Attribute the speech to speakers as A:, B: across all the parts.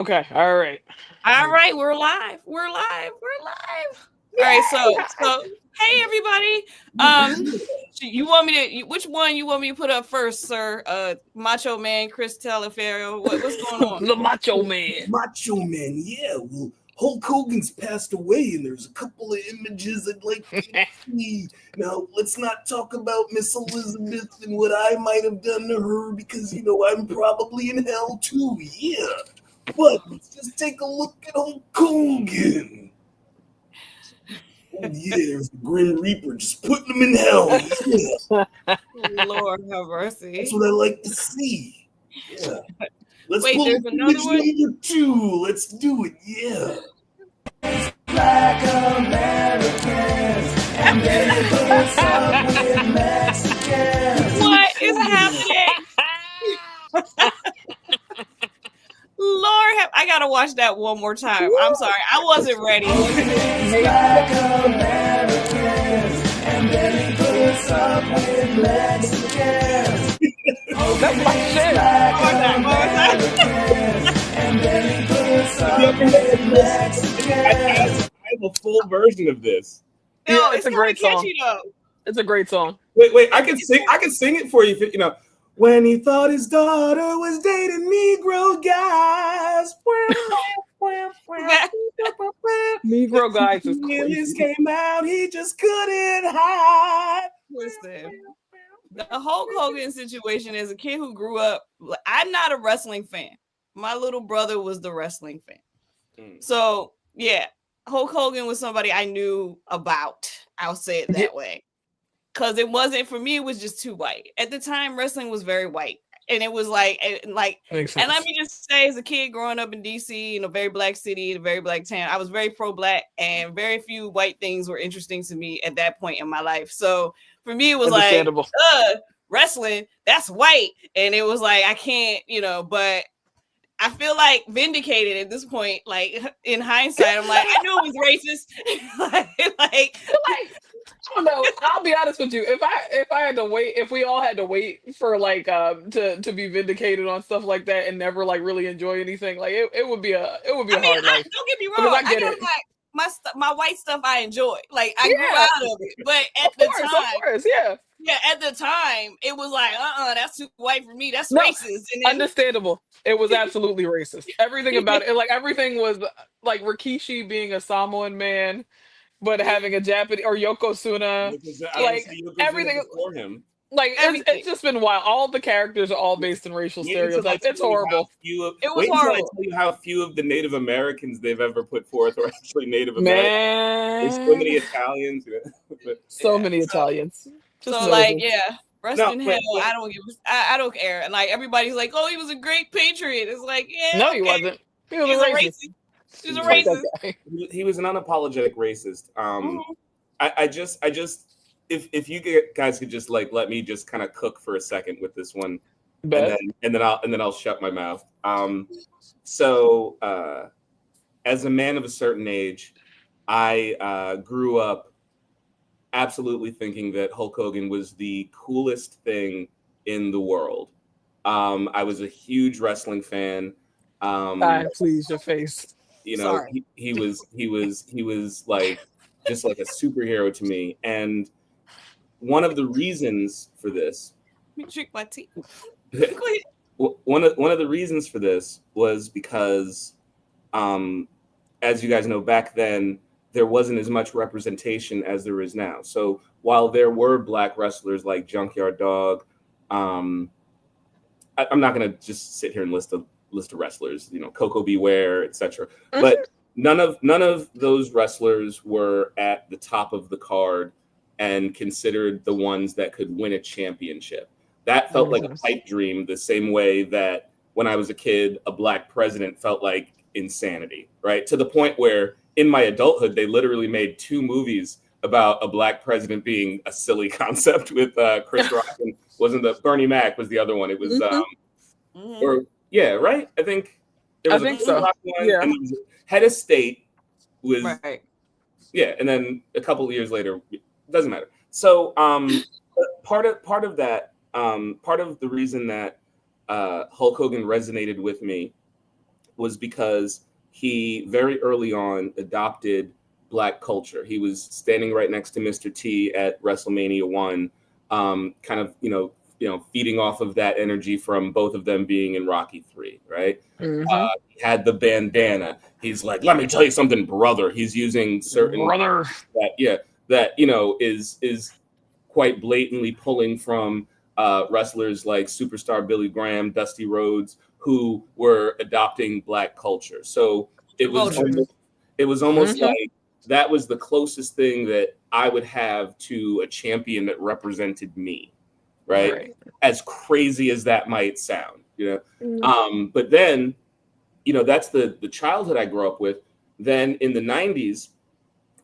A: Okay. All right.
B: All right, we're live. We're live. We're live. All right,
A: Yay!
B: hey everybody. You want me to? Which one you want me to put up first, sir? Macho Man, Chris Talaferro. What's going on?
A: The Macho Man.
C: Macho Man, yeah. Well, Hulk Hogan's passed away, and there's a couple of images I'd like to see. Now, let's not talk about Miss Elizabeth and what I might have done to her, because, I'm probably in hell too, yeah. But let's just take a look at Hulk Hogan. Oh, yeah, there's the Grim Reaper just putting him in hell, yeah.
B: Lord have mercy.
C: That's what I like to see. Yeah. Let's
B: Wait,
C: pull
B: there's another one?
C: number 2. Let's do it, yeah. Black Americans, and they put us up with Mexicans.
B: What is happening? Lord, I gotta watch that one more time. I'm sorry, I wasn't ready.
C: Black Americans, and they put us up with Mexicans.
A: That's my shit.
C: And then put us up with Mexicans.
D: I have a full version of this.
B: No,
A: Yeah,
B: it's
A: a great song.
B: catchy, though.
A: It's a great song.
D: Wait, I can sing it for you. When he thought his daughter was dating Negro guys.
A: Negro guys is
D: Millions
A: crazy.
D: came out, he just couldn't hide.
B: Listen, the Hulk Hogan situation as a kid who grew up, I'm not a wrestling fan. My little brother was the wrestling fan. So, yeah, Hulk Hogan was somebody I knew about. I'll say it that way. Because it wasn't, for me, it was just too white. At the time, wrestling was very white. And it was and let me just say, as a kid growing up in DC, in a very black city, in a very black town, I was very pro-black, and very few white things were interesting to me at that point in my life. So for me, it was like, wrestling, that's white. And it was like, I can't, but I feel like vindicated at this point. Like, in hindsight, I'm like, I knew it was racist. I
A: don't know. I'll be honest with you. If I had to wait, if we all had to wait for to be vindicated on stuff like that and never really enjoy anything, it would be a hard life.
B: Don't get me wrong. I get it. My white stuff I enjoy. I grew out of it. But at the time, yeah, at the time, it was like, that's too white for me. That's racist. And then,
A: understandable. It was absolutely racist. Everything about it, everything was like Rikishi being a Samoan man, but having a Japanese or Yokozuna, everything
D: for him.
A: It's just been wild. All the characters are all based in racial stereotypes. It's horrible.
B: It was horrible.
D: I tell you how few of the Native Americans they've ever put forth are actually Native Americans. There's so many Italians.
A: So many Italians.
B: Rest in hell. I don't care. And everybody's like, oh, he was a great patriot. It's like, yeah.
A: No, he wasn't. He was a racist.
B: He's a racist.
D: He was an unapologetic racist. I just if you guys could just let me just kind of cook for a second with this one, and then I'll shut my mouth. So as a man of a certain age, I grew up absolutely thinking that Hulk Hogan was the coolest thing in the world. I was a huge wrestling fan.
A: Please, your face.
D: He was just like a superhero to me. And one of the reasons for this,
B: drink my tea.
D: one of the reasons for this was because, as you guys know, back then there wasn't as much representation as there is now. So while there were black wrestlers like Junkyard Dog, I'm not going to just sit here and list of wrestlers, Coco Beware, etc. But none of those wrestlers were at the top of the card and considered the ones that could win a championship. That felt like a pipe dream, the same way that when I was a kid, a black president felt like insanity, right? To the point where in my adulthood, they literally made 2 movies about a black president being a silly concept with Chris Rock. And wasn't the Bernie Mac was the other one. It was, right? I think there was
A: so.
D: Rock one,
A: yeah.
D: And it was Head of State was,
B: right.
D: Yeah. And then a couple of years later, it doesn't matter. So part of that, part of the reason that Hulk Hogan resonated with me was because he very early on adopted Black culture. He was standing right next to Mr. T at WrestleMania 1, kind of, feeding off of that energy from both of them being in Rocky 3, right?
A: Mm-hmm.
D: He had the bandana. He's like, let me tell you something, brother. He's using certain
A: Brother.
D: that is quite blatantly pulling from wrestlers like superstar Billy Graham, Dusty Rhodes, who were adopting Black culture. So it was almost
A: Mhm.
D: like that was the closest thing that I would have to a champion that represented me, right? As crazy as that might sound, But then, that's the childhood I grew up with. Then in the 90s,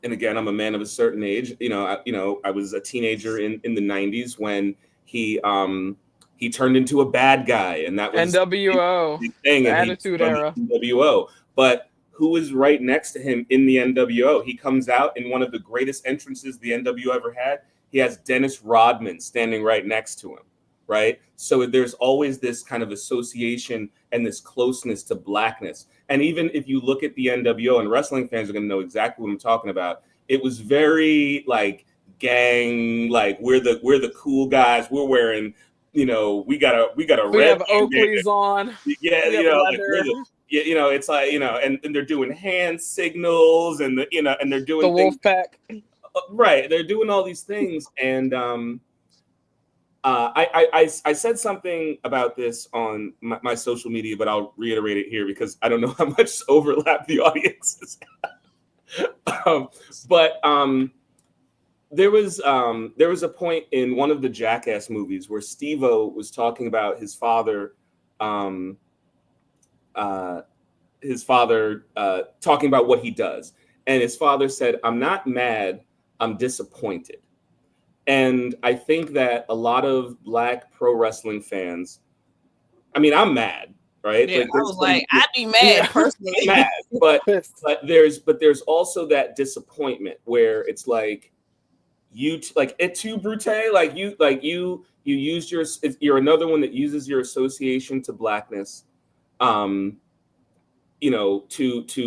D: and again, I'm a man of a certain age. I was a teenager in the 90s when he turned into a bad guy, and that was
A: NWO,
D: the thing,
A: the
D: and he
A: Attitude
D: joined
A: Era.
D: the NWO. But who is right next to him in the NWO? He comes out in one of the greatest entrances the NWO ever had. He has Dennis Rodman standing right next to him, right? So there's always this kind of association and this closeness to Blackness. And even if you look at the NWO, and wrestling fans are going to know exactly what I'm talking about, it was very like gang, like we're the cool guys. We're wearing, we got a
A: We
D: red
A: have Oakleys on.
D: yeah,
A: We have
D: like
A: leather.
D: it's like, and they're doing hand signals, and and they're doing
A: The
D: things,
A: wolf pack.
D: right? They're doing all these things, and I said something about this on my social media, but I'll reiterate it here because I don't know how much overlap the audience is. But there was a point in one of the Jackass movies where Steve-O was talking about his father, talking about what he does, and his father said, "I'm not mad, I'm disappointed." And I think that a lot of Black pro wrestling fans, I mean, I'm mad, right?
B: Yeah, I was like, I'd be mad
A: Yeah.
B: personally.
D: I'm mad, but there's also that disappointment where it's like like et tu brute, you used you're another one that uses your association to Blackness, to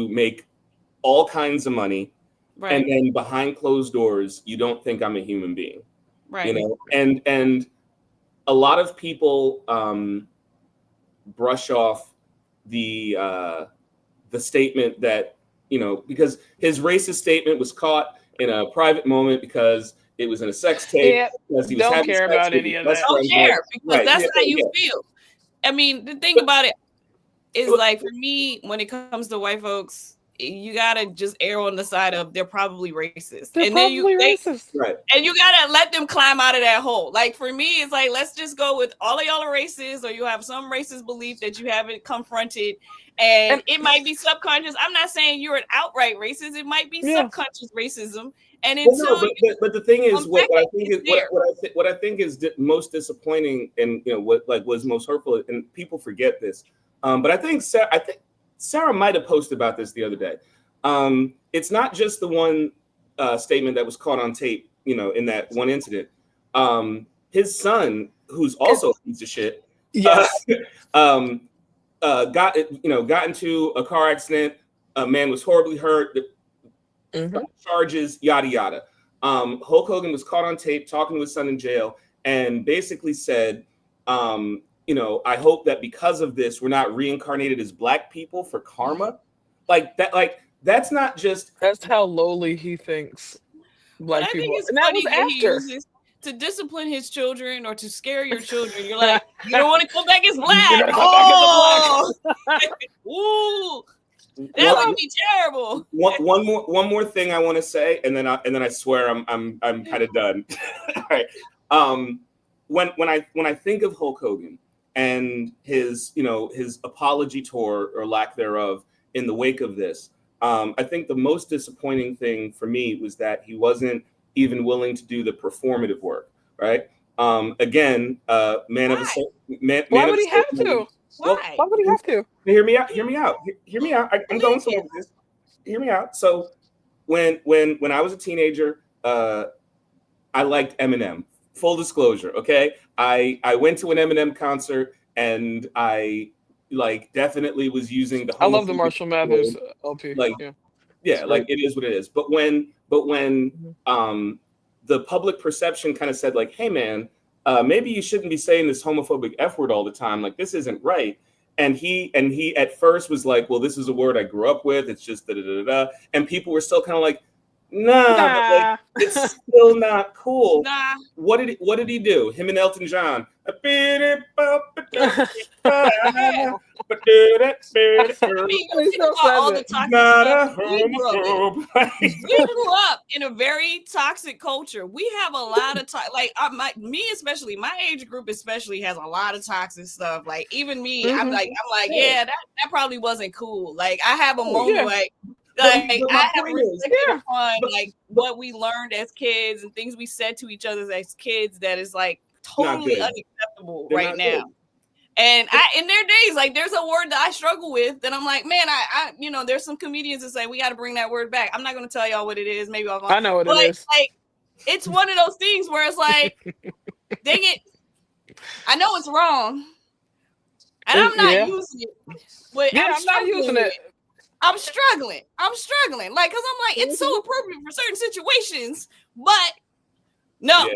D: make all kinds of money,
B: Right.
D: and then behind closed doors, you don't think I'm a human being.
B: Right.
D: And a lot of people brush off the statement that, because his racist statement was caught in a private moment because it was in a sex tape.
A: Yeah,
D: Because he was
A: don't
D: having
A: care
D: sex
A: about
D: with
A: any
D: his
A: of
D: best
A: that.
B: Don't
D: friend's
B: care
D: wife.
B: because
D: Right,
B: that's
D: yeah,
B: how you
D: yeah.
B: feel. I mean, the thing about it is, like, for me, when it comes to white folks, you gotta just err on the side of they're probably racist,
A: They're
B: and then
A: probably racist.
D: Right.
B: and you gotta let them climb out of that hole. Like, for me, it's like, let's just go with all of y'all are racist, or you have some racist belief that you haven't confronted, and it might be subconscious. I'm not saying you're an outright racist. It might be subconscious racism, and
D: Well, no,
B: until
D: but the thing is, what I think is
B: there.
D: what I think is most disappointing, and what was most hurtful, and people forget this. But I think Sara might have posted about this the other day. It's not just the one statement that was caught on tape, in that one incident. His son, who's also a piece of shit,
A: Yes.
D: got into a car accident. A man was horribly hurt. Charges, yada yada. Hulk Hogan was caught on tape talking to his son in jail, and basically said, I hope that because of this, we're not reincarnated as Black people for karma. Like that, that's not just.
A: That's how lowly he thinks Black
B: But I
A: people
B: think
A: are.
B: it's
A: And that
B: funny
A: was
B: that he
A: after.
B: uses to discipline his children or to scare your children. You're like, you don't want to come back as Black.
A: You're gonna come back as a Black.
B: Ooh, that would be terrible.
D: One more thing I want to say, and then I swear I'm kind of done. All right. When I think of Hulk Hogan and his apology tour or lack thereof in the wake of this, I think the most disappointing thing for me was that he wasn't even willing to do the performative work. Right. Again, man of a man.
A: Why would he have to?
B: Why?
A: Why would he have to?
D: Hear me out. I'm going somewhere with this. Hear me out. So when I was a teenager, I liked Eminem. Full disclosure, okay? I went to an Eminem concert and I like definitely was using the
A: I love the
D: homophobic
A: Marshall
D: word.
A: Mathers LP.
D: Like,
A: yeah,
D: like it is what it is. But when the public perception kind of said like, hey man, maybe you shouldn't be saying this homophobic F word all the time. Like this isn't right. And he at first was like, well, this is a word I grew up with. It's just da da da da. And people were still kind of like, nah, but like it's still not cool.
B: Nah.
D: What did he do? Him and Elton John.
B: I mean, you think about all the toxic stuff we grew up in a very toxic culture. We have a lot of like me especially, my age group especially has a lot of toxic stuff. Like even me, I'm like, yeah, that probably wasn't cool. Like I have a moment like I have reflected upon like what we learned as kids and things we said to each other as kids that is like totally unacceptable right now. And in their days, like there's a word that I struggle with that I'm like, man, I you know, there's some comedians that say we got to bring that word back. I'm not going to tell y'all what it is. Maybe
A: I know what it is.
B: Like, it's one of those things where it's like, dang it, I know it's wrong, and I'm not using it. But
A: I'm not using it.
B: I'm struggling. Like, cause I'm like, it's so appropriate for certain situations, but no.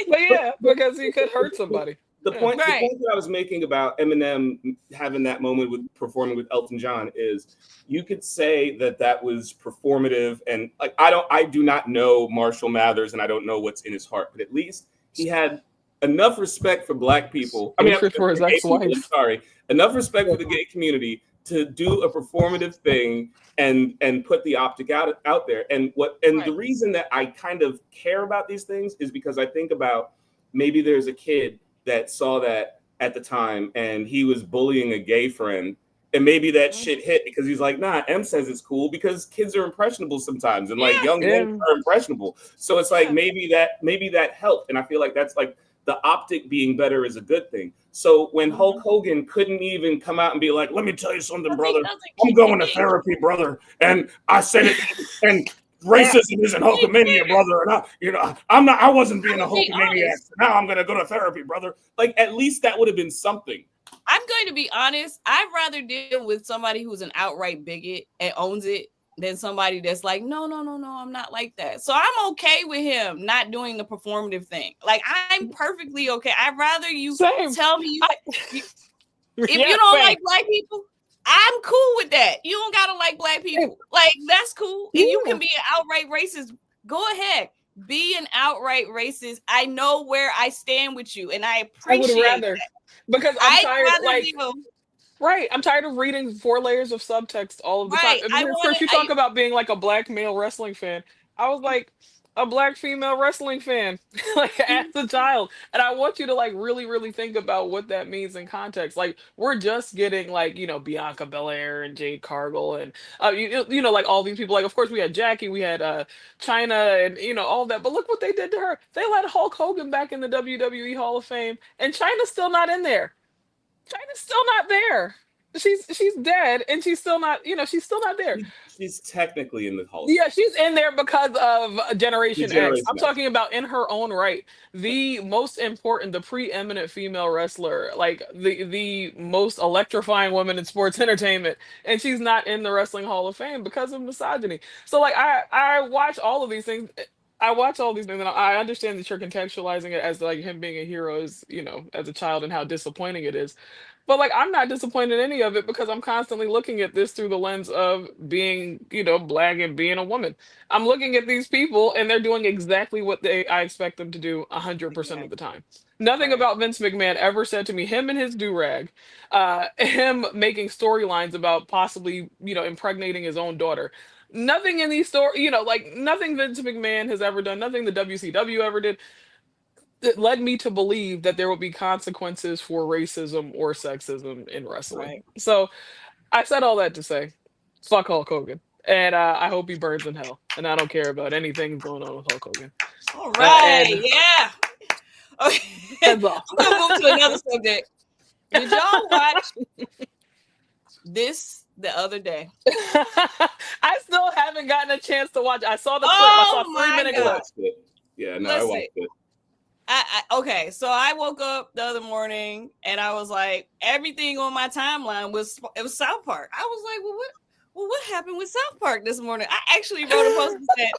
A: But because you could hurt somebody.
D: The point that I was making about Eminem having that moment with performing with Elton John is you could say that was performative, and like I do not know Marshall Mathers and I don't know what's in his heart, but at least he had enough respect for Black people.
A: For his ex-wife.
D: Enough respect for the gay community to do a performative thing and put the optic out there. And the reason that I kind of care about these things is because I think about maybe there's a kid that saw that at the time and he was bullying a gay friend, and maybe that shit hit because he's like, nah, M says it's cool because kids are impressionable sometimes, and like young men are impressionable. So it's like maybe that helped. And I feel like that's like the optic being better is a good thing. So when Hulk Hogan couldn't even come out and be like, let me tell you something, brother, I'm going to therapy, brother. And I said it, and racism isn't Hulkamania, brother. And I wasn't being a Hulkamaniac. So now I'm going to go to therapy, brother. Like, at least that would have been something.
B: I'm going to be honest. I'd rather deal with somebody who's an outright bigot and owns it than somebody that's like, no, I'm not like that. So I'm okay with him not doing the performative thing. Like, I'm perfectly okay. I'd rather you tell me if you don't like Black people, I'm cool with that. You don't gotta like Black people. Like, that's cool. If you can be an outright racist, go ahead. Be an outright racist. I know where I stand with you, and I appreciate that.
A: Because I'm tired. I'm tired of reading 4 layers of subtext all of the time. First, you talk about being like a Black male wrestling fan. I was like a Black female wrestling fan, like as a child, and I want you to like really, really think about what that means in context. Like, we're just getting like Bianca Belair and Jade Cargill and like all these people. Like, of course, we had Jackie, we had Chyna, and all that. But look what they did to her. They let Hulk Hogan back in the WWE Hall of Fame, and Chyna's still not in there. China's still not there. She's dead, and she's still not. She's still not there.
D: She's technically in the Hall.
A: Yeah, she's in there because of Generation X. I'm talking about in her own right, the most important, the preeminent female wrestler, like the most electrifying woman in sports entertainment, and she's not in the Wrestling Hall of Fame because of misogyny. So like I watch all of these things. And I understand that you're contextualizing it as like him being a hero as as a child and how disappointing it is. But like, I'm not disappointed in any of it because I'm constantly looking at this through the lens of being, Black and being a woman. I'm looking at these people and they're doing exactly what I expect them to do 100% of the time. Nothing about Vince McMahon ever said to me, him and his do-rag, him making storylines about possibly, impregnating his own daughter. Nothing in these stories, like nothing Vince McMahon has ever done, nothing the WCW ever did, that led me to believe that there will be consequences for racism or sexism in wrestling. So I said all that to say, fuck Hulk Hogan. And I hope he burns in hell. And I don't care about anything going on with Hulk Hogan.
B: All right, yeah. Okay. I'm going to move to another subject. Did y'all watch this the other day?
A: I still haven't gotten a chance to watch. I saw the clip. I saw 3 minutes.
D: Yeah, no, I watched it.
B: Okay, so I woke up the other morning and I was like, everything on my timeline was South Park. I was like, what happened with South Park this morning? I actually wrote a post and said,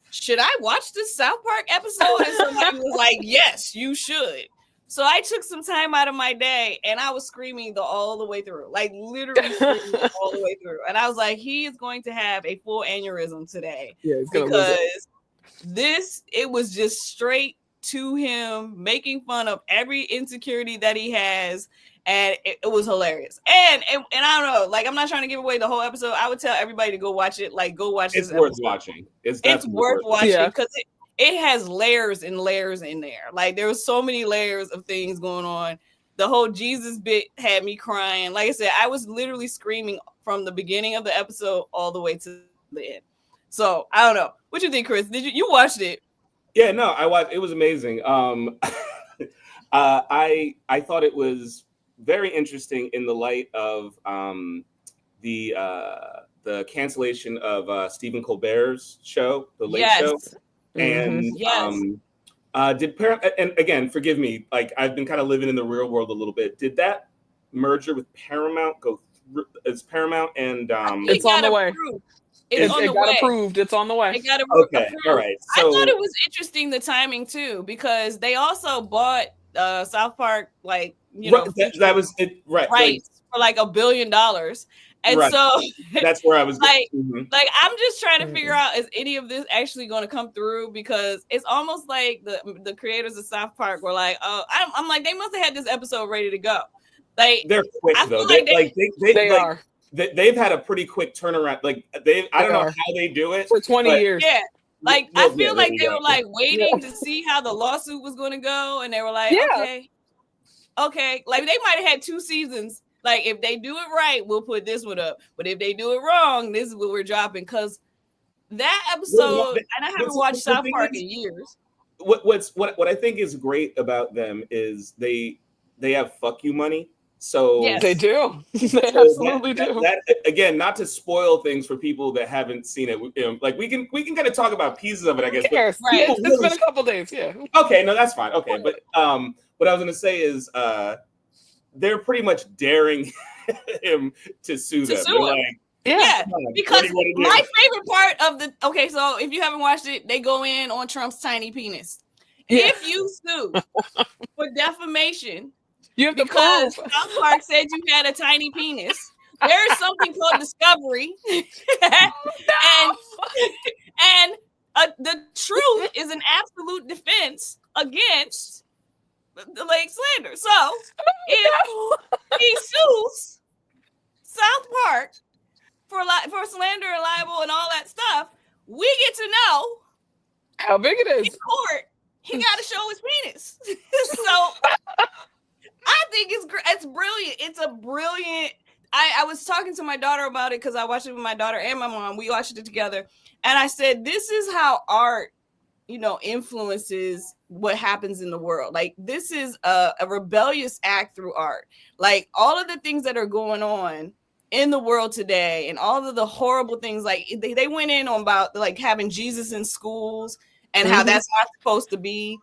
B: should I watch this South Park episode? And somebody was like, yes, you should. So I took some time out of my day and I was screaming all the way through, like literally screaming all the way through. And I was like, he is going to have a full aneurysm today because it was just straight to him making fun of every insecurity that he has, and it was hilarious. And I don't know, like I'm not trying to give away the whole episode. I would tell everybody to go watch it. Like go watch this.
D: It's worth watching. It's
B: worth watching because it has layers and layers in there. Like there was so many layers of things going on. The whole Jesus bit had me crying. Like I said, I was literally screaming from the beginning of the episode all the way to the end. So I don't know. What you think, Chris? Did you watched it?
D: Yeah, no, I watched. It was amazing. I thought it was very interesting in the light of the cancellation of Stephen Colbert's show, The Late Show, and did Paramount? And again, forgive me, like I've been kind of living in the real world a little bit. Did that merger with Paramount go through? Is Paramount and
A: it's on the way.
B: Approved.
A: It got approved. It's on the way.
B: It got
D: okay.
B: approved.
D: All right.
B: So, I thought it was interesting the timing too, because they also bought South Park, like
D: that was it, right
B: for like $1 billion, and so
D: that's where I was
B: like I'm just trying to figure out, is any of this actually going to come through? Because it's almost like the creators of South Park were like, oh, I'm like, they must have had this episode ready to go. Like
D: they're quick though. They are. They've had a pretty quick turnaround. Like I don't know how they do it
A: for 20 years.
B: Yeah, like I feel like they were like waiting to see how the lawsuit was going to go, and they were like, okay, like they might have had 2 seasons. Like if they do it right, we'll put this one up. But if they do it wrong, this is what we're dropping. Because that episode, and I haven't watched South Park in years.
D: What I think is great about them is they have fuck you money. So
A: they do. They absolutely do.
D: That, again, not to spoil things for people that haven't seen it. Like we can kind of talk about pieces of it, I guess. But
A: right. It's been a couple days. Yeah.
D: Okay. No, that's fine. Okay. But what I was going to say is they're pretty much daring him to sue them.
B: Yeah, because my favorite part of so if you haven't watched it, they go in on Trump's tiny penis. Yeah. If you sue for defamation,
A: you have to
B: because
A: prove.
B: South Park said you had a tiny penis. There is something called discovery, and the truth is an absolute defense against the slander. So if he sues South Park for slander and libel and all that stuff, we get to know
A: how big it is.
B: In court, he got to show his penis. So I think it's brilliant. It's a brilliant. I was talking to my daughter about it because I watched it with my daughter and my mom. We watched it together, and I said, "This is how art, influences what happens in the world. Like this is a rebellious act through art. Like all of the things that are going on in the world today, and all of the horrible things. Like they went in on about like having Jesus in schools and how that's not supposed to be."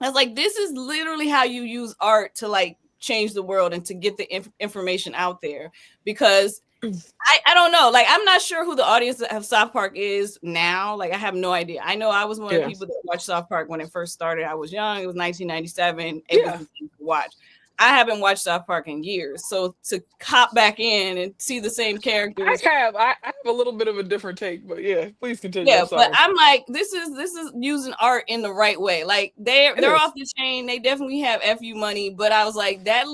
B: I was like, this is literally how you use art to like change the world and to get the information out there. Because I don't know, like I'm not sure who the audience of South Park is now. Like I have no idea. I know I was one of the people that watched South Park when it first started. I was young. It was 1997. It was to watch. I haven't watched South Park in years, so to hop back in and see the same characters,
A: I have a little bit of a different take, but yeah, please continue.
B: Yeah, but I'm like, this is using art in the right way. Like they're off the chain. They definitely have FU money, but I was like, that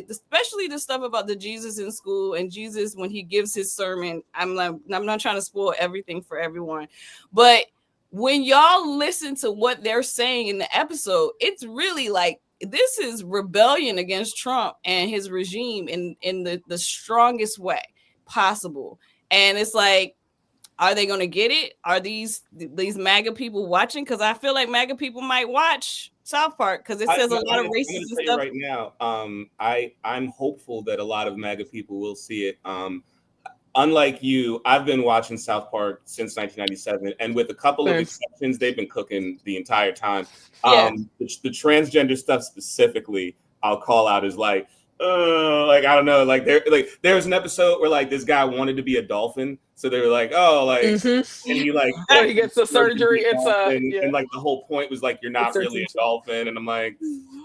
B: especially the stuff about the Jesus in school and Jesus when he gives his sermon. I'm not trying to spoil everything for everyone, but when y'all listen to what they're saying in the episode, it's really like, this is rebellion against Trump and his regime in the strongest way possible. And it's like, are they going to get it? Are these MAGA people watching? Because I feel like MAGA people might watch South Park because it says a lot of racist stuff.
D: Right now, I'm hopeful that a lot of MAGA people will see it. unlike you, I've been watching South Park since 1997, and with a couple of
A: Same.
D: exceptions, they've been cooking the entire time.
B: Yeah.
D: The transgender stuff specifically, I'll call out as like I don't know, there was an episode where like this guy wanted to be a dolphin, so they were like, oh, like,
A: Mm-hmm.
D: and he like
A: So he gets the surgery. It's
D: and like the whole point was like you're not
A: It's
D: really a dolphin, and I'm like,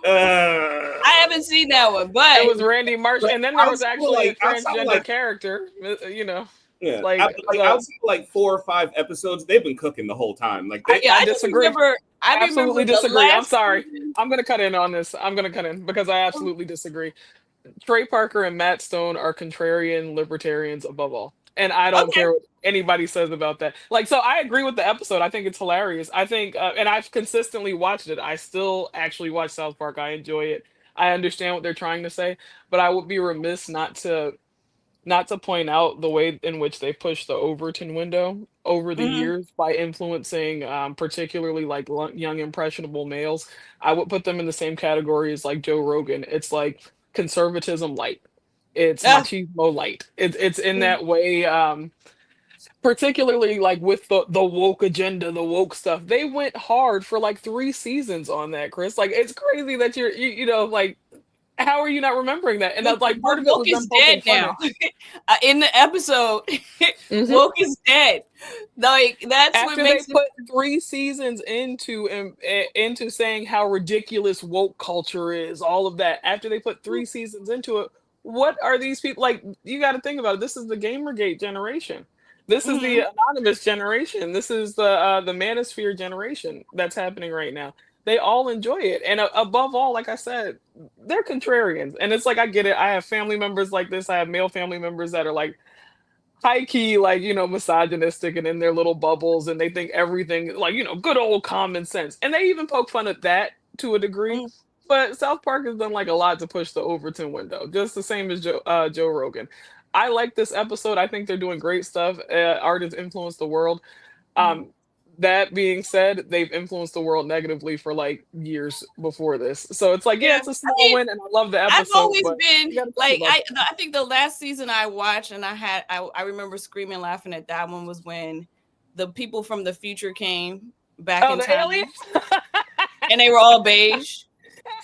B: I haven't seen that one, but
A: it was Randy Marsh, and then there was actually a transgender
D: like,
A: character. You know,
D: yeah,
A: like
D: outside like 4 or 5 episodes, they've been cooking the whole time. Like,
A: I disagree.
B: I
A: absolutely
B: remember
A: disagree. I'm
B: last
A: sorry.
B: season.
A: I'm gonna cut in on this. I'm gonna cut in because I absolutely disagree. Trey Parker and Matt Stone are contrarian libertarians above all. And I don't care what anybody says about that. Like, so I agree with the episode. I think it's hilarious. I think, and I've consistently watched it. I still actually watch South Park. I enjoy it. I understand what they're trying to say, but I would be remiss not to point out the way in which they pushed the Overton window over the years by influencing particularly like young impressionable males. I would put them in the same category as like Joe Rogan. It's like conservatism light. It's machismo light. It's in that way, particularly like with the woke agenda, the woke stuff. They went hard for like 3 seasons on that, Chris. Like, it's crazy that you know, like, how are you not remembering that? And that's like part of it was them
B: dead now. In the episode, Woke is dead. Like, that's
A: after
B: what makes
A: they put 3 seasons into saying how ridiculous woke culture is, all of that. After they put 3 seasons into it, what are these people like? You got to think about it. This is the Gamergate generation. This is the anonymous generation. This is the manosphere generation that's happening right now. They all enjoy it, and above all, like I said, they're contrarians. And it's like, I get it. I have family members like this. I have male family members that are like high key, like, you know, misogynistic and in their little bubbles, and they think everything like, you know, good old common sense. And they even poke fun at that to a degree. But South Park has done like a lot to push the Overton window, just the same as Joe Rogan. I like this episode. I think they're doing great stuff. Art has influenced the world. That being said, they've influenced the world negatively for like years before this. So it's like, yeah, it's a small win, and I love the episode.
B: I've always been like, I think the last season I watched, and I remember screaming, laughing at that one, was when the people from the future came back in time, aliens? And they were all beige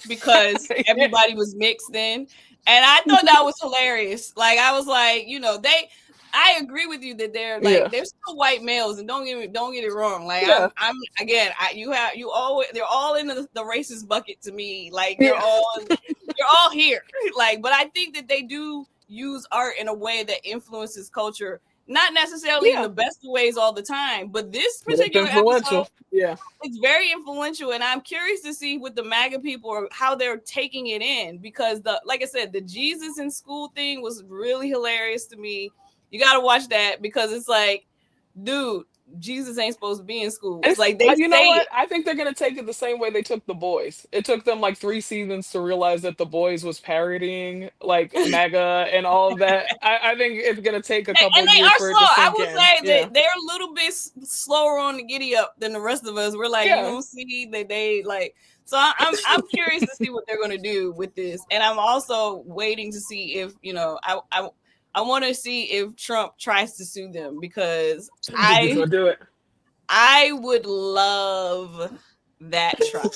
B: because everybody was mixed in, and I thought that was hilarious. Like, I was like, you know, I agree with you that they're like they're still white males, and don't get it wrong. Like, I'm again, they're all in the racist bucket to me. Like, they're all here. Like, but I think that they do use art in a way that influences culture, not necessarily in the best ways all the time, but this particular episode, it's very influential, and I'm curious to see with the MAGA people or how they're taking it in, because like I said, the Jesus in school thing was really hilarious to me. You got to watch that, because it's like, dude, Jesus ain't supposed to be in school. It's like, you know what?
A: I think they're going to take it the same way they took The Boys. It took them like 3 seasons to realize that The Boys was parodying like MAGA and all of that. I think it's going to take a couple of years for it to sink in.
B: I would say that they're a little bit slower on the giddy up than the rest of us. We're like, you don't see that they like. So I'm curious to see what they're going to do with this, and I'm also waiting to see if, you know, I want to see if Trump tries to sue them, because I would love that trial.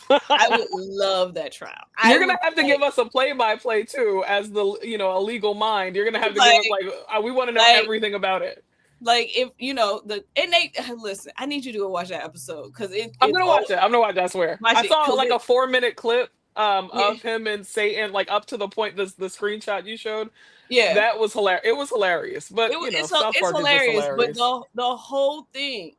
B: I would love that trial.
A: You're gonna have to give us a play-by-play too, as the, you know, a legal mind. You're gonna have to give us like, we want to know everything about it.
B: Like, if you know listen, I need you to go watch that episode, because
A: I'm gonna watch it. I swear. I saw like a 4-minute clip of him and Satan, like up to the point the screenshot you showed. Yeah, that was hilarious. It was hilarious, but it's hilarious.
B: But the whole thing,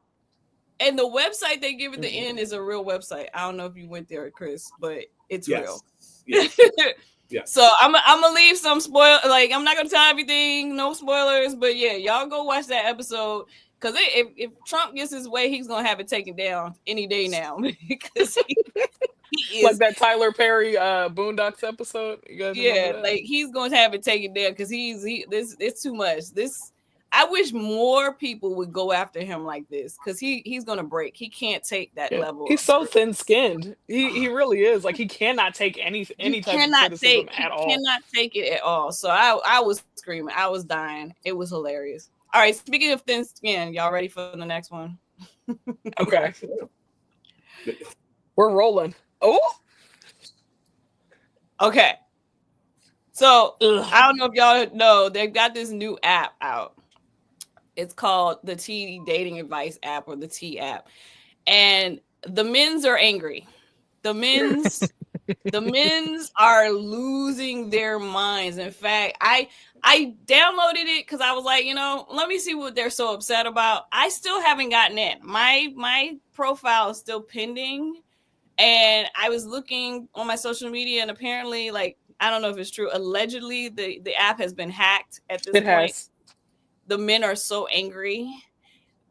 B: and the website they give at the end is a real website. I don't know if you went there, Chris, but it's real. Yes. Yeah. So I'm gonna leave some spoil. Like, I'm not gonna tell everything, no spoilers. But yeah, y'all go watch that episode, because if Trump gets his way, he's gonna have it taken down any day now. Because he is
A: like that Tyler Perry Boondocks episode. You guys
B: like, he's going to have it taken down, because it's too much. This, I wish more people would go after him like this, because he's gonna break. He can't take that
A: Yeah.
B: level
A: He's
B: of
A: so
B: scrutiny.
A: thin skinned. He really is. Like he cannot take any type of criticism
B: He
A: at all.
B: cannot take it at all. So I was screaming, I was dying. It was hilarious. All right, speaking of thin skin, y'all ready for the next one?
A: Okay. We're rolling. Oh,
B: Okay. So
A: ugh.
B: I don't know if y'all know, they've got this new app out. It's called the T Dating Advice app, or the T app. And the men's are angry. The men's are losing their minds. In fact, I downloaded it because I was like, let me see what they're so upset about. I still haven't gotten in. My profile is still pending. And I was looking on my social media, and apparently, like, I don't know if it's true, allegedly the app has been hacked at this
A: It
B: point.
A: has.
B: The men are so angry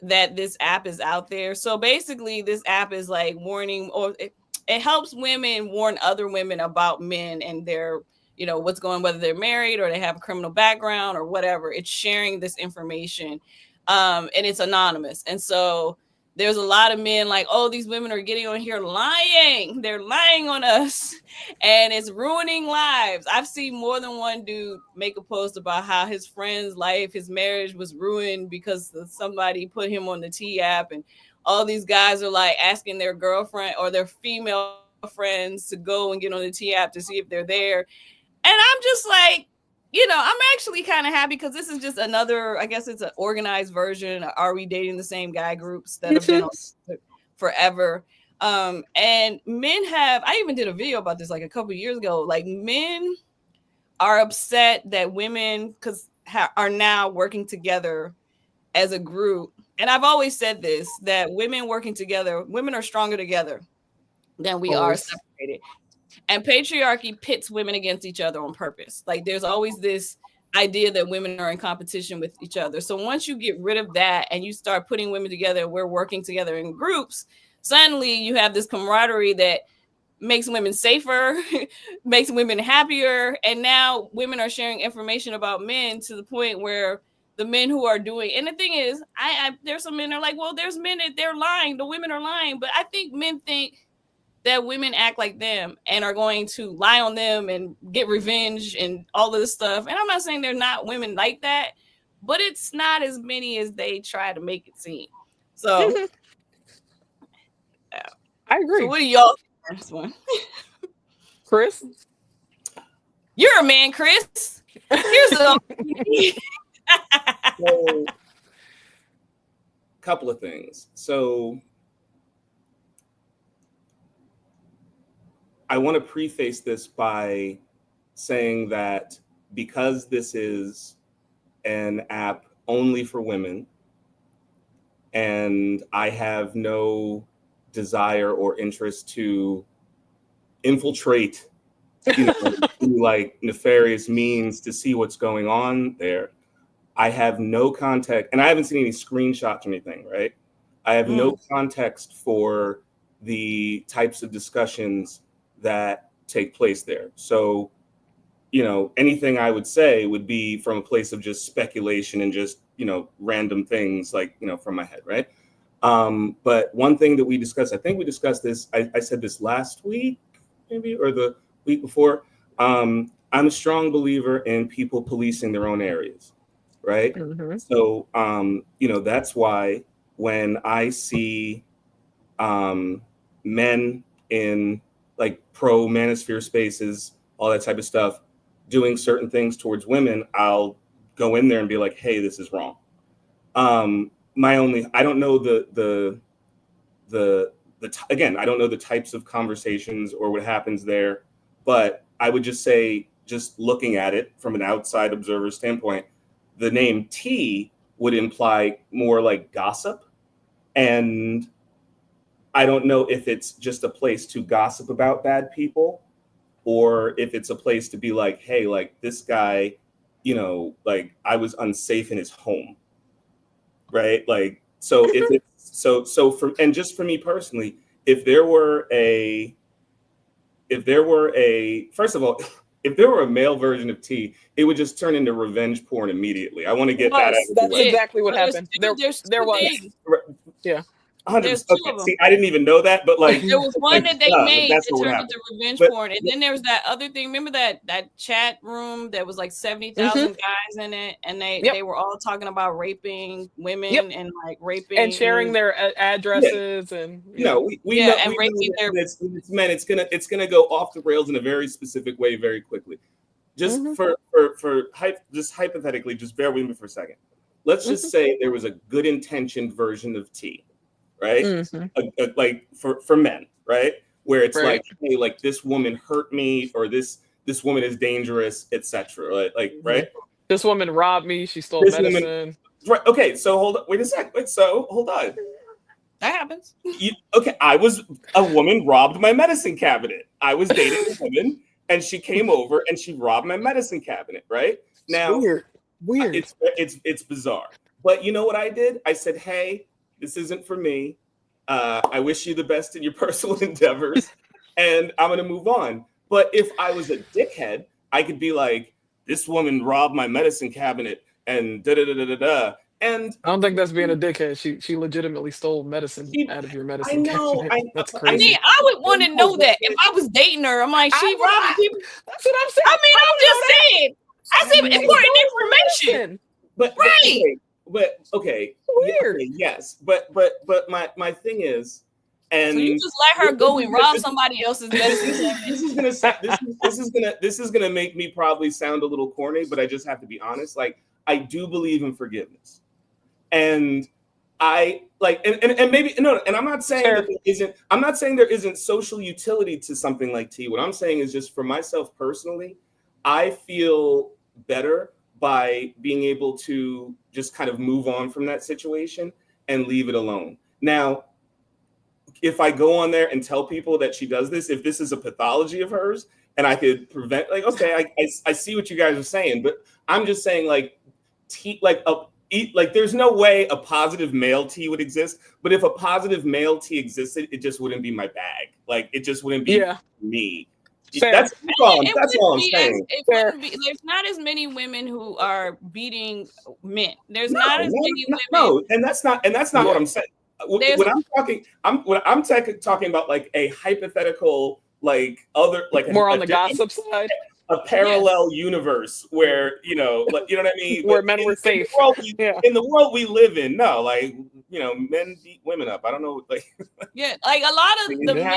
B: that this app is out there. So basically, this app is like warning, or it helps women warn other women about men and their, what's going, whether they're married or they have a criminal background or whatever. It's sharing this information, and it's anonymous. And so there's a lot of men like, oh, these women are getting on here lying. They're lying on us, and it's ruining lives. I've seen more than one dude make a post about how his friend's life, his marriage was ruined because somebody put him on the T app, and all these guys are like asking their girlfriend or their female friends to go and get on the T app to see if they're there. And I'm just like, I'm actually kind of happy, because this is just another, I guess it's an organized version of Are We Dating the Same Guy groups that have been on forever. And men I even did a video about this like a couple years ago. Like, men are upset that women are now working together as a group. And I've always said this, that women are stronger together than we are separated. And patriarchy pits women against each other on purpose. Like, there's always this idea that women are in competition with each other. So once you get rid of that and you start putting women together, we're working together in groups, suddenly you have this camaraderie that makes women safer, makes women happier. And now women are sharing information about men to the point where the men who are doing, and the thing is, there's some men that are like, well, there's men that they're lying. The women are lying. But I think men think that women act like them and are going to lie on them and get revenge and all of this stuff. And I'm not saying they're not women like that, but it's not as many as they try to make it seem. So, yeah.
A: I agree.
B: So what do y'all think on this one?
A: Chris?
B: You're a man, Chris. Here's a
D: So, couple of things. So I want to preface this by saying that because this is an app only for women, and I have no desire or interest to infiltrate, through like nefarious means to see what's going on there. I have no context, and I haven't seen any screenshots or anything, right? I have no context for the types of discussions that take place there. So, anything I would say would be from a place of just speculation and just, random things like, from my head, right? But one thing that we discussed, I think we discussed this, I said this last week, maybe, or the week before. I'm a strong believer in people policing their own areas, right?
A: Mm-hmm.
D: So, that's why when I see men in like pro manosphere spaces, all that type of stuff, doing certain things towards women, I'll go in there and be like, hey, this is wrong. I don't know again, I don't know the types of conversations or what happens there, but I would just say, just looking at it from an outside observer standpoint, the name T would imply more like gossip. And I don't know if it's just a place to gossip about bad people, or if it's a place to be like, hey, like this guy, like I was unsafe in his home. Right. Like, so if it's and just for me personally, if there were a, first of all, if there were a male version of T, it would just turn into revenge porn immediately. I want to get that out of the
A: That's
D: way.
A: exactly what happened.
B: There's
A: There
B: two
A: was.
B: things.
A: Yeah.
D: 100%.
B: There's two
D: Okay,
B: of them.
D: see, I didn't even know that, but like
B: There was one that they made
D: that's
B: that
D: what would
B: turned
D: happen.
B: into revenge
D: But-
B: porn, and then there was that other thing. Remember that chat room that was like 70,000 guys in it, and they were all talking about raping women and like raping
A: and sharing their addresses and
D: we know
B: and raping
D: that
B: their
D: it's men. It's gonna go off the rails in a very specific way very quickly. Just just hypothetically, just bear with me for a second. Let's just say there was a good intentioned version of T, right? Like for men, right? Where it's like, hey, like this woman hurt me, or this woman is dangerous, etc. Right?
A: This woman robbed me. She stole medicine.
D: Right. Okay. So hold on. Wait a sec. So hold on.
B: That happens.
D: I was a woman robbed my medicine cabinet. I was dating a woman, and she came over and she robbed my medicine cabinet. Right now,
A: weird.
D: It's bizarre. But you know what I did? I said, hey, this isn't for me. I wish you the best in your personal endeavors, and I'm gonna move on. But if I was a dickhead, I could be like, this woman robbed my medicine cabinet and da da da da da. And
A: I don't think that's being a dickhead. She legitimately stole medicine out of your medicine cabinet. That's
B: I
A: crazy.
B: mean, I would want to know that if I was dating her. I'm like, she robbing people.
A: That's what I'm saying.
B: I mean, I'm just saying. That's important information.
D: But
B: right.
D: Okay.
A: Weird.
D: Yes. But my thing is, and
B: so you just let her go and rob somebody else's medicine cabinet.
D: This is gonna make me probably sound a little corny, but I just have to be honest. Like, I do believe in forgiveness, and I like, and maybe no, and I'm not saying that there isn't. I'm not saying there isn't social utility to something like T. What I'm saying is just for myself personally, I feel better by being able to just kind of move on from that situation and leave it alone. Now, if I go on there and tell people that she does this, if this is a pathology of hers, and I could prevent, like, okay, I see what you guys are saying, but I'm just saying, like, T, like there's no way a positive male T would exist. But if a positive male T existed, it just wouldn't be my bag. Like, it just wouldn't be me. That's all I'm saying.
B: There's not as many women who are beating men. There's not as many women.
D: No, and that's not what I'm saying. When I'm talking about like a hypothetical, like other, like
A: more on the gossip side,
D: a parallel universe where you know what I mean,
A: where men were safe.
D: In the world we live in, no, like men beat women up. I don't know, like
B: like a lot of the men.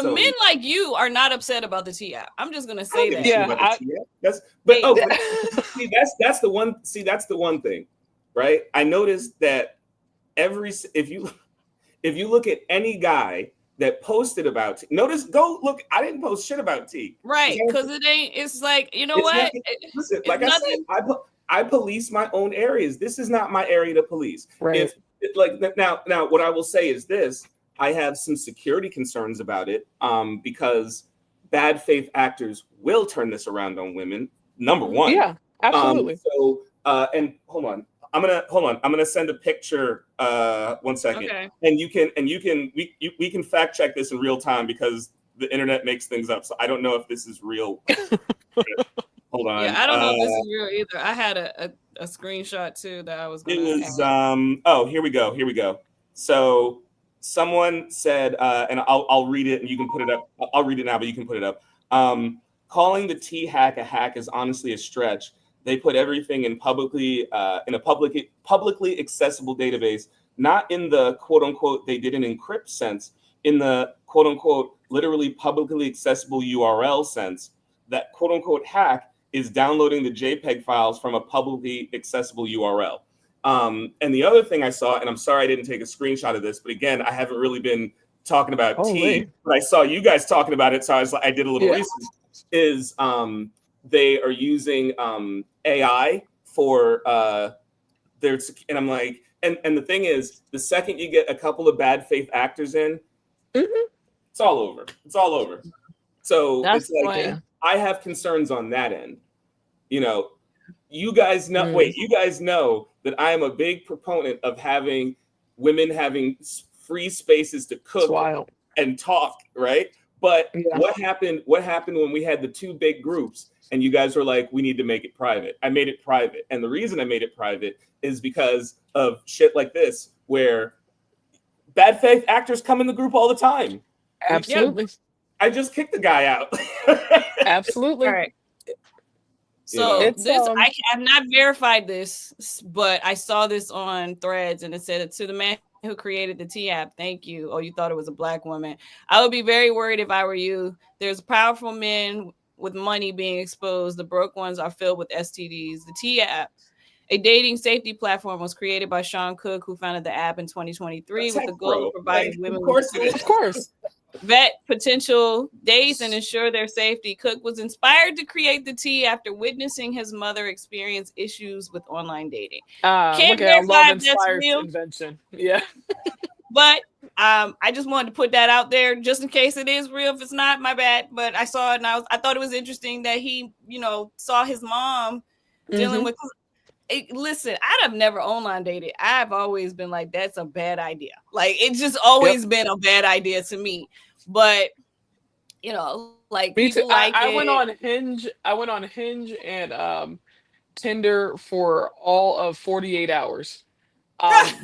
B: Men like you are not upset about the T app. I'm just gonna say that.
A: Yeah,
D: that's the one. See, that's the one thing, right? I noticed that if you look at any guy that posted about T, go look. I didn't post shit about T,
B: right? Because it ain't. It's like, you know what?
D: Listen, like I said, I police my own areas. This is not my area to police.
A: Right.
D: Now, what I will say is this. I have some security concerns about it because bad faith actors will turn this around on women. Number one.
A: Yeah, absolutely.
D: And hold on. I'm gonna send a picture. 1 second.
B: Okay.
D: And we can fact check this in real time because the internet makes things up. So I don't know if this is real. Hold on.
B: Yeah, I don't know if this is real either. I had a screenshot too that I was gonna
D: here we go. So someone said, and I'll read it and you can put it up. I'll read it now, but you can put it up. Calling the T hack a hack is honestly a stretch. They put everything in a publicly accessible database, not in the quote unquote they didn't encrypt sense, in the quote unquote literally publicly accessible URL sense. That quote unquote hack is downloading the JPEG files from a publicly accessible URL. And the other thing I saw, and I'm sorry I didn't take a screenshot of this, but again, I haven't really been talking about T, but I saw you guys talking about it, so I did a little research. Is they are using AI for their, and I'm like, and the thing is, the second you get a couple of bad faith actors in, it's all over. It's all over. So
B: that's
D: it's like I have concerns on that end. You guys know. You guys know that I am a big proponent of having women having free spaces to cook and talk, right? But
A: Yeah.
D: what happened when we had the two big groups and you guys were like, we need to make it private? I made it private. And the reason I made it private is because of shit like this, where bad faith actors come in the group all the time.
A: Absolutely.
D: I just kicked the guy out.
A: Absolutely.
B: All right.
D: You know.
B: So
A: It's,
B: this, I have not verified this, but I saw this on Threads, and it said, to the man who created the T app, thank you. Oh, you thought it was a black woman. I would be very worried if I were you. There's powerful men with money being exposed. The broke ones are filled with STDs. The T app, a dating safety platform, was created by Sean Cook, who founded the app in 2023 with the goal of providing women with
A: of course.
B: vet potential dates and ensure their safety. Cook was inspired to create the T after witnessing his mother experience issues with online dating. Can't
A: Look at how
B: verify
A: love
B: if that's
A: inspires
B: real,
A: invention. Yeah.
B: but I just wanted to put that out there just in case it is real. If it's not, my bad. But I saw it and I thought it was interesting that he, saw his mom dealing with. Listen, I'd have never online dated. I've always been like, that's a bad idea. Like, it's just always been a bad idea to me. But like,
A: Me
B: people
A: too.
B: like
A: I
B: it.
A: went on Hinge. I went on Hinge and Tinder for all of 48 hours.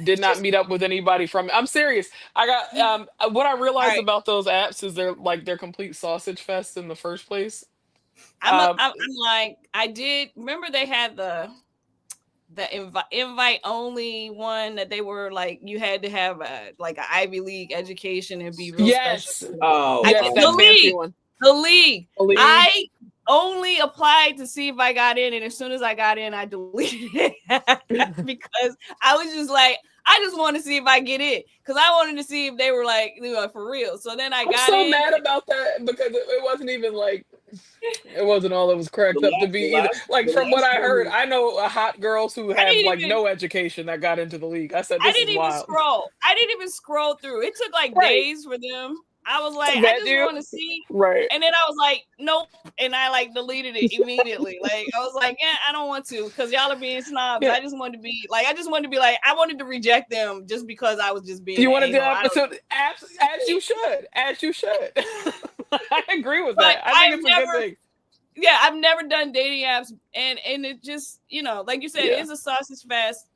A: Did not meet up with anybody from. I'm serious. I got what I realized
B: Right.
A: about those apps is they're complete sausage fest in the first place.
B: I'm like, I did remember they had the invite only one that they were like, you had to have like an Ivy League education and be real
A: Yes.
B: special.
D: Oh,
A: Yes, that fancy one.
B: The league.
A: The league.
B: I only applied to see if I got in, and as soon as I got in, I deleted it because I was just like, I just want to see if I get in, because I wanted to see if they were like, for real. So then I'm so
A: mad about that because it wasn't even like, it wasn't all it was cracked up to be either. Like, from what I heard, I know hot girls who have like no education that got into the league. I said, this is wild.
B: I didn't even scroll through. It took like days for them. I was like, I just want to see.
A: Right.
B: And then I was like, nope. And I like deleted it immediately. Like, I was like, yeah, I don't want to, because y'all are being snobs.
A: Yeah.
B: I just wanted to be like, I wanted to reject them just because I was just being.
A: You want to do that? So, as you should. As you should. I agree with that. I think it's a good thing.
B: Yeah, I've never done dating apps, and it just, like you said, it's a sausage fest.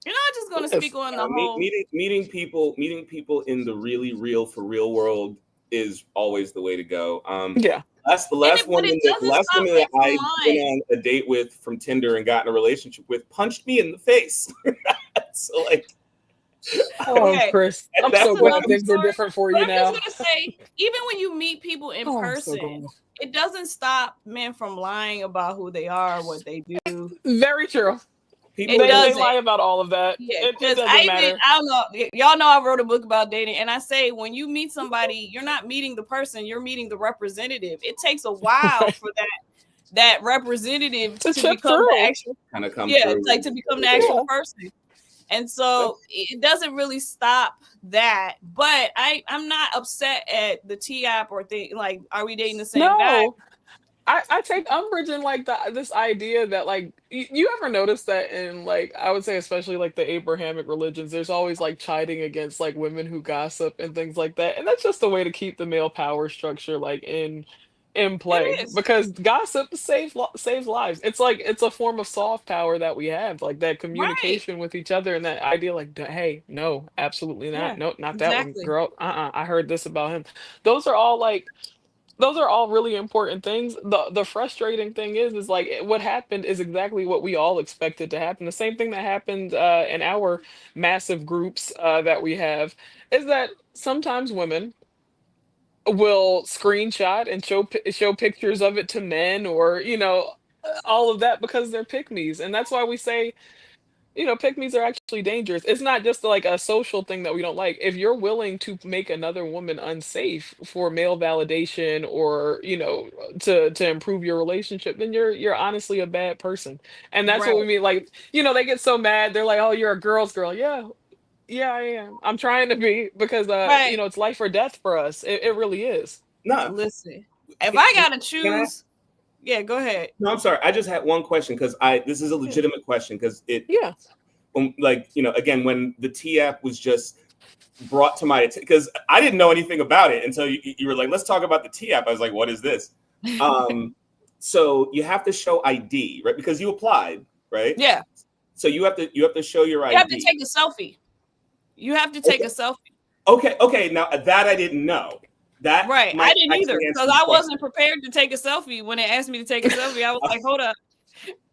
B: You're not just going to speak on the whole
D: meeting people in the really real for real world is always the way to go. That's the last woman that I went on a date with from Tinder and got in a relationship with punched me in the face. So like,
A: Chris, I'm so glad things are different for you now.
B: I'm just gonna say, even when you meet people in person, it doesn't stop men from lying about who they are, what they do.
A: Very true.
D: People
A: they lie about all of that.
B: Yeah,
A: it doesn't matter.
B: I don't know. Y'all know I wrote a book about dating, and I say when you meet somebody, you're not meeting the person, you're meeting the representative. It takes a while for that representative to become the actual kind of come through. Like to become the actual person. And so it doesn't really stop that. But I'm not upset at the T app or like, are we dating the same guy?
A: I take umbrage in like this idea that like you ever notice that in like, I would say especially like the Abrahamic religions, there's always like chiding against like women who gossip and things like that, and that's just a way to keep the male power structure like in play, because gossip saves lives. It's like, it's a form of soft power that we have, like that communication with each other, and that idea like, hey, no, absolutely not, no, not that one, girl, I heard this about him. Those are all really important things. The frustrating thing is like what happened is exactly what we all expected to happen. The same thing that happened in our massive groups that we have is that sometimes women will screenshot and show pictures of it to men, or all of that, because they're pick-me's. And that's why we say, pick-me's are actually dangerous. It's not just like a social thing that we don't like. If you're willing to make another woman unsafe for male validation, or to improve your relationship, then you're honestly a bad person. And that's what we mean. Like, they get so mad, they're like, oh, you're a girl's girl. Yeah, I am. I'm trying to be, because it's life or death for us. It really is.
D: No,
B: listen. If I gotta choose, go ahead.
D: No, I'm sorry. I just had one question, because this is a legitimate question, because again, when the T app was just brought to my attention, because I didn't know anything about it until you were like, let's talk about the T app. I was like, what is this? So you have to show ID, right? Because you applied, right?
B: Yeah.
D: So you have to show your ID.
B: You have to take a selfie. You have to take a selfie.
D: Okay. Now that I didn't know. That
B: right. I didn't either, because I wasn't prepared to take a selfie when it asked me to take a selfie. I was like, hold up.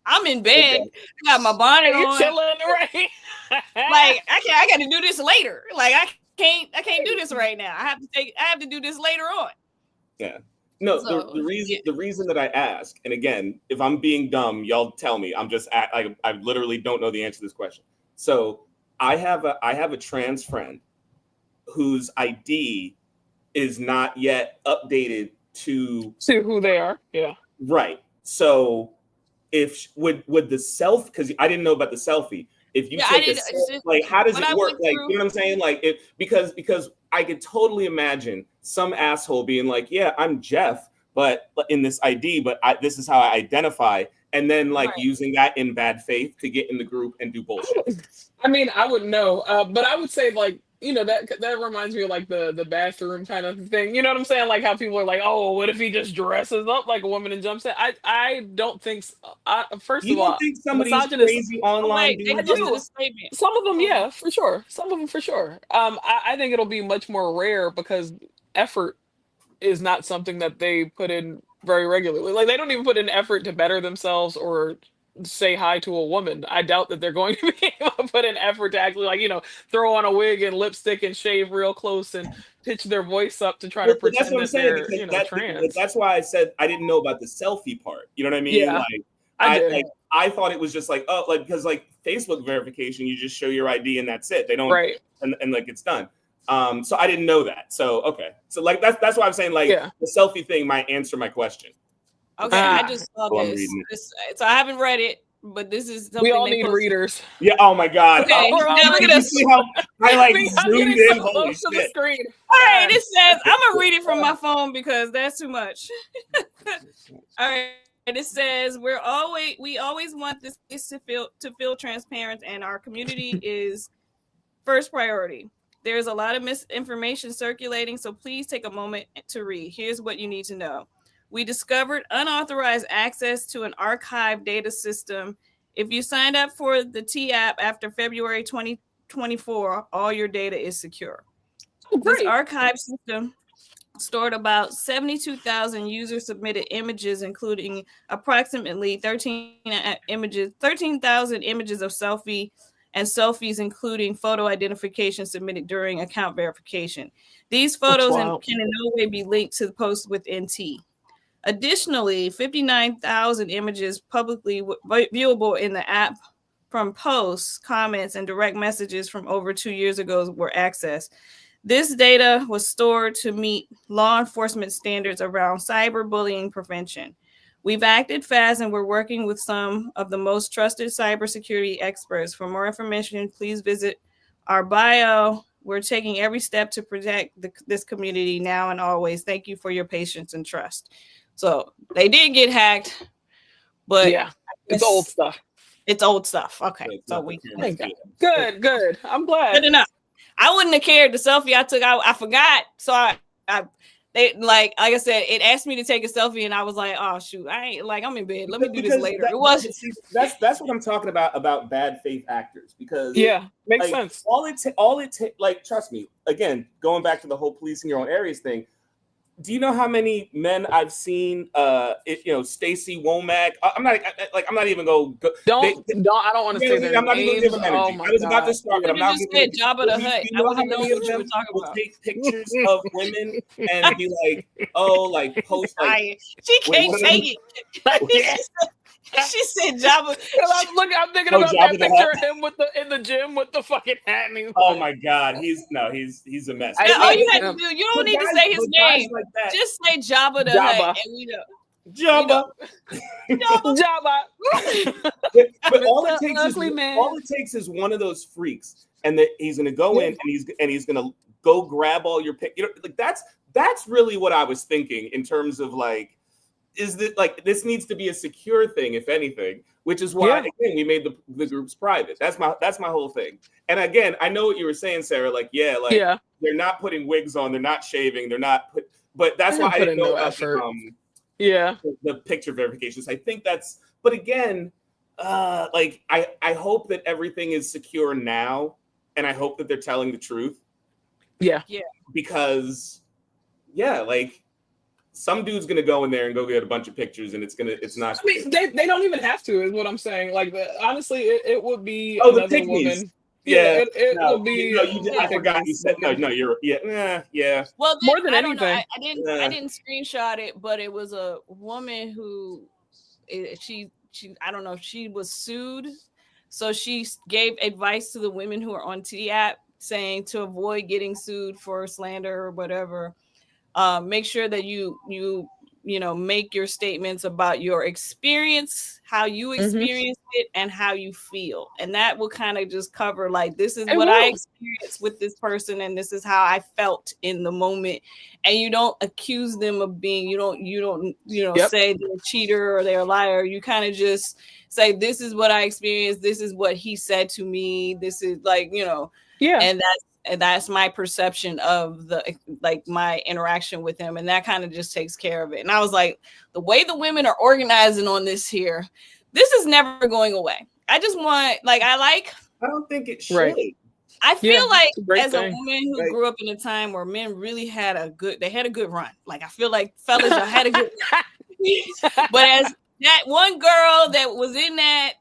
B: I'm in bed. I got my bonnet on.
A: Chilling, right?
B: Like I got to do this later. Like I can't do this right now. I have to do this later on.
D: Yeah. No, so, the reason that I ask, and again, if I'm being dumb, y'all tell me. I literally don't know the answer to this question. So I have a trans friend whose ID is not yet updated to
A: who they are. Yeah.
D: Right. So if would the self, because I didn't know about the selfie. If you take a selfie, like, how does it work? Like, you know what I'm saying? Like, because I could totally imagine some asshole being like, yeah, I'm Jeff, but in this ID, but this is how I identify, and then like using that in bad faith to get in the group and do bullshit.
A: I mean, I wouldn't know, but I would say, like, you know, that reminds me of like the bathroom kind of thing. You know what I'm saying? Like how people are like, oh, what if he just dresses up like a woman and jumps in? I don't think. First
D: of all, don't think somebody's crazy online?
A: Some of them, yeah, for sure. Some of them, for sure. I think it'll be much more rare because effort is not something that they put in very regularly. Like they don't even put in effort to better themselves or say hi to a woman. I doubt that they're going to be able to put in effort to actually, like, you know, throw on a wig and lipstick and shave real close and pitch their voice up to try to pretend that they're, you know, trans.
D: That's why I said I didn't know about the selfie part. You know what I mean?
A: Yeah,
D: like I thought it was just like, oh, like, because like Facebook verification, you just show your ID and that's it. They don't, and like it's done. So I didn't know that. So okay, so like that's why I'm saying, like, the selfie thing might answer my question.
B: Okay, I just saw this. So I haven't read it, but this is something
A: we all need readers.
D: Yeah. Oh my God.
B: Okay.
D: Look at this. See how I like zoomed in. Holy shit.
A: The screen.
B: All right. It says I'm gonna read it from my phone because that's too much. All right. And it says we always want this to feel transparent, and our community is first priority. There's a lot of misinformation circulating, so please take a moment to read. Here's what you need to know. We discovered unauthorized access to an archive data system. If you signed up for the T app after February 2024, all your data is secure. This archive system stored about 72,000 user-submitted images, including approximately 13,000 images of selfies, including photo identification submitted during account verification. These photos can in no way be linked to the post with NT. Additionally, 59,000 images publicly viewable in the app from posts, comments, and direct messages from over 2 years ago were accessed. This data was stored to meet law enforcement standards around cyberbullying prevention. We've acted fast and we're working with some of the most trusted cybersecurity experts. For more information, please visit our bio. We're taking every step to protect this community now and always. Thank you for your patience and trust. So they did get hacked, but
A: yeah, it's old stuff.
B: It's old stuff. Okay, so we
A: good. I'm glad.
B: Good enough. I wouldn't have cared. The selfie I took, I forgot. So they like I said, it asked me to take a selfie, and I was like, oh shoot, I ain't like I'm in bed. Let me do this later. It wasn't.
D: That's what I'm talking about bad faith actors, because
A: makes sense.
D: All it takes, like, trust me. Again, going back to the whole policing your own areas thing. Do you know how many men I've seen? Stacey Womack. I'm not even going.
A: Don't. I don't want to say their
D: I'm not even giving them energy. I was about to start, but I'm not.
B: You just said Jabba the Hutt. I wasn't knowing what you were talking about.
D: Take pictures of women and be like, oh, like post. Like,
B: she can't take it. She said Jabba.
A: I'm thinking about that picture of him in the gym with the fucking hat. And
D: oh my God, he's a mess.
B: All you have to do, you don't need to say his name. Like just say Jabba the Hutt, and we know.
D: Jabba. But all it takes is one of those freaks, and that he's gonna go in and he's gonna go grab all your pick. Like that's really what I was thinking in terms of like. is that like this needs to be a secure thing, if anything, which is why again we made the groups private. That's my whole thing. And again, I know what you were saying, Sarah. Like, they're not putting wigs on, they're not shaving, they're not but that's why I didn't know about the picture verifications. I think that's, but again, like I hope that everything is secure now, and I hope that they're telling the truth.
A: Yeah.
D: Because like some dude's gonna go in there and go get a bunch of pictures, and it's not.
A: I mean, they don't even have to, is what I'm saying. Like, honestly, it would be
D: the
A: another
D: pygmies.
A: woman.
D: Yeah,
A: it will be.
D: I forgot you said no. You're yeah.
B: Well,
A: more than
B: I
A: anything,
B: don't know. I didn't screenshot it, but it was a woman who she I don't know if she was sued, so she gave advice to the women who are on T app saying to avoid getting sued for slander or whatever. Make sure that you make your statements about your experience, how you experienced it, and how you feel, and that will kind of just cover like, this is what I experienced with this person, and this is how I felt in the moment. And you don't accuse them of being, you don't say they're a cheater or they're a liar. You kind of just say, this is what I experienced, this is what he said to me, this is like, and that's my perception of my interaction with him. And that kind of just takes care of it. And I was like, the way the women are organizing on this here, this is never going away. I just want, I
D: don't think it should.
A: Right.
B: I feel like as
A: thing.
B: A woman who grew up in a time where men really had a good run. Like, I feel like fellas, y'all had a good run. But as that one girl that was in that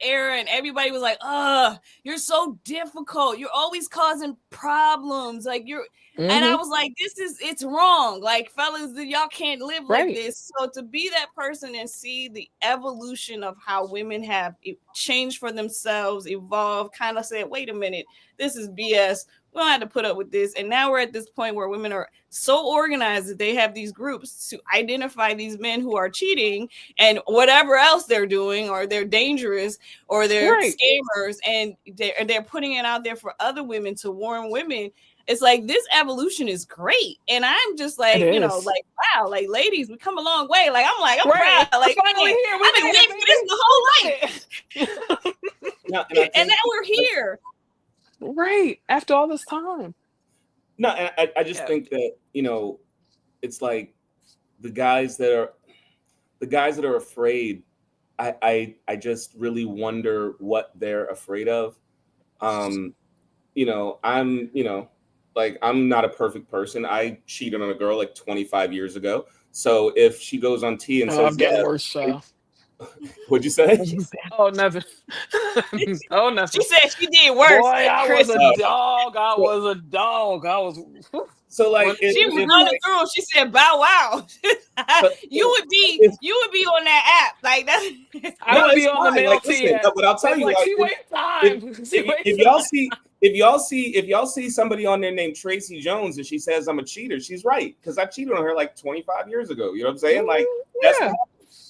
B: era, and everybody was like, you're so difficult, you're always causing problems, like and I was like, it's wrong, like, fellas, y'all can't live like this. So to be that person and see the evolution of how women have changed for themselves, evolved, kind of said, wait a minute, this is BS, we don't have to put up with this. And now we're at this point where women are so organized that they have these groups to identify these men who are cheating and whatever else they're doing, or they're dangerous, or they're scammers, and they're putting it out there for other women to warn women. It's like, this evolution is great. And I'm just like, wow, like, ladies, we come a long way. Like, I'm proud. Like,
A: finally here.
B: I've been waiting for this the whole life. And now we're here.
A: Right. After all this time.
D: No, and I just think that, it's like the guys that are afraid, I just really wonder what they're afraid of. I'm not a perfect person. I cheated on a girl like 25 years ago. So if she goes on T and says,
A: I've got worse.
D: What'd you say?
A: Oh, nothing. Oh, nothing.
B: She said she did worse.
A: Boy, I was a dog. I was.
D: So like,
B: she was running through. She said, "Bow wow." You would be on that app like that.
A: I would be on the male T app.
D: But I'll tell you,
A: she wastes time.
D: If y'all see somebody on there named Tracy Jones and she says I'm a cheater, she's right, because I cheated on her like 25 years ago. You know what I'm saying? Like, that's.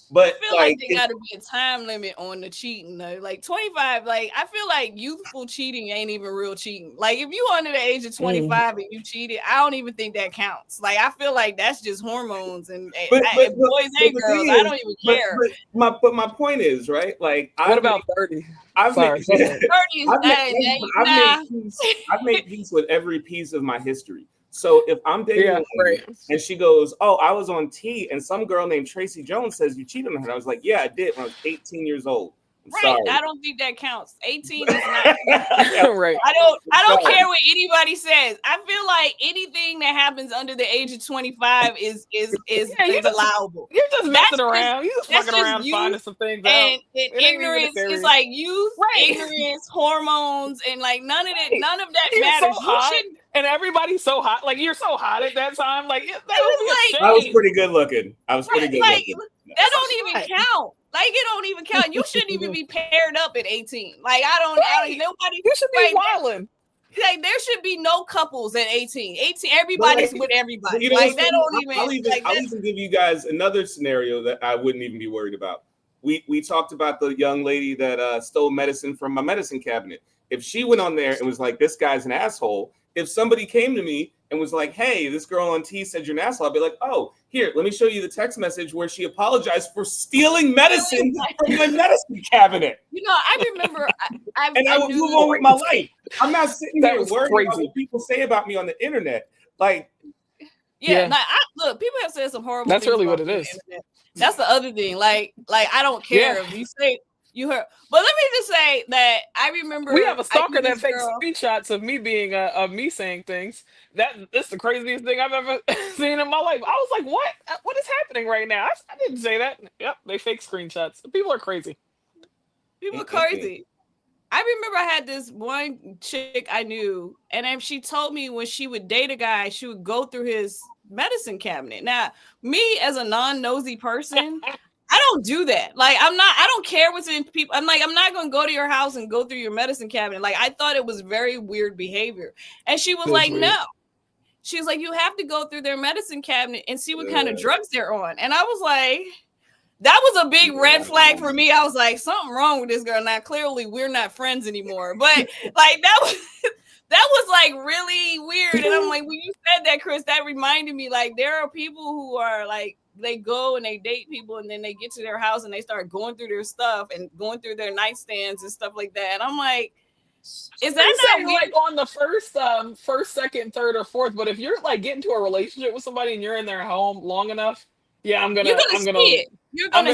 D: But
B: I feel like there got to be a time limit on the cheating though. Like 25, like I feel like youthful cheating ain't even real cheating. Like if you under the age of 25 and you cheated, I don't even think that counts. Like I feel like that's just hormones and boys and girls. I don't even care.
D: But my point is, right? Like,
A: what about 30?
D: I've made peace with every piece of my history. So if I'm dating a lady and she goes, "Oh, I was on T," and some girl named Tracy Jones says you cheated on her, I was like, "Yeah, I did when I was 18 years old."
B: Sorry. I don't think that counts. 18 is not
A: right.
B: I don't care what anybody says. I feel like anything that happens under the age of 25 is allowable.
A: You're just messing around. You're just fucking around finding some things out.
B: And ignorance is like youth, ignorance, hormones, and like none of that matters.
A: And everybody's so hot. Like, you're so hot at that time. Like,
D: I was pretty good looking. That
B: don't even count. Like, it don't even count. You shouldn't even be paired up at 18. Like, nobody.
A: You should be wilding.
B: Like, there should be no couples at 18. 18, everybody's with everybody. Like, that don't even.
D: I'll even give you guys another scenario that I wouldn't even be worried about. We talked about the young lady that stole medicine from my medicine cabinet. If she went on there and was like, "This guy's an asshole," if somebody came to me and was like, "Hey, this girl on T said you're an asshole," I'd be like, "Oh, Here, let me show you the text message where she apologized for stealing medicine from my medicine cabinet.
B: You know, I remember,
D: I would move on with my life. I'm not sitting here worrying about what people say about me on the internet. Like,
B: yeah. Like, look, people have said some horrible.
A: That's
B: things
A: really
B: about
A: what it is.
B: Internet. That's the other thing. Like I don't care if you say you heard. But let me just say that I remember
A: we have a stalker that fakes screenshots of me being of me saying things. That's the craziest thing I've ever seen in my life. I was like, what? What is happening right now? I didn't say that. Yep, they fake screenshots. People are crazy.
B: People are crazy. I remember I had this one chick I knew, and she told me when she would date a guy, she would go through his medicine cabinet. Now, me as a non-nosy person, I don't do that. Like, I don't care what's in people. I'm not going to go to your house and go through your medicine cabinet. Like, I thought it was very weird behavior. And she was like, no. She was like, you have to go through their medicine cabinet and see what kind of drugs they're on. And I was like, that was a big red flag for me. I was like, something wrong with this girl. Now, clearly, we're not friends anymore. But like that was like really weird. And I'm like, when you said that, Chris, that reminded me, like, there are people who are like, they go and they date people, and then they get to their house and they start going through their stuff and going through their nightstands and stuff like that. And I'm like, is that not
A: like on the first, second, third, or fourth? But if you're like getting to a relationship with somebody and you're in their home long enough, yeah, I'm gonna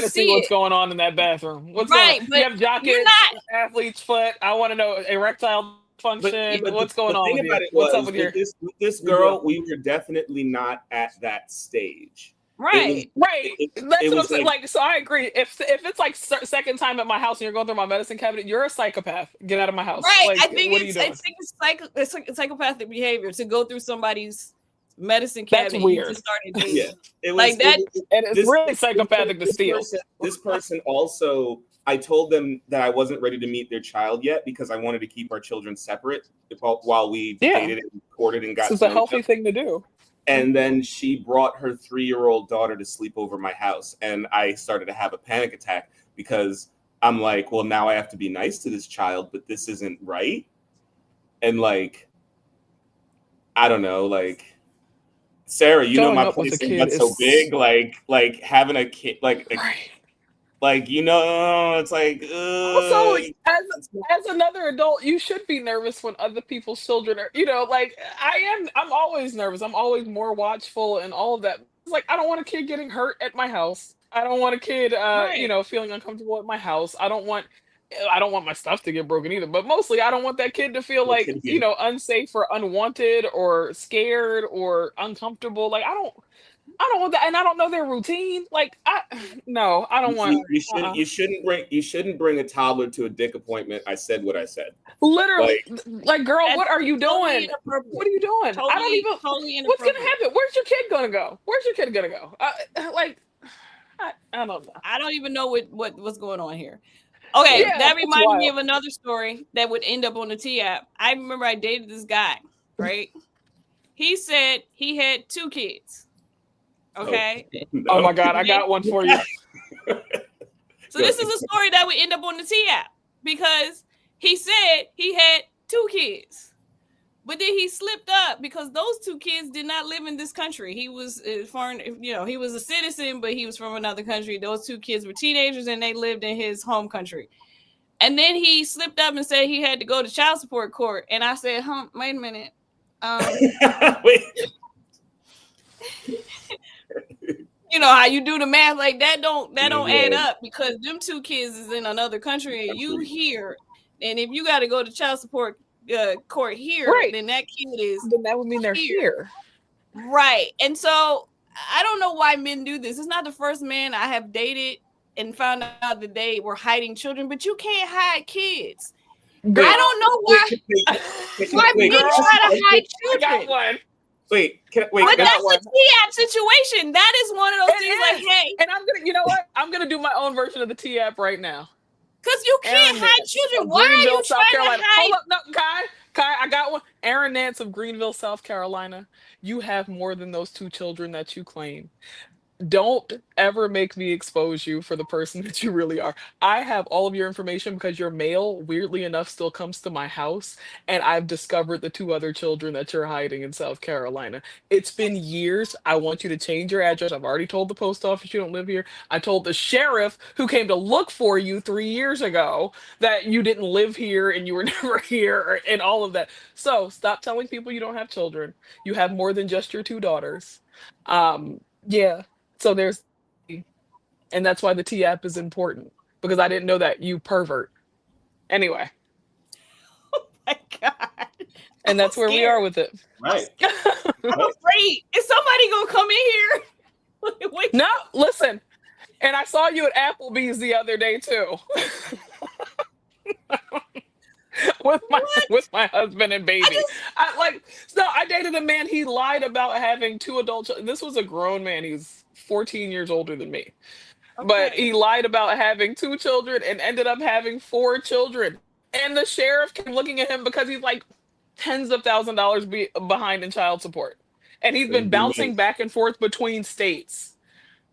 A: see what's going on in that bathroom. What's going on? You have jackets, athlete's foot. I want to know erectile function.
D: But
A: what's going on with you?
D: What's up with this girl? We were definitely not at that stage.
B: Right.
A: That's what I'm saying. Like, so I agree. If it's like second time at my house and you're going through my medicine cabinet, you're a psychopath. Get out of my house.
B: Right.
A: Like,
B: I think it's psychopathic behavior to go through somebody's medicine cabinet.
A: That's weird.
B: And started dating.
D: Yeah.
A: It's really psychopathic to steal.
D: This person also, I told them that I wasn't ready to meet their child yet because I wanted to keep our children separate while we dated and courted and got.
A: This is a healthy thing to do.
D: And then she brought her 3-year-old daughter to sleep over my house. And I started to have a panic attack because I'm like, well, now I have to be nice to this child, but this isn't right. And like, I don't know, like, Sarah, you know my place is not so big. Like having a kid, like, you know, it's like.
A: Also, as another adult, you should be nervous when other people's children are, you know, like I'm always nervous. I'm always more watchful and all of that. It's like, I don't want a kid getting hurt at my house. I don't want a kid, you know, feeling uncomfortable at my house. I don't want my stuff to get broken either. But mostly, I don't want that kid to feel like, you know, unsafe or unwanted or scared or uncomfortable. Like, I don't want that, and I don't know their routine. Like, I don't want.
D: You shouldn't bring a toddler to a dick appointment. I said what I said.
A: Literally, like girl, what are you doing? What are you doing? I don't even. What's gonna happen? Where's your kid gonna go? I don't know.
B: I don't even know what's going on here. Okay, that reminded me of another story that would end up on the T app. I remember I dated this guy, right? He said he had 2 kids. Okay.
A: Oh my God, I got one for you.
B: So this is a story that would end up on the T app because he said he had 2 kids, but then he slipped up because those 2 kids did not live in this country. He was foreign, you know, he was a citizen, but he was from another country. Those 2 kids were teenagers and they lived in his home country. And then he slipped up and said he had to go to child support court. And I said, wait a minute.
D: Wait.
B: You know how you do the math, like that don't add up because them 2 kids is in another country and you here, and if you got to go to child support court here, then that kid is.
A: Then that would mean they're here,
B: right? And so I don't know why men do this. It's not the first man I have dated and found out that they were hiding children, but you can't hide kids. Girl, I don't know why men try to hide children.
D: I got one. Wait,
B: but that's a T-app situation. That is one of those things like, hey.
A: And I'm going to, you know what? I'm going to do my own version of the T-app right now.
B: Because you can't hide children. Why are you trying to hide?
A: Hold up, no, Kai, I got one. Aaron Nance of Greenville, South Carolina. You have more than those 2 children that you claim. don't ever make me expose you for the person that you really are. I have all of your information because your mail, weirdly enough, still comes to my house, and I've discovered the two other children that you're hiding in South Carolina. It's been years. I want you to change your address. I've already told the post office you don't live here. I told the sheriff who came to look for you 3 years ago that you didn't live here and you were never here, and all of that. So stop telling people you don't have children. You have more than just your two daughters. Yeah. So there's, and that's why the T app is important because I didn't know that, you pervert. Anyway,
B: My God.
A: and
B: I'm
A: that's where we are
B: scared.
A: with it.
D: Right.
B: I'm afraid. Is somebody gonna come in here? Wait,
A: No, listen. And I saw you at Applebee's the other day too.
B: what?
A: With my husband and
B: I
A: baby.
B: just
A: I dated a man, he lied about having two adult children. This was a grown man. He's 14 years older than me. But
B: okay.
A: he lied about having two children and ended up having four children. And the sheriff kept looking at him because he's like tens of $1,000s behind in child support. And he's been bouncing back and forth between states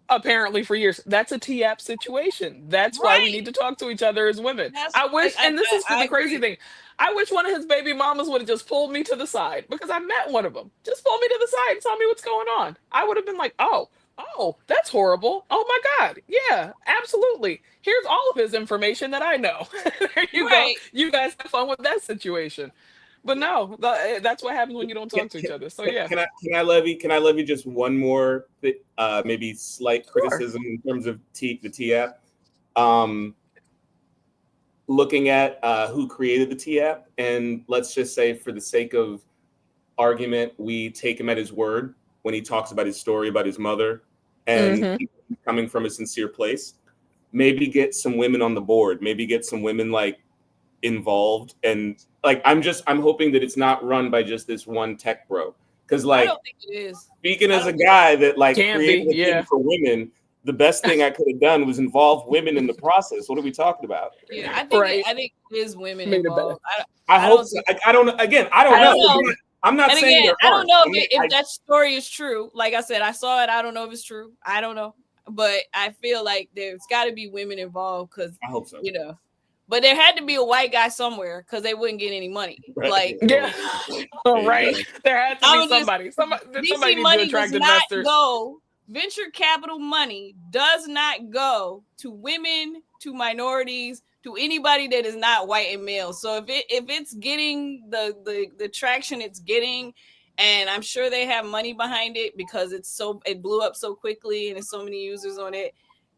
A: apparently for years. That's a TAP situation. That's why we
B: Right.
A: need to talk to each other as women.
B: That's
A: I wish, and this is
B: I
A: the crazy
B: agree.
A: thing. I wish one of his baby mamas would have just pulled me to the side because I met one of them. Just pulled me to the side and tell me what's going on. I would have been like, oh, that's horrible. Oh my God. Yeah, absolutely. Here's all of his information that I know. There you go.
B: Right.
A: You guys have fun with that situation. But no, that's what happens when you don't
D: Can,
A: talk to each
D: can,
A: other. So yeah,
D: can I levy just one more maybe slight
A: sure.
D: criticism in terms of the T app? Um, Looking at who created the T app, and let's just say for the sake of argument, we take him at his word when he talks about his story about his mother and
A: Hmm.
D: he's coming from a sincere place. Maybe get some women on the board. Maybe get some women like involved, and like I'm hoping that it's not run by just this one tech bro, because
B: I
D: like
B: don't think it is.
D: speaking
B: I
D: as a
B: don't think
D: guy that like
A: Can't be.
D: created a thing
A: Yeah.
D: for women, the best thing I could have done was involve women in the process. What are we talking about?
B: yeah,
A: Right.
B: I think it is women
A: Made it better.
B: involved.
D: I
B: I
D: hope
B: don't
D: so.
B: think
D: I don't again, I
B: I
D: don't
B: don't
D: know.
B: know.
D: I'm not
B: And
D: saying
B: again,
D: they're
B: I don't
D: harsh.
B: know
D: I
B: if that story is true. Like I said, I saw it. I don't know if it's true. I don't know. But I feel like there's got to be women involved because,
D: I hope so.
B: you know, but there had to be a white guy somewhere because they wouldn't get any money.
D: Right.
B: Like,
A: Yeah. All
D: There you
A: right.
D: go.
A: There had to
B: I
A: be
B: was just,
A: somebody. Somebody
B: VC
A: needs to
B: money does
A: attract
B: not
A: investors.
B: go, venture capital money does not go to women, to minorities, to anybody that is not white and male. So if it's getting the traction it's getting, and I'm sure they have money behind it because it blew up so quickly and there's so many users on it,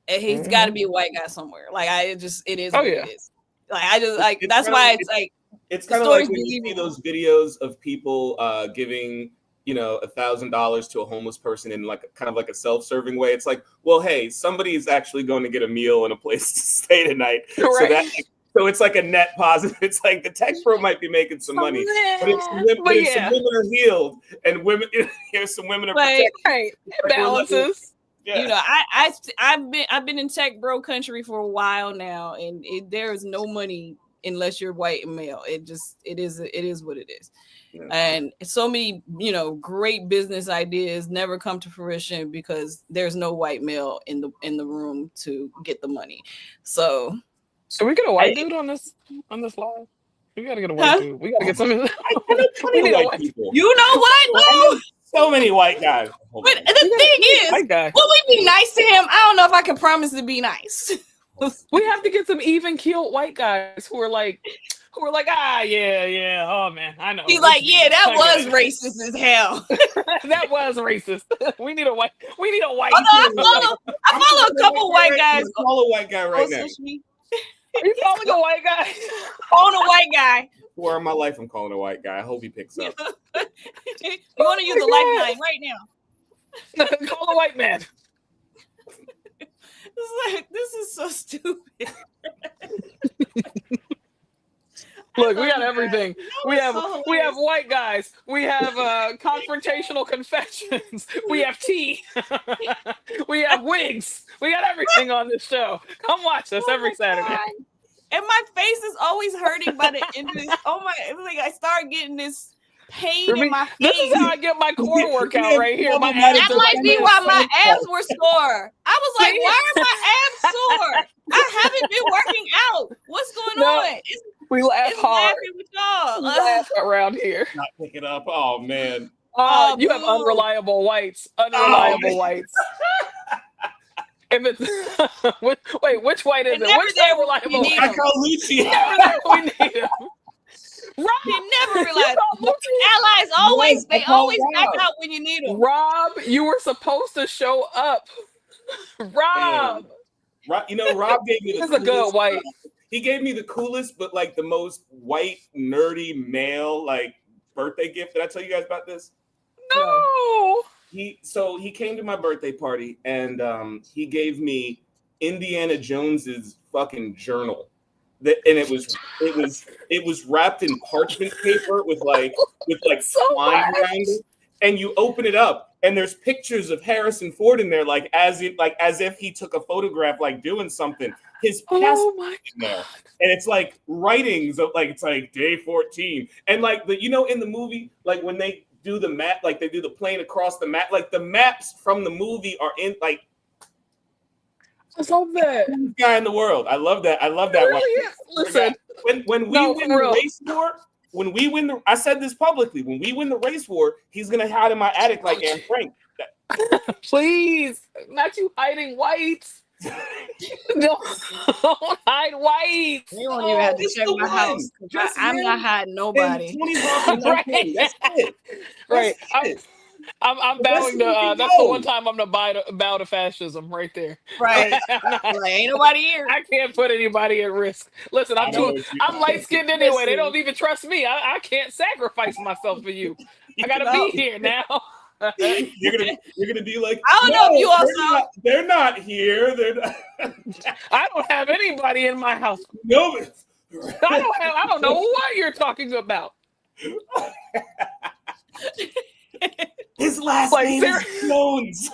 B: and he's got to
A: Hmm.
B: be a white guy somewhere. Like it is
A: Oh
B: what it
A: yeah.
B: is. Like I just like
D: It's
B: that's
D: kind of
B: why it's like
D: it's
B: the
D: kind of like
B: story's
D: when you see
B: believable.
D: those videos of people giving $1,000 to a homeless person in like kind of like a self-serving way. It's like, well, hey, somebody is actually going to get a meal and a place to stay tonight, so that
A: Right.
D: so it's like a net positive. It's like the tech pro might be making some money, but
A: But
D: if some
A: yeah.
D: women are healed and women, some women are
B: Like,
D: protected,
A: Right.
D: it's
A: It
D: like
A: balances.
B: you
D: yeah.
B: know, I've been in tech bro country for a while now, and there is no money unless you're white and male. It is what it is.
D: Yeah.
B: And so many, great business ideas never come to fruition because there's no white male in the room to get the money. So
A: So we get a
B: I,
A: white dude on this live. We gotta get a white
B: huh?
A: dude. We gotta get some.
D: I know plenty
A: We
D: of
A: need a
D: white
A: white.
D: people.
B: You know what
D: I
B: though?
D: know so many white guys. Hold
B: But
D: on.
B: the
A: We
B: thing
A: need a
B: is,
A: white guy.
B: will we be nice to him? I don't know if I can promise to be nice.
A: We have to get some even keeled white guys who are like, yeah. Oh man, I know.
B: He's
A: It's
B: like,
A: me.
B: yeah, that
A: I
B: was
A: get
B: racist as hell.
A: it. That was racist. We need a white. We need a white.
B: Although I follow a couple white guys
D: Follow a white guy right
B: on
D: now.
B: social media.
A: Are you calling a white guy?
B: On a white guy.
D: For my life, I'm calling a white guy. I hope he picks up.
B: You want to use a lifeline right now.
A: Call a white man.
B: It's like, this is so stupid.
A: Look, we got everything. We have
B: so
A: we have white guys. We have confrontational confessions. We have tea. We have wigs. We got everything on this show. Come watch us every Saturday.
B: God. And my face is always hurting by the end of this. Oh my! It's like I start getting this pain in my
A: This is
B: face.
A: how I get my core workout right here. My
B: That
A: abs are
B: might
A: like
B: be
A: this.
B: why my abs were sore. I was like,
A: See?
B: why are my abs sore? I haven't been working out. What's going
A: No,
B: on?
A: we laugh
B: It's
A: hard.
B: laughing with y'all.
A: We laugh around here.
D: Not pick it up. Oh man.
A: You have
B: boo.
A: unreliable whites. Unreliable whites. If it's wait, which white is
B: They're
A: it?
B: never
A: Which
B: there when
A: unreliable
B: you need
A: white?
B: them.
D: Lucy.
A: Never there when we need him.
B: They
A: Rob,
B: never realize.
A: you know,
B: Allies always,
D: Yes,
B: they
D: I call
B: always back
D: Rob.
B: out when you need them.
A: Rob, you were supposed to show up. Rob,
D: Rob, Rob gave me the
A: he's a good
D: coolest.
A: white.
D: He gave me the coolest, but like the most white, nerdy male like birthday gift. Did I tell you guys about this?
A: No.
D: He came to my birthday party and he gave me Indiana Jones's fucking journal. And it was wrapped in parchment paper with like
A: So
D: twine
A: much.
D: around it. And you open it up and there's pictures of Harrison Ford in there, like as if he took a photograph, like doing something. His passport
A: my
D: in there. And it's like writings of like it's like day 14. And like in the movie, like when they do the map, like they do the plane across the map, like the maps from the movie are in like
A: I love that.
D: coolest guy in the world. I love that. I love that one.
A: Really is. Listen,
D: When we
A: No,
D: win
A: for
D: the
A: real.
D: race war, I said this publicly. When we win the race war, he's gonna hide in my attic like Anne Frank.
A: please, not you hiding whites. Don't hide whites.
B: You don't even have to
D: Just
B: check
D: the
B: my
D: one.
B: house.
D: Just
B: I'm
D: him
B: not hiding nobody.
D: And Tony Hawk,
A: Right.
D: that's it.
A: Right.
D: That's it.
A: I'm
D: The
A: bowing
D: rest
A: to.
D: of it
A: That's the
D: goes.
A: one time I'm gonna bow to fascism right there.
B: Right.
A: I'm not-
B: Like, ain't nobody here.
A: I can't put anybody at risk. Listen, I'm light skinned anyway. They don't even trust me. I can't sacrifice myself for you. I gotta be here now.
D: You're gonna be like,
B: I don't know if you also.
D: they're not here. They're not.
A: I don't have anybody in my house.
D: No.
A: I don't know what you're talking about.
D: His last
A: Like,
D: name is Jones.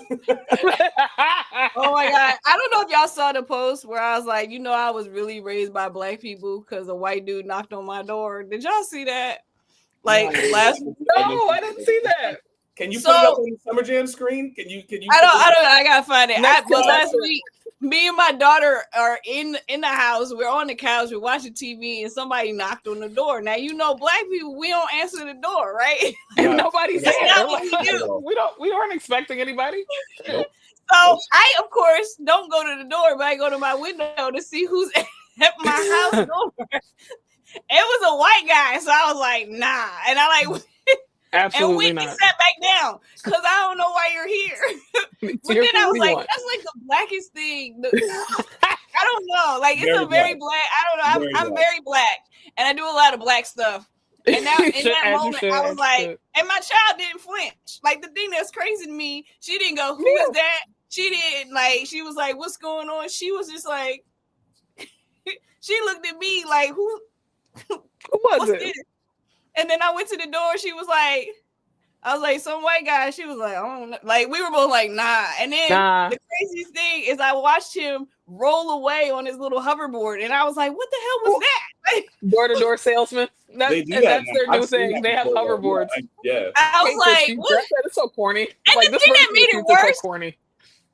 B: Oh my god! I don't know if y'all saw the post where I was like, I was really raised by black people because a white dude knocked on my door. Did y'all see that? Like last.
A: No, I didn't see that.
D: Can you put it up on the Summer Jam screen? Can you?
B: I don't. I gotta find it.
A: Next
B: But
A: time.
B: last week, me and my daughter are in the house. We're on the couch. We're watching TV, and somebody knocked on the door. Now black people, we don't answer the door, right?
A: And nobody's there.
B: That's not what we do.
A: We aren't expecting anybody.
D: Nope.
B: So I, of course, don't go to the door, but I go to my window to see who's at my house door. It was a white guy, so I was like, nah. And I like.
A: Absolutely
B: and we
A: not.
B: sat back down because I don't know why you're here. But then I was like, that's like the blackest thing. I don't know. Like, it's very black. I don't know. I'm very black, and I do a lot of black stuff. And now in that moment, I was like, and my child didn't flinch. Like, the thing that's crazy to me, she didn't go, "Who is that?" She didn't she was like, "What's going on?" She was just like, she looked at me like, "Who
A: was it?"
B: This? And then I went to the door. She was like, I was like, some white guy. She was like, I don't know. Like, we were both like, nah. And then the craziest thing is I watched him roll away on his little hoverboard. And I was like, what the hell was that?
A: Door-to-door salesman. That's their new thing. They have hoverboards.
D: Yeah.
B: I was like,
A: what? That is so corny.
B: And
A: like,
B: the thing that made it worse,
A: so corny.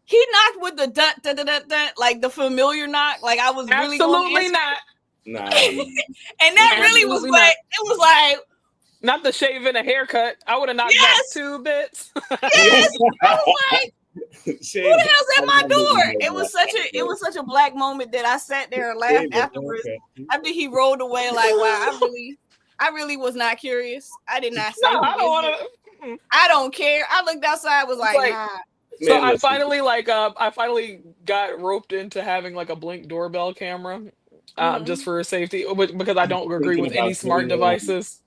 B: He knocked with the dun, dun, dun, dun, dun, like the familiar knock. Like, I was really
A: absolutely not.
D: Nah.
B: And that really was like, it was like,
A: not the shave and a haircut. I would have knocked back 2 bits.
B: Yes. I was like, who the hell's at my door? It was such a black moment that I sat there and laughed afterwards. After he rolled away, like, wow, I really was not curious. I did not say.
A: No, I don't want to.
B: I don't care. I looked outside, was like, nah.
A: So I finally got roped into having like a Blink doorbell camera, just for safety, because I don't agree with any smart devices.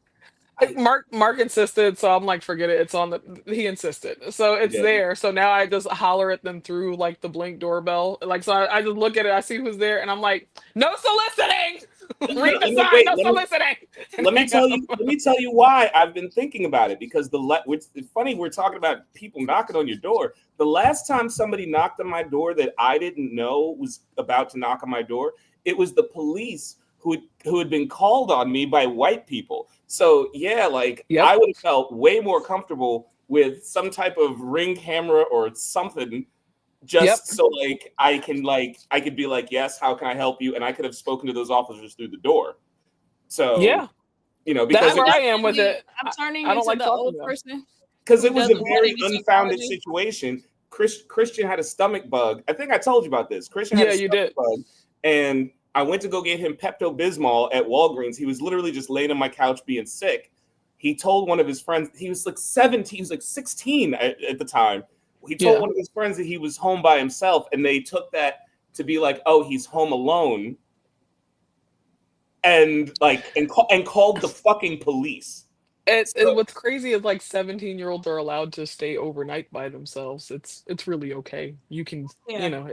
A: Mark insisted, so I'm like, forget it. It's on he insisted, so it's there. So now I just holler at them through like the Blink doorbell. Like, so I just look at it, I see who's there, and I'm like, no soliciting. Read the sign, no soliciting.
D: Let me tell you why I've been thinking about it, because it's funny we're talking about people knocking on your door. The last time somebody knocked on my door that I didn't know was about to knock on my door, it was the police who had been called on me by white people. So yeah, like
A: Yep.
D: I would have felt way more comfortable with some type of ring camera or something, just so like I could be like, yes, how can I help you? And I could have spoken to those officers through the door. So
A: Yeah.
D: you know, because
A: That's where I am with it.
B: I'm turning
A: I don't
B: into
A: like
B: the
A: talking
B: old
A: to them.
B: person.
D: because
B: Who
D: it was a
B: doesn't want
D: very
B: any
D: unfounded
B: technology.
D: situation. Christian had a stomach bug. I think I told you about this. Christian had a
A: you
D: stomach
A: did.
D: bug, and I went to go get him Pepto-Bismol at Walgreens. He was literally just laying on my couch being sick. He told one of his friends, he was like 17, he was like 16 at the time. He told one of his friends that he was home by himself, and they took that to be like, oh, he's home alone, and called the fucking police.
A: What's crazy is like 17-year-olds are allowed to stay overnight by themselves. It's really okay. You can, you know,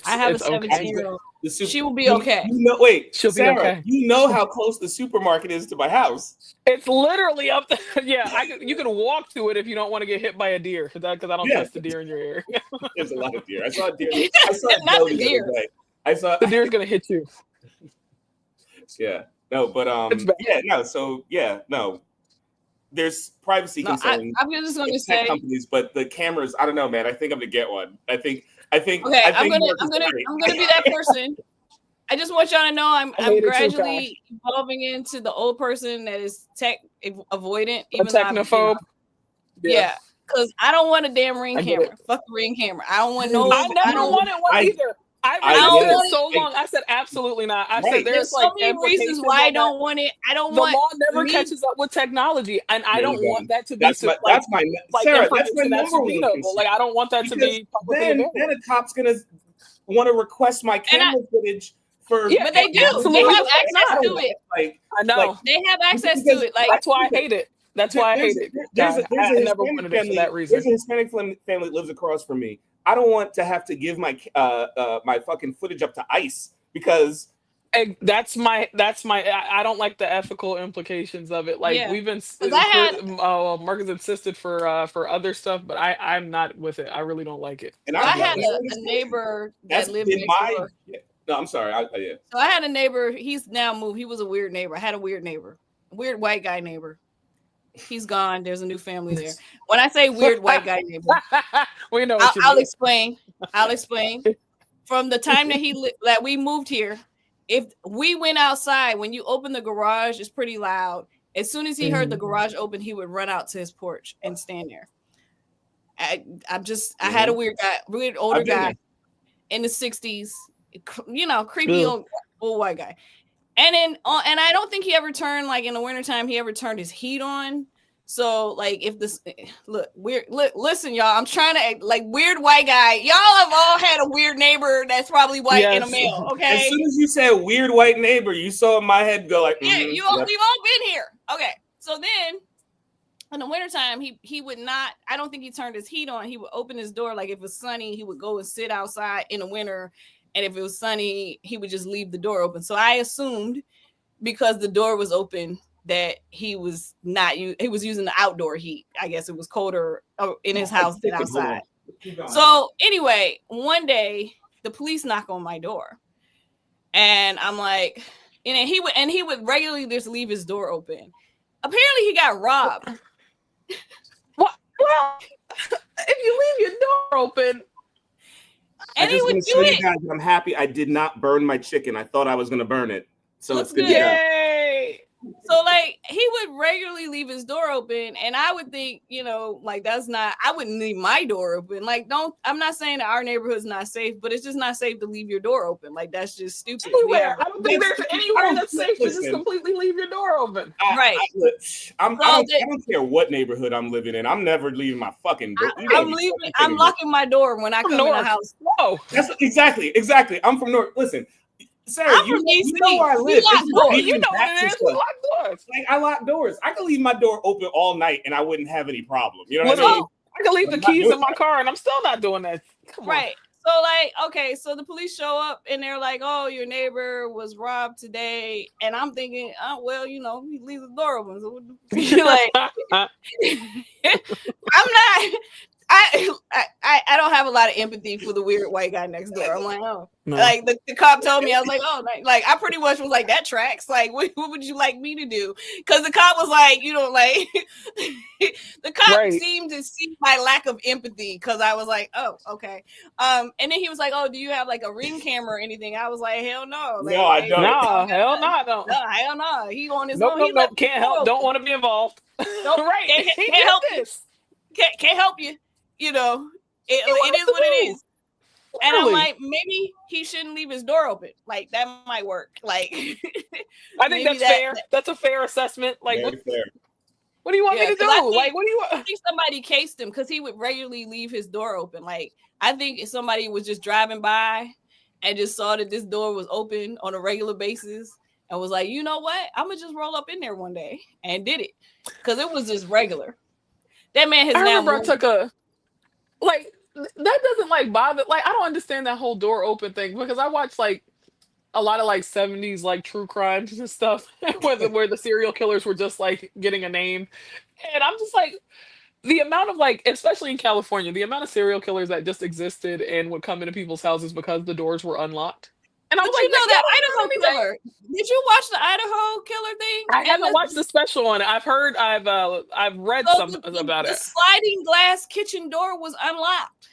B: I have
A: it's
B: a 17-year-old. She will be okay.
D: You know, wait,
A: She'll
D: Sarah,
A: be okay.
D: you know how close the supermarket is to my house.
A: It's literally up there. Yeah, you can walk to it if you don't want to get hit by a deer, because I don't trust the deer in your area.
D: There's a lot of deer. I saw a deer. I saw a doe the other day. I saw
A: the deer's gonna hit you.
D: Yeah. No, but yeah, no. So yeah, no. There's privacy concerns.
B: I'm just going to say
D: companies, but the cameras. I don't know, man. I think I'm gonna get one. I think.
B: Okay, I'm gonna be that person. I just want y'all to know I'm gradually evolving into the old person that is tech avoidant,
A: even though technophobe.
B: Yeah, because I don't want a damn ring camera. Fuck the ring camera. I don't want no.
A: I never wanted one either. I resisted it so long. I said absolutely not. I said there's like
B: so many reasons why I don't want it. I don't want.
A: The law never catches up with technology, and I don't want that to be.
D: That's my Sarah. That's my number one.
A: Like I don't want that to be.
D: Then a cop's gonna want to request my camera footage.
B: But they do. They have access to it.
A: Like I know
B: they have access to it. Like
A: that's why I hate it. That's why I hate it. I never wanted it for that reason.
D: There's a Hispanic family that lives across from me. I don't want to have to give my my fucking footage up to ICE because
A: that's my I don't like the ethical implications of it. Like we've been Marcus insisted for other stuff, but I'm not with it. I really don't like it.
B: And I had a neighbor that lived next door.
D: No, I'm sorry.
B: So I had a neighbor. He's now moved. He was a weird neighbor. I had a weird neighbor, weird white guy neighbor. He's gone. There's a new family there. When I say weird white guy neighbor,
A: we know.
B: I'll explain. I'll explain. From the time that we moved here, if we went outside, when you open the garage, it's pretty loud. As soon as he heard the garage open, he would run out to his porch and stand there. I had a weird older guy in the 60s, you know, creepy old white guy. And then, and I don't think he ever turned, like in the wintertime, he ever turned his heat on. So, like, if this, listen, y'all, I'm trying to, like, weird white guy. Y'all have all had a weird neighbor that's probably white and a male, okay?
D: As soon as you said weird white neighbor, you saw in my head go like,
B: we've all been here. Okay. So then, in the wintertime, he would not, I don't think he turned his heat on. He would open his door. Like, if it was sunny, he would go and sit outside in the winter. And if it was sunny, he would just leave the door open. So I assumed because the door was open that he was using the outdoor heat. I guess it was colder in his house than outside. So anyway, one day the police knock on my door and I'm like, and he would regularly just leave his door open. Apparently he got robbed.
A: Well, if you leave your door open,
B: and he would do it.
D: Guys, I'm happy I did not burn my chicken. I thought I was going to burn it. So it's good.
A: Yay!
B: So, like, he would regularly leave his door open. And I would think, you know, like, I wouldn't leave my door open. Like, I'm not saying that our neighborhood's not safe, but it's just not safe to leave your door open. Like, that's just stupid.
A: Anywhere. I don't think there's anywhere that's safe to just completely leave your door open.
B: Right.
D: I don't care what neighborhood I'm living in. I'm never leaving my fucking door.
B: I'm locking my door when I come in the house.
A: Whoa.
D: That's exactly. I'm from North. Listen, Sarah, you know where I live.
A: You know what it is. We lock doors.
D: Like, I lock doors. I could leave my door open all night and I wouldn't have any problem. You know what I mean?
A: I could leave the keys in my car and I'm still not doing that. Come on.
B: So, like, okay, so the police show up and they're like, oh, your neighbor was robbed today. And I'm thinking, oh, well, you know, he leaves the door open. So you're like, I don't have a lot of empathy for the weird white guy next door. I'm like, oh,
A: No.
B: like the cop told me, I was like, oh, like I pretty much was like, that tracks. Like, what would you like me to do? Because the cop was like, you know, like the cop seemed to see my lack of empathy because I was like, oh, okay. And then he was like, oh, do you have like a ring camera or anything? I was like, hell no. Like,
D: No, I don't.
A: No, hell no.
B: No, hell no. He on his
A: nope,
B: own.
A: Nope. Can't help. Don't want to be involved.
B: Nope.
A: Right.
B: Can't help this. Can't help you. You know, it is what it is. And I'm like, maybe he shouldn't leave his door open. Like that might work. Like
A: I think that's fair. That's a fair assessment. Like
D: fair.
A: What do you want me to do? Like, what do you want?
B: I think somebody cased him because he would regularly leave his door open. Like, I think if somebody was just driving by and just saw that this door was open on a regular basis and was like, you know what? I'm gonna just roll up in there one day and did it because it was just regular. That man has
A: that doesn't like bother. Like, I don't understand that whole door open thing because I watch like a lot of like 70s like true crimes and stuff where the serial killers were just like getting a name. And I'm just like, the amount of like, especially in California, the amount of serial killers that just existed and would come into people's houses because the doors were unlocked. And I'm like,
B: you know that Idaho killer. Did you watch the Idaho killer thing?
A: I haven't watched the special on it. I've read something about it.
B: The sliding glass kitchen door was unlocked.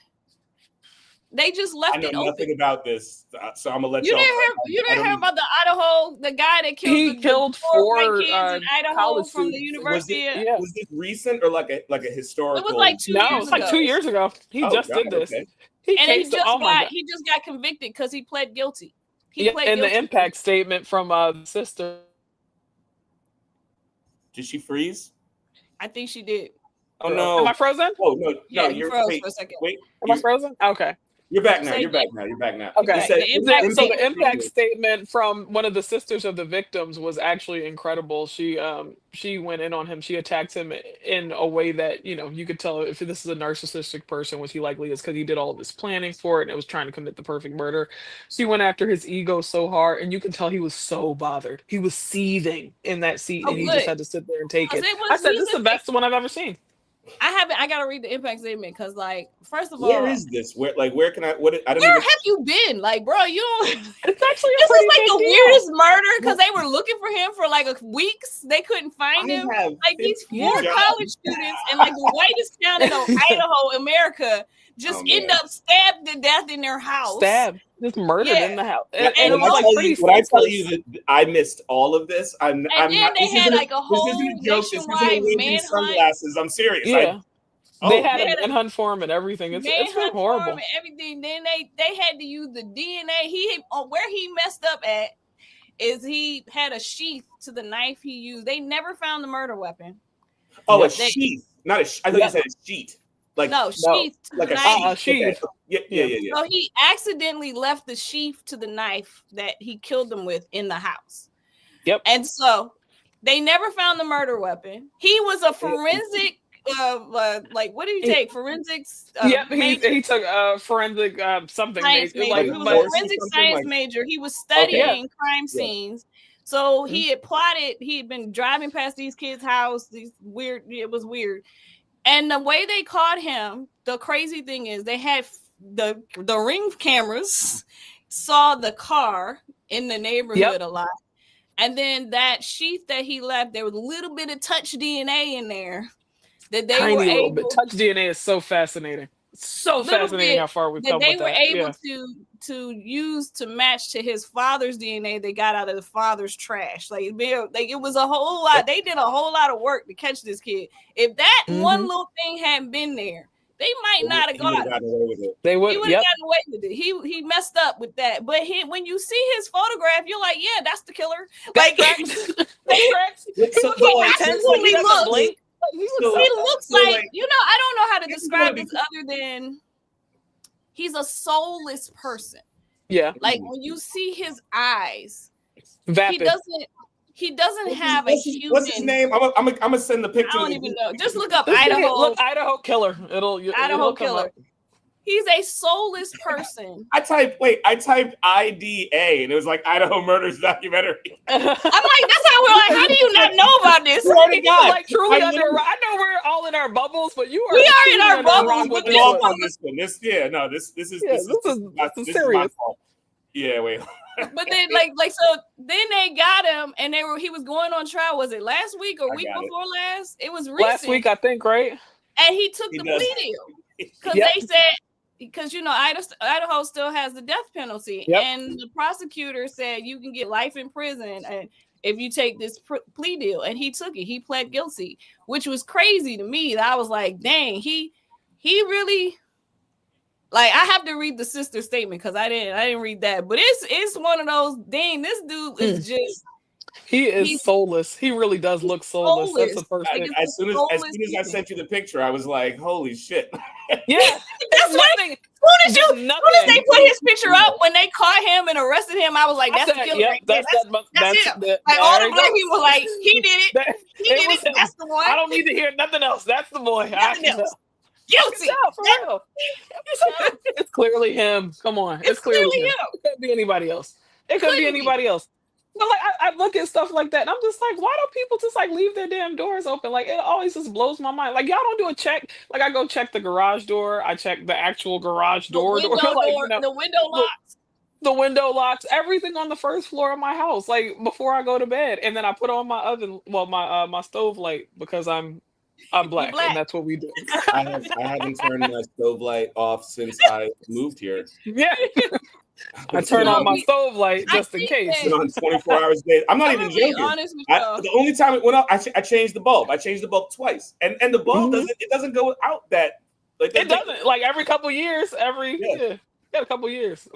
B: They just left it open.
D: I know nothing about this, so I'm gonna let
B: you didn't hear about the Idaho, the guy that killed four kids in Idaho from the university.
D: Was this recent or like a historical?
B: It was like 2 years ago.
A: No, it's like 2 years ago. He just did this.
D: Okay.
B: He just got convicted because he pled guilty.
A: The impact statement from the sister.
D: Did she freeze?
B: I think she did.
D: Oh no!
A: Am I frozen?
D: Oh no!
B: Yeah, you froze for a second.
D: Wait,
A: am I frozen? Okay.
D: You're back now. You're back now.
A: Okay.
B: The
A: impact statement from one of the sisters of the victims was actually incredible. She went in on him. She attacked him in a way that, you know, you could tell if this is a narcissistic person, which he likely is because he did all of this planning for it and it was trying to commit the perfect murder. She went after his ego so hard, and you can tell he was so bothered. He was seething in that seat, and he just had to sit there and take it. I said, this is the best one I've ever seen.
B: I gotta read the impact statement because, like, first of all,
D: where is this? Where can I? Where
B: have you been? Like, bro, you don't.
A: It's actually
B: this is like the weirdest murder because they were looking for him for like weeks. They couldn't find him. Like these 4 college students in like the whitest town in Idaho, America, just end up stabbed to death in their house.
A: Just murdered in the house.
D: And it was like pretty. When I tell you that I missed all of this, I'm not.
B: They had like a whole nationwide manhunt.
D: Sunglasses. I'm serious.
A: Yeah. They had a manhunt for him and everything. It's been horrible.
B: And everything. Then they had to use the DNA. Where he messed up at is he had a sheath to the knife he used. They never found the murder weapon.
D: Oh, a sheath, not a. I thought you said a sheet.
B: Sheath.
D: Like a
A: sheath.
D: Yeah.
B: So he accidentally left the sheath to the knife that he killed them with in the house.
A: Yep.
B: And so they never found the murder weapon. He was a forensic. What did he take? Forensics.
A: He took forensic something.
B: Science major. He was a forensic science major. He was studying crime scenes. So he had plotted. He had been driving past these kids' house. It was weird. And the way they caught him, the crazy thing is they had the ring cameras saw the car in the neighborhood a lot. And then that sheath that he left, there was a little bit of touch DNA in there that they were able. Bit.
A: Touch DNA is so fascinating. It's so fascinating how far we've come with that.
B: They were able to use to match to his father's DNA they got out of the father's trash. Like it was a whole lot. They did a whole lot of work to catch this kid. If that one little thing hadn't been there, they might not have gotten away with it. He would have gotten away with it. He messed up with that. But when you see his photograph, you're like, yeah, that's the killer. Like he looks like, you know, I don't know how to describe this other than he's a soulless person.
A: Yeah.
B: Like when you see his eyes,
A: Vapid.
B: he doesn't have a human.
D: What's his name? I'm gonna send the picture.
B: I don't even know. Just look up Idaho.
A: Look, Idaho killer. It'll
B: Killer.
A: Come up.
B: He's a soulless person.
D: I typed IDA, and it was like Idaho Murders Documentary.
B: I'm like, that's how we're like. How do you not know about this?
A: Like truly under. I know we're all in our bubbles, but you are.
B: We are in our bubbles, but
D: this one. This is
A: serious.
D: Yeah, wait.
B: But then, so then they got him, and he was going on trial. Was it last week or week before last? It was recent.
A: Last week, I think, right?
B: And he took the plea deal because they said, because Idaho still has the death penalty, and the prosecutor said you can get life in prison, and if you take this plea deal, and he took it, he pled guilty, which was crazy to me. I was like, dang, he really. Like, I have to read the sister statement because I didn't read that, but it's one of those. Dang, this dude is just.
A: He's soulless. He really does look soulless. That's the first thing.
D: As soon as I sent you the picture, I was like, "Holy shit!"
A: Yeah,
B: that's nothing. As soon as they put his picture up, when they caught him and arrested him, I was like, "That's the killer."
A: Yep, that's him.
B: Like all the black people, like he did it. He did it. That's the one.
A: I don't need to hear nothing else. That's the boy.
B: Nothing else. Guilty.
A: For real. It's clearly him. Come on. It's clearly him. It could be anybody else. It could be anybody else. But like I look at stuff like that and I'm just like, why do people just like leave their damn doors open? Like it always just blows my mind. Like y'all don't do a check. Like I go check the garage door. I check the actual garage door.
B: The window locks.
A: The window locks. Everything on the first floor of my house. Like before I go to bed. And then I put on my oven, my stove light because I'm black, and that's what we do.
D: I haven't turned my stove light off since I moved here.
A: Yeah. I turn on my stove light just in case.
D: It's been on 24 hours a day. I'm not even joking. The only time it went out, I changed the bulb. I changed the bulb twice, and the bulb doesn't go out that. Like
A: it doesn't. Like every couple years, a couple years.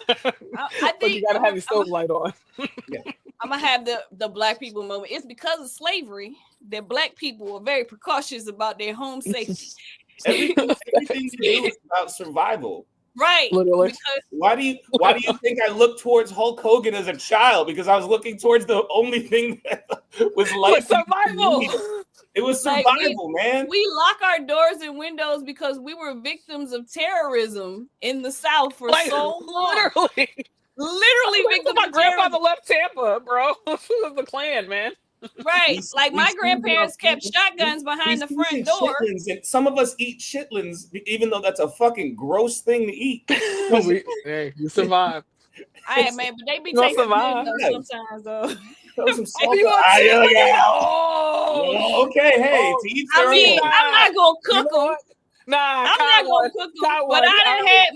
B: I think
A: you gotta have your stove light on.
D: Yeah.
B: I'm gonna have the black people moment. It's because of slavery that black people are very precautious about their home safety.
D: Everything to do is about survival.
B: Right.
A: Literally.
D: Why do you think I looked towards Hulk Hogan as a child? Because I was looking towards the only thing that was like
A: survival.
D: It was survival, man.
B: We lock our doors and windows because we were victims of terrorism in the South for so long. Literally victims.
A: My grandfather left Tampa, bro. This was the Klan, man.
B: Right. Like my grandparents kept shotguns behind the front door.
D: And some of us eat chitlins, even though that's a fucking gross thing to eat.
A: Hey, you survive.
B: Man, but they be taking sometimes though.
D: Okay, hey.
B: I'm not gonna cook them.
A: Nah,
B: I'm not gonna cook them. But I done had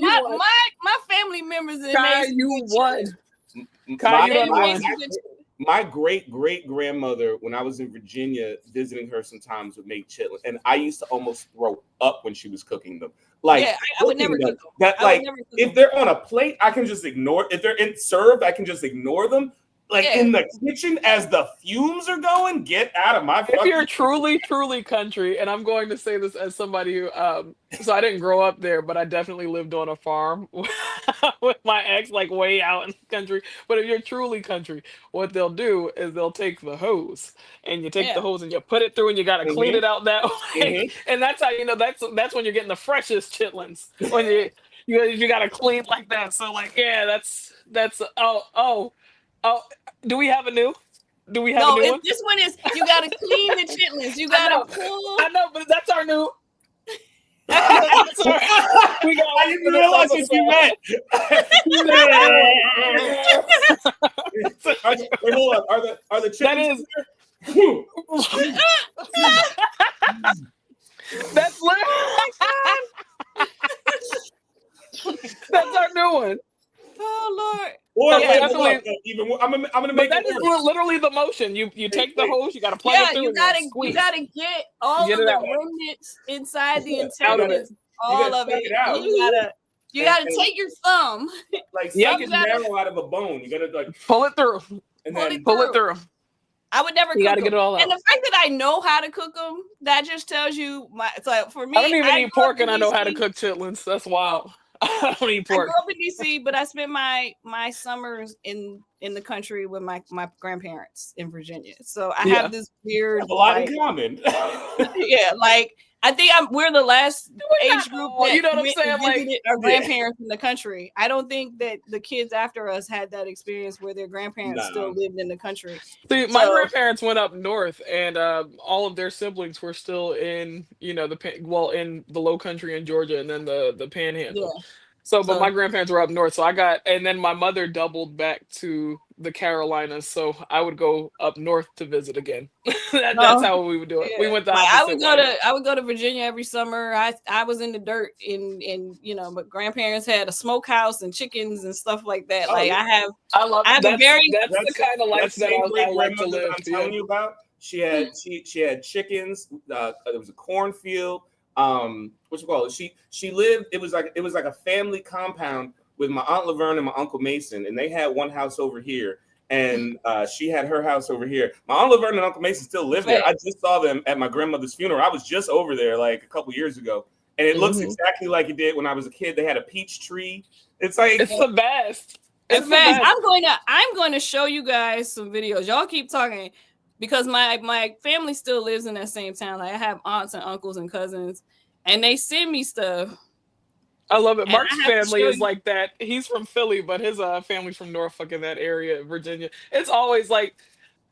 B: my family members in there.
A: You won.
D: My great grandmother, when I was in Virginia visiting her, sometimes would make chitlins, and I used to almost throw up when she was cooking them. Like,
B: I would never cook them.
D: That like, if they're on a plate, I can just ignore. If they're served, I can just ignore them. Like in the kitchen, as the fumes are going, get out of my.
A: If you're truly country, and I'm going to say this as somebody who, so I didn't grow up there, but I definitely lived on a farm with my ex, like way out in the country. But if you're truly country, what they'll do is they'll take the hose, and you take the hose and you put it through, and you got to clean it out that way, and that's how you know that's when you're getting the freshest chitlins when you got to clean like that. So like that's Oh, do we have a new? Do we have a new one?
B: This one is you gotta clean the chitlins. You gotta pull.
A: I know, but that's our new.
D: I didn't realize what you meant. Wait, hold on. Are the chitlins?
A: That's that's our new one.
B: Oh Lord.
D: Or I'm gonna make
A: that is literally the motion. You take the hose, you gotta plug it through.
B: You gotta get all of the remnants inside the intestines, all of it. You gotta take your thumb,
D: like suck marrow out of a bone. You gotta like
A: pull it through,
D: and then
A: pull it through.
B: I would never.
A: You gotta get it all out.
B: And the fact that I know how to cook them, that just tells you it's like for me.
A: I don't even eat pork, and I know how to cook chitlins. That's wild. I don't eat pork.
B: I grew up in DC, but I spent my summers in the country with my grandparents in Virginia. So I have this weird
D: a lot in common.
B: Yeah, like I think we're the last age group that
A: you know what I'm
B: went
A: saying?
B: and
A: Like,
B: visited our grandparents in the country. I don't think that the kids after us had that experience where their grandparents still lived in the country.
A: see, my grandparents went up north, and all of their siblings were still in, in the Low Country in Georgia, and then the Panhandle.
B: Yeah.
A: So, but my grandparents were up north, so and then my mother doubled back to the Carolinas, so I would go up north to visit again. That's how we would do it.
B: Yeah.
A: We went the
B: Like,
A: opposite way.
B: I would go to Virginia every summer. I was in the dirt but grandparents had a smokehouse and chickens and stuff like that.
D: Oh,
B: like
D: yeah.
A: I love
B: I have
A: that's,
B: a very
A: that's the kind of life that I like to live.
D: I'm telling you about. She had chickens. There was a cornfield. What's it called? She lived. It was like a family compound with my Aunt Laverne and my Uncle Mason, and they had one house over here, and she had her house over here. My Aunt Laverne and Uncle Mason still live there. I just saw them at my grandmother's funeral. I was just over there like a couple years ago, and it looks exactly like it did when I was a kid. They had a peach tree. It's like
A: it's the best.
B: In fact, I'm going to show you guys some videos. Y'all keep talking because my family still lives in that same town. Like, I have aunts and uncles and cousins, and they send me stuff.
A: I love it. Mark's family is like that. He's from Philly, but his family's from Norfolk in that area, Virginia. It's always like,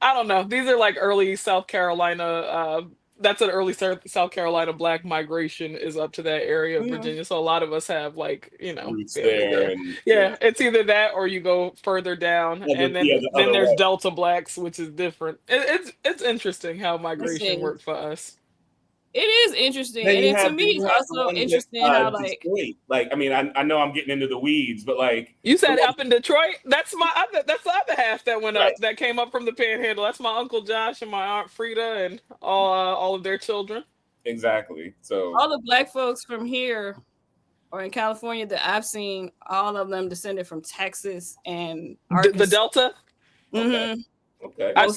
A: I don't know. These are like early South Carolina. That's an early South Carolina Black migration is up to that area of Virginia. So a lot of us have
D: roots there.
A: Yeah, it's either that or you go further down, and then there's Delta Blacks, which is different. It's interesting how migration worked for us.
B: It is interesting, and to me, it's also interesting how
D: Detroit. Like, I mean, I know I'm getting into the weeds, but like
A: you said up in Detroit, that's the other half that went up, that came up from the Panhandle. That's my Uncle Josh and my Aunt Frida and all of their children.
D: Exactly. So
B: all the Black folks from here or in California that I've seen, all of them descended from Texas and Arkansas.
A: The Delta.
B: Mm-hmm.
D: Okay.
A: I've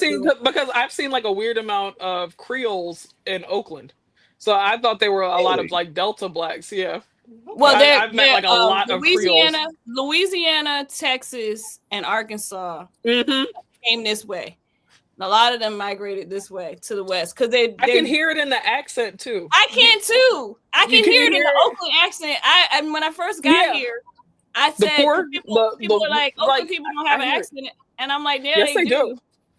A: seen like a weird amount of Creoles in Oakland. So I thought they were a lot of like Delta Blacks, yeah.
B: Well,
A: I've met like a lot of Creoles.
B: Louisiana, Texas, and Arkansas came this way. And a lot of them migrated this way to the west because I
A: can hear it in the accent too.
B: I can too. I can hear it in the Oakland accent. And when I first got here, I said people are like, Oakland people don't have an accent, and I'm like, yeah,
A: yes, they do.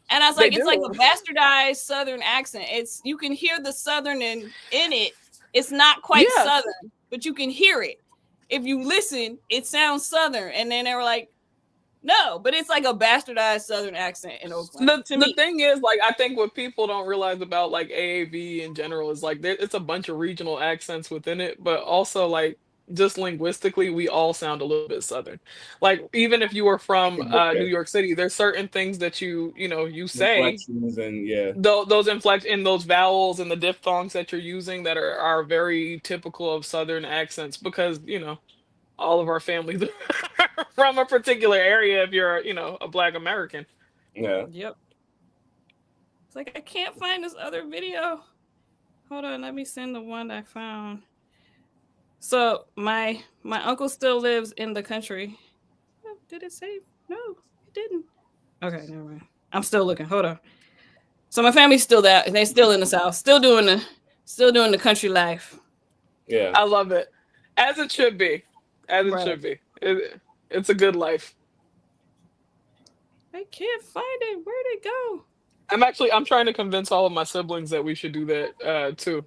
B: And I was like, it's like a bastardized Southern accent. You can hear the Southern in it. It's not quite Southern, but you can hear it. If you listen, it sounds Southern. And then they were like, no, but it's like a bastardized Southern accent in Oakland.
A: The thing is, like, I think what people don't realize about like AAV in general is like it's a bunch of regional accents within it, but also like just linguistically, we all sound a little bit Southern. Like, even if you were from New York City, there's certain things that you say,
D: and
A: those inflection, those vowels and the diphthongs that you're using that are very typical of Southern accents, because all of our families are from a particular area. If you're a Black American.
D: Yeah.
B: Yep. It's like I can't find this other video. Hold on, let me send the one I found. So my uncle still lives in the country. Oh, did it say? No, it didn't. Okay, never mind. I'm still looking. Hold on. So my family's still there. They're still in the South. Still doing the country life.
D: Yeah,
A: I love it, as it should be. As it should be. It's a good life.
B: I can't find it. Where'd it go?
A: I'm trying to convince all of my siblings that we should do that too.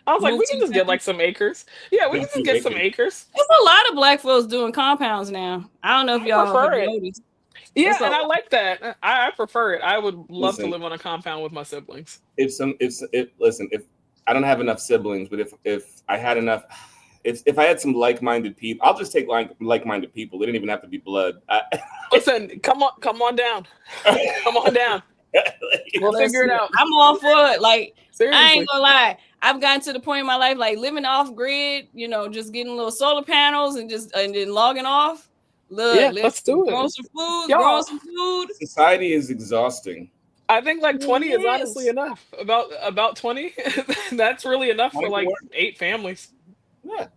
A: I was like, we can just get like some acres. Yeah, we can just get some acres.
B: There's a lot of Black folks doing compounds now. I don't know if y'all have noticed.
A: Yeah, and I like that. I prefer it. I would love to live on a compound with my siblings.
D: If I don't have enough siblings, but if I had enough, if I had some like-minded people, I'll just take like-minded people. They didn't even have to be blood.
A: Listen, come on down. Come on down. We'll figure it out.
B: I'm all for it. Like,
A: seriously.
B: I ain't gonna lie. I've gotten to the point in my life, like living off grid, just getting little solar panels and then logging off. Look,
A: let's do it.
B: Growing some food.
D: Society is exhausting.
A: I think like 20 is honestly enough. About 20, that's really enough for like 8 families.
D: Yeah,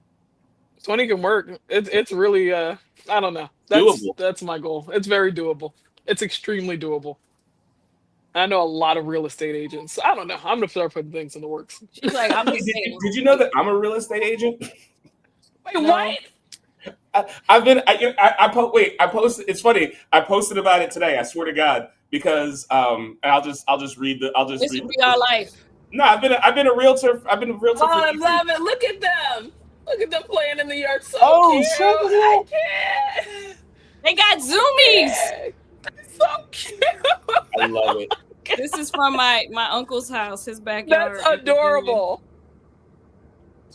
A: 20 can work. It's really I don't know. That's my goal. It's very doable. It's extremely doable. I know a lot of real estate agents. I don't know. I'm gonna start putting things in the works.
B: She's like, I'm
D: Hey,
B: just saying.
D: did you know that I'm a real estate agent?
A: Wait,
B: No.
A: what?
D: I've been. Wait. I posted. It's funny. I posted about it today. I swear to God, because and I'll just read the. I'll just
B: This
D: read.
B: would be our life.
D: No, I've been a realtor. I've been a realtor
A: Oh,
D: for
A: I
D: years.
A: love it. Look at them. Look at them playing in the yard. So
D: Oh,
A: cute.
D: so cool.
A: I can't.
B: They got zoomies.
A: So cute.
D: I love it.
B: This is from my uncle's house, his backyard.
A: That's adorable.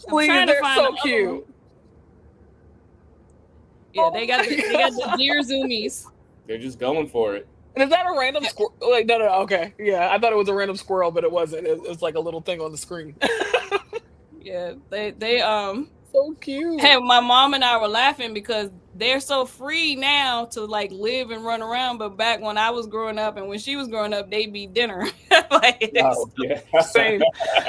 A: Please,
B: trying to
A: they're
B: find
A: so
B: the other
A: cute.
B: one. Yeah, they got the deer zoomies.
D: They're just going for it.
A: And is that a random squirrel? Like, no. Okay, yeah, I thought it was a random squirrel, but it wasn't. It was like a little thing on the screen.
B: Yeah, they
A: So cute.
B: Hey, my mom and I were laughing because they're so free now to like live and run around. But back when I was growing up and when she was growing up, they'd be dinner. Like,
D: Oh, yeah.
A: Same.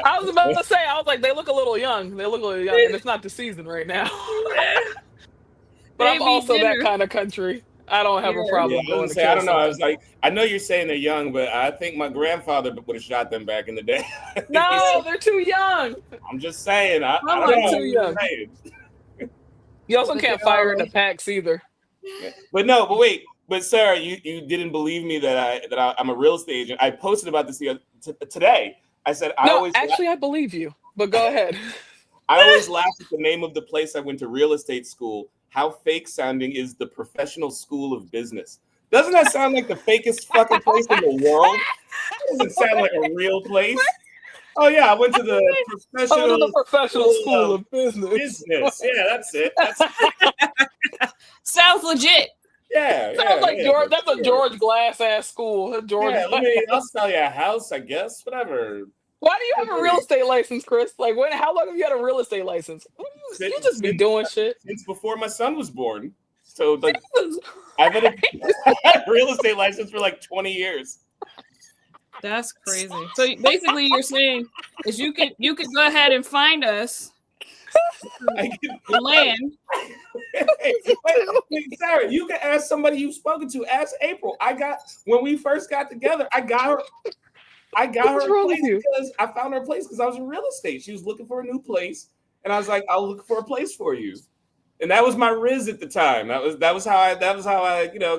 A: I was about to say, I was like, they look a little young. They look a little young, and it's not the season right now. But I'm also that kind of country. I don't have a problem going to kill
D: I don't know. I was
A: something.
D: like, I know you're saying they're young, but I think my grandfather would have shot them back in the day.
A: No, they're too young.
D: I'm just saying. I
A: I'm
D: don't know.
A: too young. You also can't fire in the packs either.
D: But wait. But Sarah, you didn't believe me that I'm a real estate agent. I posted about this today. I said I
A: believe you. But go ahead.
D: I always laugh at the name of the place I went to real estate school. How fake sounding is the Professional School of Business. Doesn't that sound like the fakest fucking place in the world? It doesn't sound like a real place. Oh yeah, I went to the
A: Professional School of Business.
D: Yeah, that's it.
B: Sounds legit.
D: Yeah,
A: sounds like George. That's a George Glass ass school. George.
D: Yeah, I'll sell you a house, I guess. Whatever.
A: Why do you have a real estate license, Chris? Like, how long have you had a real estate license? You just be doing shit
D: since before my son was born. So like, I've had a real estate license for like 20 years.
B: That's crazy. So basically, you're saying is you could go ahead and find us land.
D: Wait, Sarah, you can ask somebody you've spoken to. Ask April. When we first got together, I got her a place because I found her a place because I was in real estate. She was looking for a new place, and I was like, "I'll look for a place for you." And that was my riz at the time. That was how I got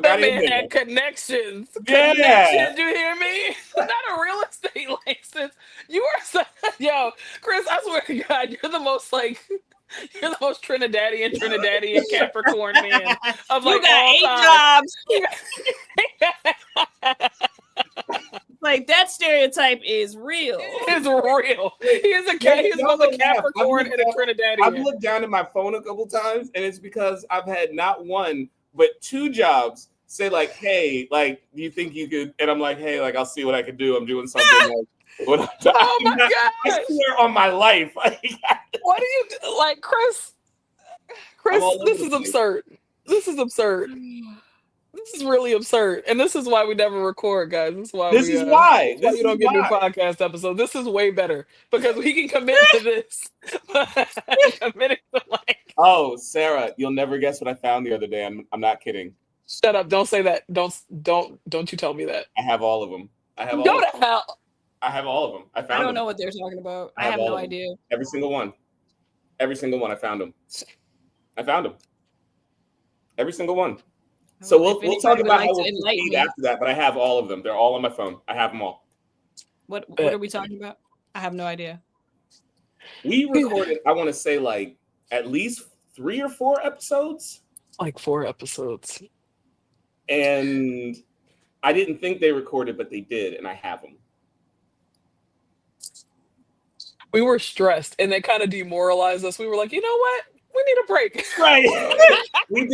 A: that
D: in
A: man
D: there.
A: Had connections.
D: Yeah.
A: Connections, you hear me? Not a real estate license. You are so, Chris, I swear to God, you're the most Trinidadian Capricorn man of like
B: you got 8 jobs. Like that stereotype is real.
A: It's real. He's both a Capricorn and a Trinidadian.
D: I've looked down at my phone a couple times, and it's because I've had not one but 2 jobs say like, "Hey, like, do you think you could?" And I'm like, "Hey, like, I'll see what I can do. I'm doing something." Like,
A: oh my God!
D: I swear on my life.
A: What do you like, Chris? Chris, this is absurd. This is absurd. This is really absurd, and this is why we never record, guys. This is why you don't get new podcast episodes. This is way better because we can commit to this. Committing to
D: Oh, Sarah, you'll never guess what I found the other day. I'm not kidding.
A: Shut up! Don't say that. Don't you tell me that.
D: I have all of them.
A: Go to hell.
D: I have all of them. I
B: don't know what they're talking about. I have no idea.
D: Every single one. I found them. Every single one. So we'll talk about how we'll proceed after that, but I have all of them. They're all on my phone. I have them all.
B: What are we talking about? I have no idea.
D: We recorded, I want to say, like at least 3 or 4 episodes.
A: Like 4 episodes.
D: And I didn't think they recorded, but they did, and I have them.
A: We were stressed, and they kind of demoralized us. We were like, you know what? We need a break.
D: Right. We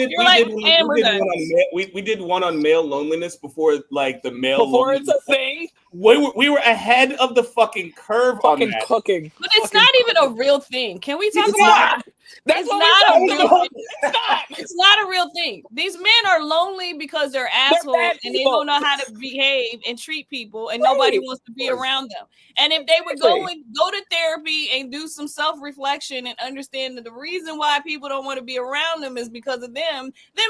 D: did one on male loneliness before like the male
A: before it's a thing.
D: We were ahead of the fucking curve on that.
A: Cooking.
B: But it's not even a real thing. Can we talk about
A: That's
B: It's
A: what
B: not a
A: we
B: real
A: talked
B: thing.
A: about. Stop.
B: It's not a real thing. These men are lonely because they're
A: They're
B: assholes
A: bad
B: and they
A: people.
B: don't know how to behave and treat people, and nobody
A: Right.
B: wants to be around them. And if they would go to therapy and do some self-reflection and understand that the reason why people don't want to be around them is because of them, then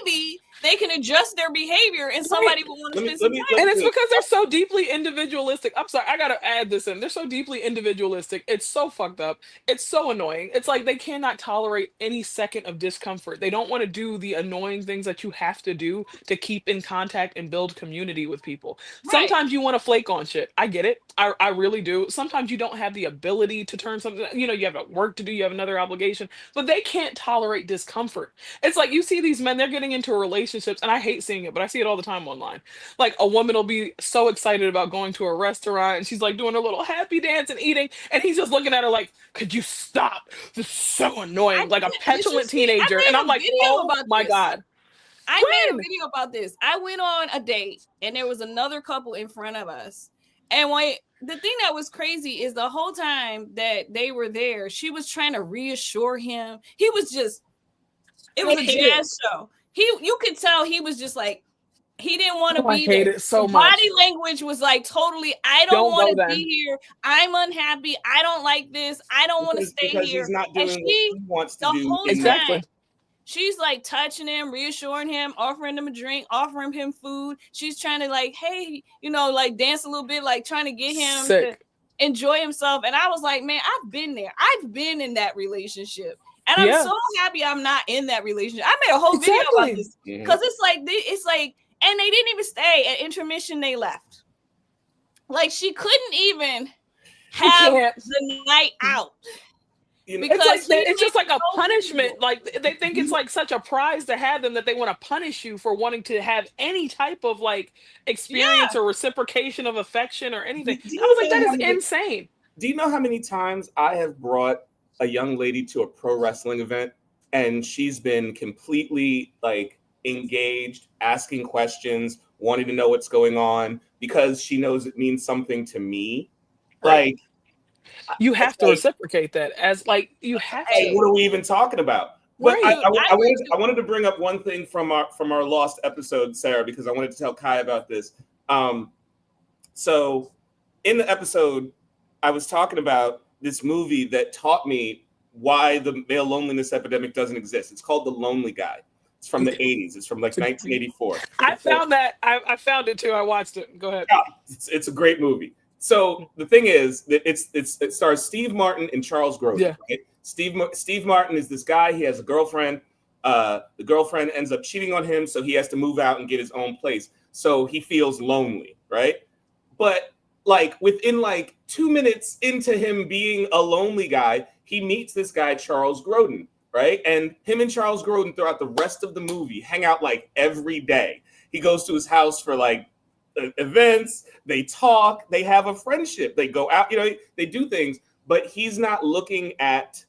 B: maybe they can adjust their behavior and somebody will want to spend some time.
A: And it's because they're so deeply individualistic. I'm sorry, I gotta add this in. They're so deeply individualistic. It's so fucked up. It's so annoying. It's like they cannot tolerate any second of discomfort. They don't want to do the annoying things that you have to do to keep in contact and build community with people.
B: Right.
A: Sometimes you want to flake on shit. I get it. I really do. Sometimes you don't have the ability to turn something, you know, you have work to do, you have another obligation, but they can't tolerate discomfort. It's like you see these men, they're getting into relationships, and I hate seeing it, but I see it all the time online. Like a woman will be so excited about going to a restaurant and she's like doing a little happy dance and eating, and he's just looking at her like, could you stop? This is so annoying. Like a petulant teenager. And I'm like, oh my God.
B: I made a video about this. I went on a date and there was another couple in front of us. And the thing that was crazy is the whole time that they were there, she was trying to reassure him. He was just, it was a jazz show. You could tell he was just like, he didn't want to be there.
A: It so
B: the
A: much.
B: Body language was like totally, I don't want to be here. I'm unhappy. I don't like this. I don't want to stay here.
D: He's not doing what he wants to do.
B: Whole time, she's like touching him, reassuring him, offering him a drink, offering him food. She's trying to like, hey, you know, like dance a little bit, like trying to get him to enjoy himself. And I was like, man, I've been there. I've been in that relationship. And I'm so happy I'm not in that relationship. I made a whole video about this because it's like, and they didn't even stay at intermission. They left. Like she couldn't even have the night out.
A: Because it's just like a punishment. Like they think it's like such a prize to have them that they want to punish you for wanting to have any type of like experience or reciprocation of affection or anything. I was like, that is insane.
D: Do you know how many times I have brought a young lady to a pro wrestling event and she's been completely like engaged, asking questions, wanting to know what's going on because she knows it means something to me. Like
A: you have to reciprocate that as like you have to.
D: What are we even talking about? But I wanted to bring up one thing from our lost episode, Sarah, because I wanted to tell Kai about this. So in the episode, I was talking about this movie that taught me why the male loneliness epidemic doesn't exist. It's called The Lonely Guy. It's from the 80s. It's from like 1984.
A: I found that. I found it too. I watched it. Go ahead.
D: Yeah, it's a great movie. So the thing is that it stars Steve Martin and Charles Grodin.
A: Yeah.
D: Right? Steve Martin is this guy. He has a girlfriend. The girlfriend ends up cheating on him, so he has to move out and get his own place. So he feels lonely, right? But like within like 2 minutes into him being a lonely guy, he meets this guy Charles Grodin, right? And him and Charles Grodin throughout the rest of the movie hang out like every day. He goes to his house for like events, they talk, they have a friendship, they go out, you know, they do things, but he's not looking at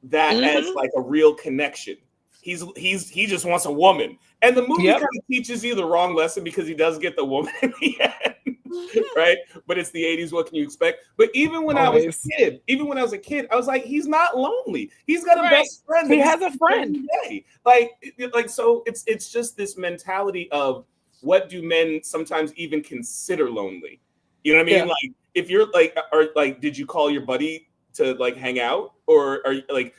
D: that as like a real connection. He just wants a woman. And the movie kind of teaches you the wrong lesson because he does get the woman in the end. Right? But it's the 80s, what can you expect? But even when I was a kid, I was like, he's not lonely. He's got a best friend.
A: He has a friend.
D: Like so it's just this mentality of what do men sometimes even consider lonely? You know what I mean?
A: Yeah.
D: Like if you're like, or like, did you call your buddy to like hang out, or are you like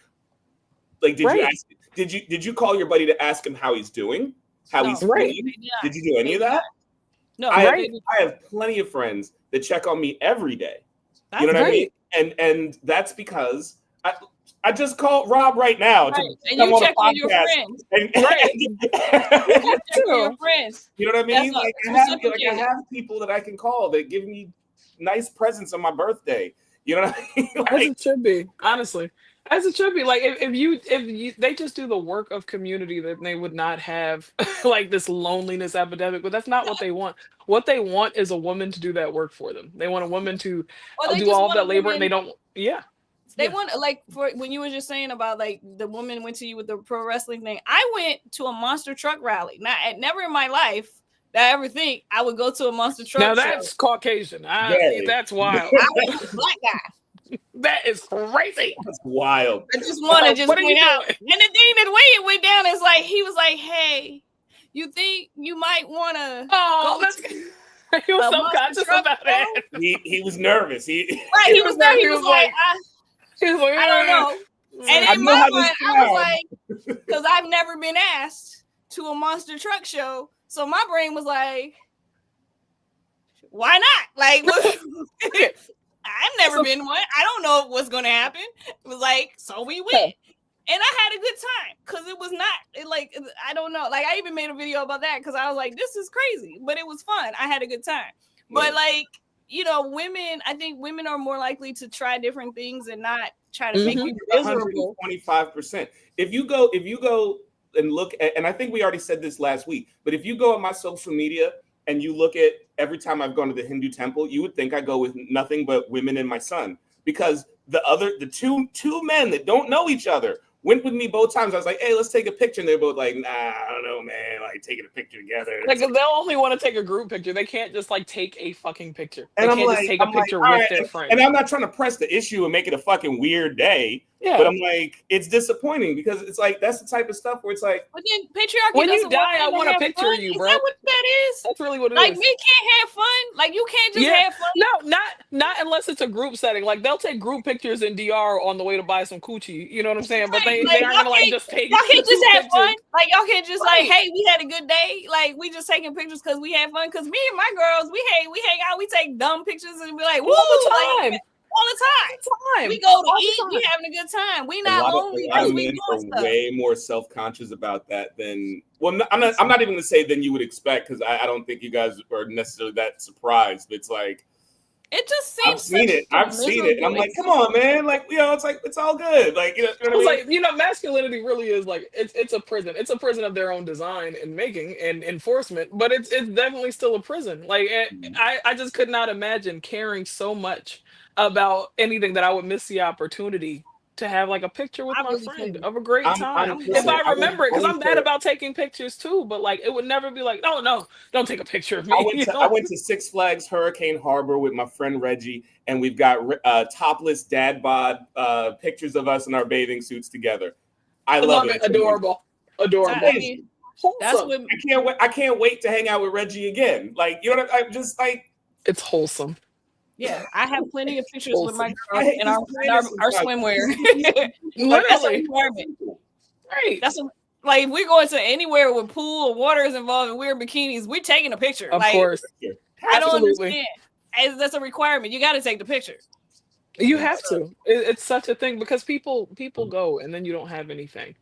D: did you ask? Did you call your buddy to ask him how he's doing? How he's feeling? Did you do any of that?
B: No,
D: I have plenty of friends that check on me every day. You know what I mean? And that's because I just called Rob right now.
B: And you check on your friends.
D: You
B: your friends.
D: You know what I mean? Like I have people that I can call that give me nice presents on my birthday. You know what I mean?
A: As it should be, honestly. As it should be. Like if you they just do the work of community, that they would not have like this loneliness epidemic. But that's not what they want. What they want is a woman to do that work for them. They want a woman to do all of that labor, and they don't.
B: They want, like, for when you were just saying about like the woman went to you with the pro wrestling thing. I went to a monster truck rally. Now, never in my life did I ever think I would go to a monster truck.
A: Now that's Caucasian. That's wild.
B: I was a black guy.
A: That is crazy.
D: That's wild.
B: I just want to just
A: What are
B: point
A: you
B: out.
A: doing?
B: And the thing, the way it went down is like, he was like, hey, you think you might want to
A: Oh,
B: go
A: that's
B: to
A: he was
B: a
A: so
B: monster
A: conscious
B: truck
A: about
B: show?
A: it.
D: He was nervous.
B: Right, he was there. He was like,
A: he was like,
B: I don't know. And
D: I
B: in
D: know
B: my
D: how this
B: mind, I was
D: sounds.
B: like, because I've never been asked to a monster truck show. So my brain was like, why not? Like, I've never been one. I don't know what's going to happen. It was like, so we went. And I had a good time because it was not like, I don't know. Like, I even made a video about that because I was like, this is crazy, but it was fun. I had a good time. But like, you know, women, I think women are more likely to try different things and not try to make you miserable.
D: 125%. If you go and look at, and I think we already said this last week, but if you go on my social media and you look at every time I've gone to the Hindu temple, you would think I go with nothing but women and my son, because the two men that don't know each other went with me both times. I was like, hey, let's take a picture. And they're both like, nah, I don't know, man. Like, taking a picture together.
A: like they'll only want to take a group picture. They can't just like take a fucking picture.
D: And
A: they
D: I'm
A: can't
D: like,
A: just take a picture with
D: right.
A: their friends.
D: And I'm not trying to press the issue and make it a fucking weird day.
A: Yeah.
D: But I'm like, it's disappointing because it's like, that's the type of stuff where it's like,
B: But then patriarchy
A: when you
B: doesn't want
A: die, I
B: them to
A: want a
B: have
A: picture
B: fun.
A: of you,
B: Is
A: bro.
B: that what that is?
A: That's really what it
B: Like,
A: is.
B: we can't have fun. Like, you can't just have fun.
A: No, not unless it's a group setting. Like they'll take group pictures in DR on the way to buy some coochie. You know what I'm saying? But
B: Right,
A: they aren't gonna like just take.
B: Y'all can't just have
A: pictures.
B: fun. Like, y'all can't just
A: Right.
B: like, hey, we had a good day. Like, we just taking pictures because we had fun. Because me and my girls, we hang out, we take dumb pictures and be like, woo,
A: all the time.
B: like, all the time. We go to eat, we having a good time. We not lonely because we
D: men
B: doing
D: are
B: stuff.
D: way more self-conscious about that than, well, I'm not even gonna say than you would expect, because I don't think you guys are necessarily that surprised. But it's like,
B: it just seems
D: I've seen it, and I'm like, come on, man, like, you know, it's like, it's all good, like, you know what I mean?
A: Like, you know, masculinity really is like it's a prison. It's a prison of their own design and making and enforcement, but it's definitely still a prison. Like, I just could not imagine caring so much about anything that I would miss the opportunity to have like a picture with my friend of a great time. If I remember it, because I'm bad about taking pictures too, but like it would never be like, no, don't take a picture of me.
D: I went to Six Flags Hurricane Harbor with my friend Reggie, and we've got topless dad bod pictures of us in our bathing suits together. I love it.
A: Adorable.
B: That's what
D: I can't wait to hang out with Reggie again. Like, you know what I'm just like,
A: it's wholesome.
B: Yeah, I have plenty of pictures with my girls in our swimwear.
A: Literally.
B: That's a requirement.
A: Right.
B: That's like, if we're going to anywhere with pool or water is involved and we're in bikinis, we're taking a picture.
A: Of
B: like,
A: course.
B: I don't understand. That's a requirement. You got to take the picture.
A: You have to. It's such a thing because people go and then you don't have anything.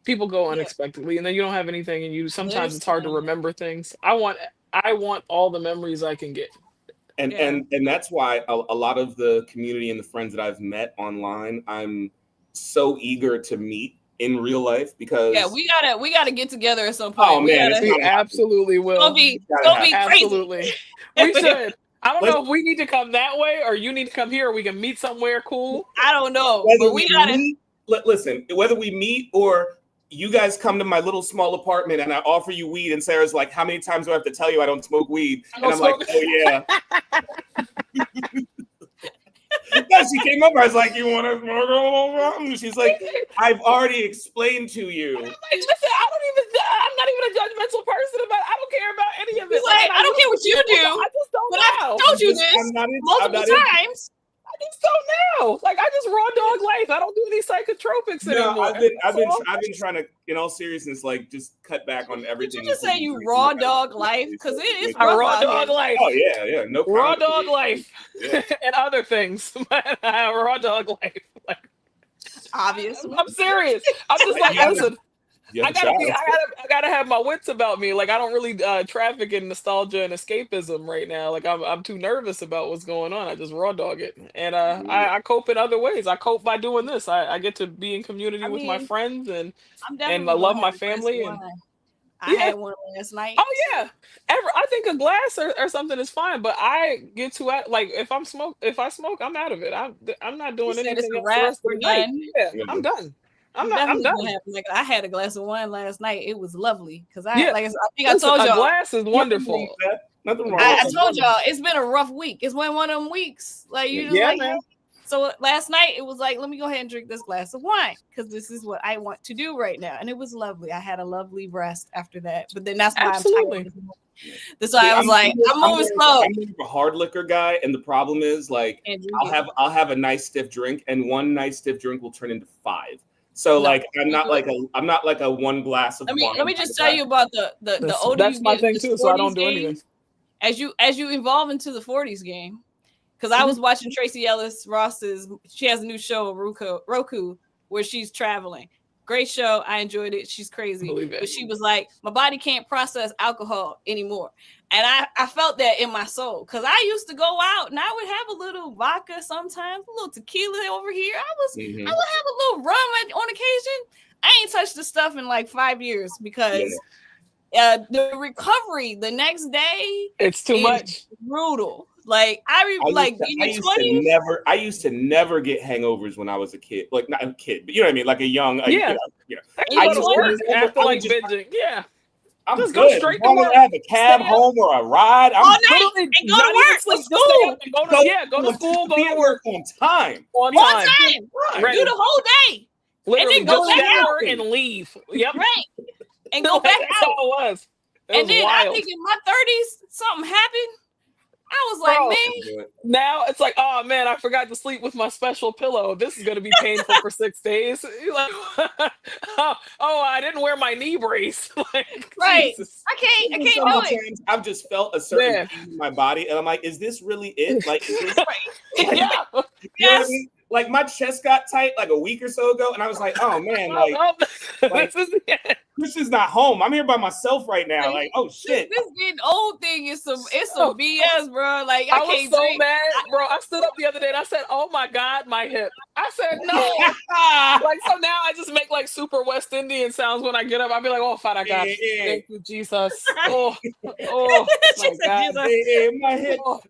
A: People go unexpectedly and then you don't have anything, and you sometimes it's hard to remember things. I want all the memories I can get.
D: And that's why a lot of the community and the friends that I've met online, I'm so eager to meet in real life, because
B: we gotta get together at some point.
D: Oh man,
A: we absolutely will.
B: It's gonna be crazy.
A: Absolutely. We should. I don't know if we need to come that way or you need to come here, or we can meet somewhere cool.
B: I don't know. But we gotta
D: listen, whether we meet or you guys come to my little small apartment and I offer you weed, and Sarah's like, how many times do I have to tell you I don't smoke weed? And I'm like, oh yeah. Yeah, she came over. I was like, you want to smoke? She's like, I've already explained to you.
A: I'm like, listen, I'm not even a judgmental person about it. I don't care about any of it.
B: Like, I don't care what you do.
A: I just don't
B: but
A: know.
B: I've told you this multiple times.
A: I just don't know. Like, I just raw dog life. I don't do any psychotropics anymore.
D: I've been trying to, in all seriousness, like, just cut back on everything.
B: Did you just say you raw dog life? Because it is
A: a raw dog life.
D: Oh yeah, no problem.
A: Raw dog life and other things. Raw dog life. Like,
B: obviously,
A: I'm serious. I'm just like, listen. I gotta have my wits about me. Like, I don't really traffic in nostalgia and escapism right now. Like, I'm too nervous about what's going on. I just raw dog it, and I cope in other ways. I cope by doing this. I get to be in community with my friends, and I love my family. And
B: I had one last night.
A: Oh yeah, I think a glass or something is fine, but I get to like if I smoke, I'm out of it. I'm not doing anything else the rest of the night. Yeah, I'm done. I'm done.
B: Like, I had a glass of wine last night. It was lovely because I think I told y'all,
A: a glass is wonderful.
D: Nothing wrong.
B: I told y'all it's been a rough week. It's been one of them weeks. Like, you just man. So last night it was like, let me go ahead and drink this glass of wine because this is what I want to do right now. And it was lovely. I had a lovely rest after that. But then that's why
A: Absolutely.
B: I'm tired. That's why I was like, I'm moving slow.
D: I'm more of a hard liquor guy, and the problem is like I'll have a nice stiff drink, and one nice stiff drink will turn into 5. So like I'm not like a one glass of wine.
B: Let me just tell you about the older
A: that's
B: you
A: my
B: get,
A: thing
B: the
A: too. So I don't do
B: 40s
A: anything.
B: game, as you evolve into the 40s game. Because I was watching Tracy Ellis Ross's. She has a new show Roku where she's traveling. Great show. I enjoyed it. She's crazy. But she was like, my body can't process alcohol anymore. And I felt that in my soul. Because I used to go out and I would have a little vodka sometimes, a little tequila over here. I would have a little rum on occasion. I ain't touched the stuff in like 5 years because the recovery the next day,
A: it's too much.
B: Brutal. Like I
D: used to never get hangovers when I was a kid. Like not a kid, but you know what I mean, like a young.
A: I go to work after like binging. Yeah,
D: I'm
A: just
D: good.
A: go straight to work.
D: I have a cab home or a ride.
B: I'm literally and go to work. Go to school.
A: Go to school. Go to work
D: on time.
B: On time. Right. Do the whole day.
A: Literally,
B: and then go back out
A: and leave. Yep.
B: Right. And go back
A: That's
B: out.
A: All it was.
B: And then
A: wild.
B: I think in my 30s, something happened. I was like, man.
A: Now it's like, oh man, I forgot to sleep with my special pillow. This is gonna be painful for 6 days. You're like, oh, I didn't wear my knee brace. Like,
B: right.
A: Jesus.
B: I can't do it.
D: I've just felt a certain pain in my body, and I'm like, is this really it? Like, is this,
A: yeah.
D: You know what I mean? Like my chest got tight like a week or so ago, and I was like, "Oh man, like Chris is not home. I'm here by myself right now. Like, oh shit."
B: This getting old thing is some BS, bro. Like I
A: was
B: can't
A: so
B: drink.
A: mad, bro. I stood up the other day and I said, "Oh my God, my hip." I said, "No." Like so now I just make like super West Indian sounds when I get up. I'll be like, "Oh, Father God, thank you, Jesus." Oh, my God,
D: my hip.
A: Oh.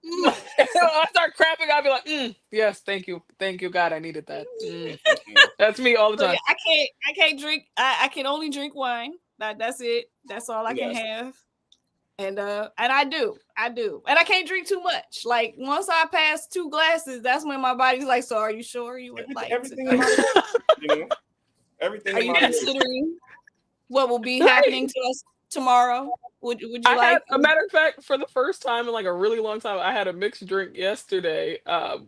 A: I start crapping. I'll be like, "Yes, thank you, God. I needed that." That's me all the time.
B: I can't drink. I can only drink wine. That's it. That's all I can have. And I do, and I can't drink too much. Like once I pass 2 glasses, that's when my body's like, "So are you sure you would like
D: everything? Everything.
B: Are you considering what will be happening to us tomorrow? Would you like?
A: A matter of fact, for the first time in like a really long time, I had a mixed drink yesterday.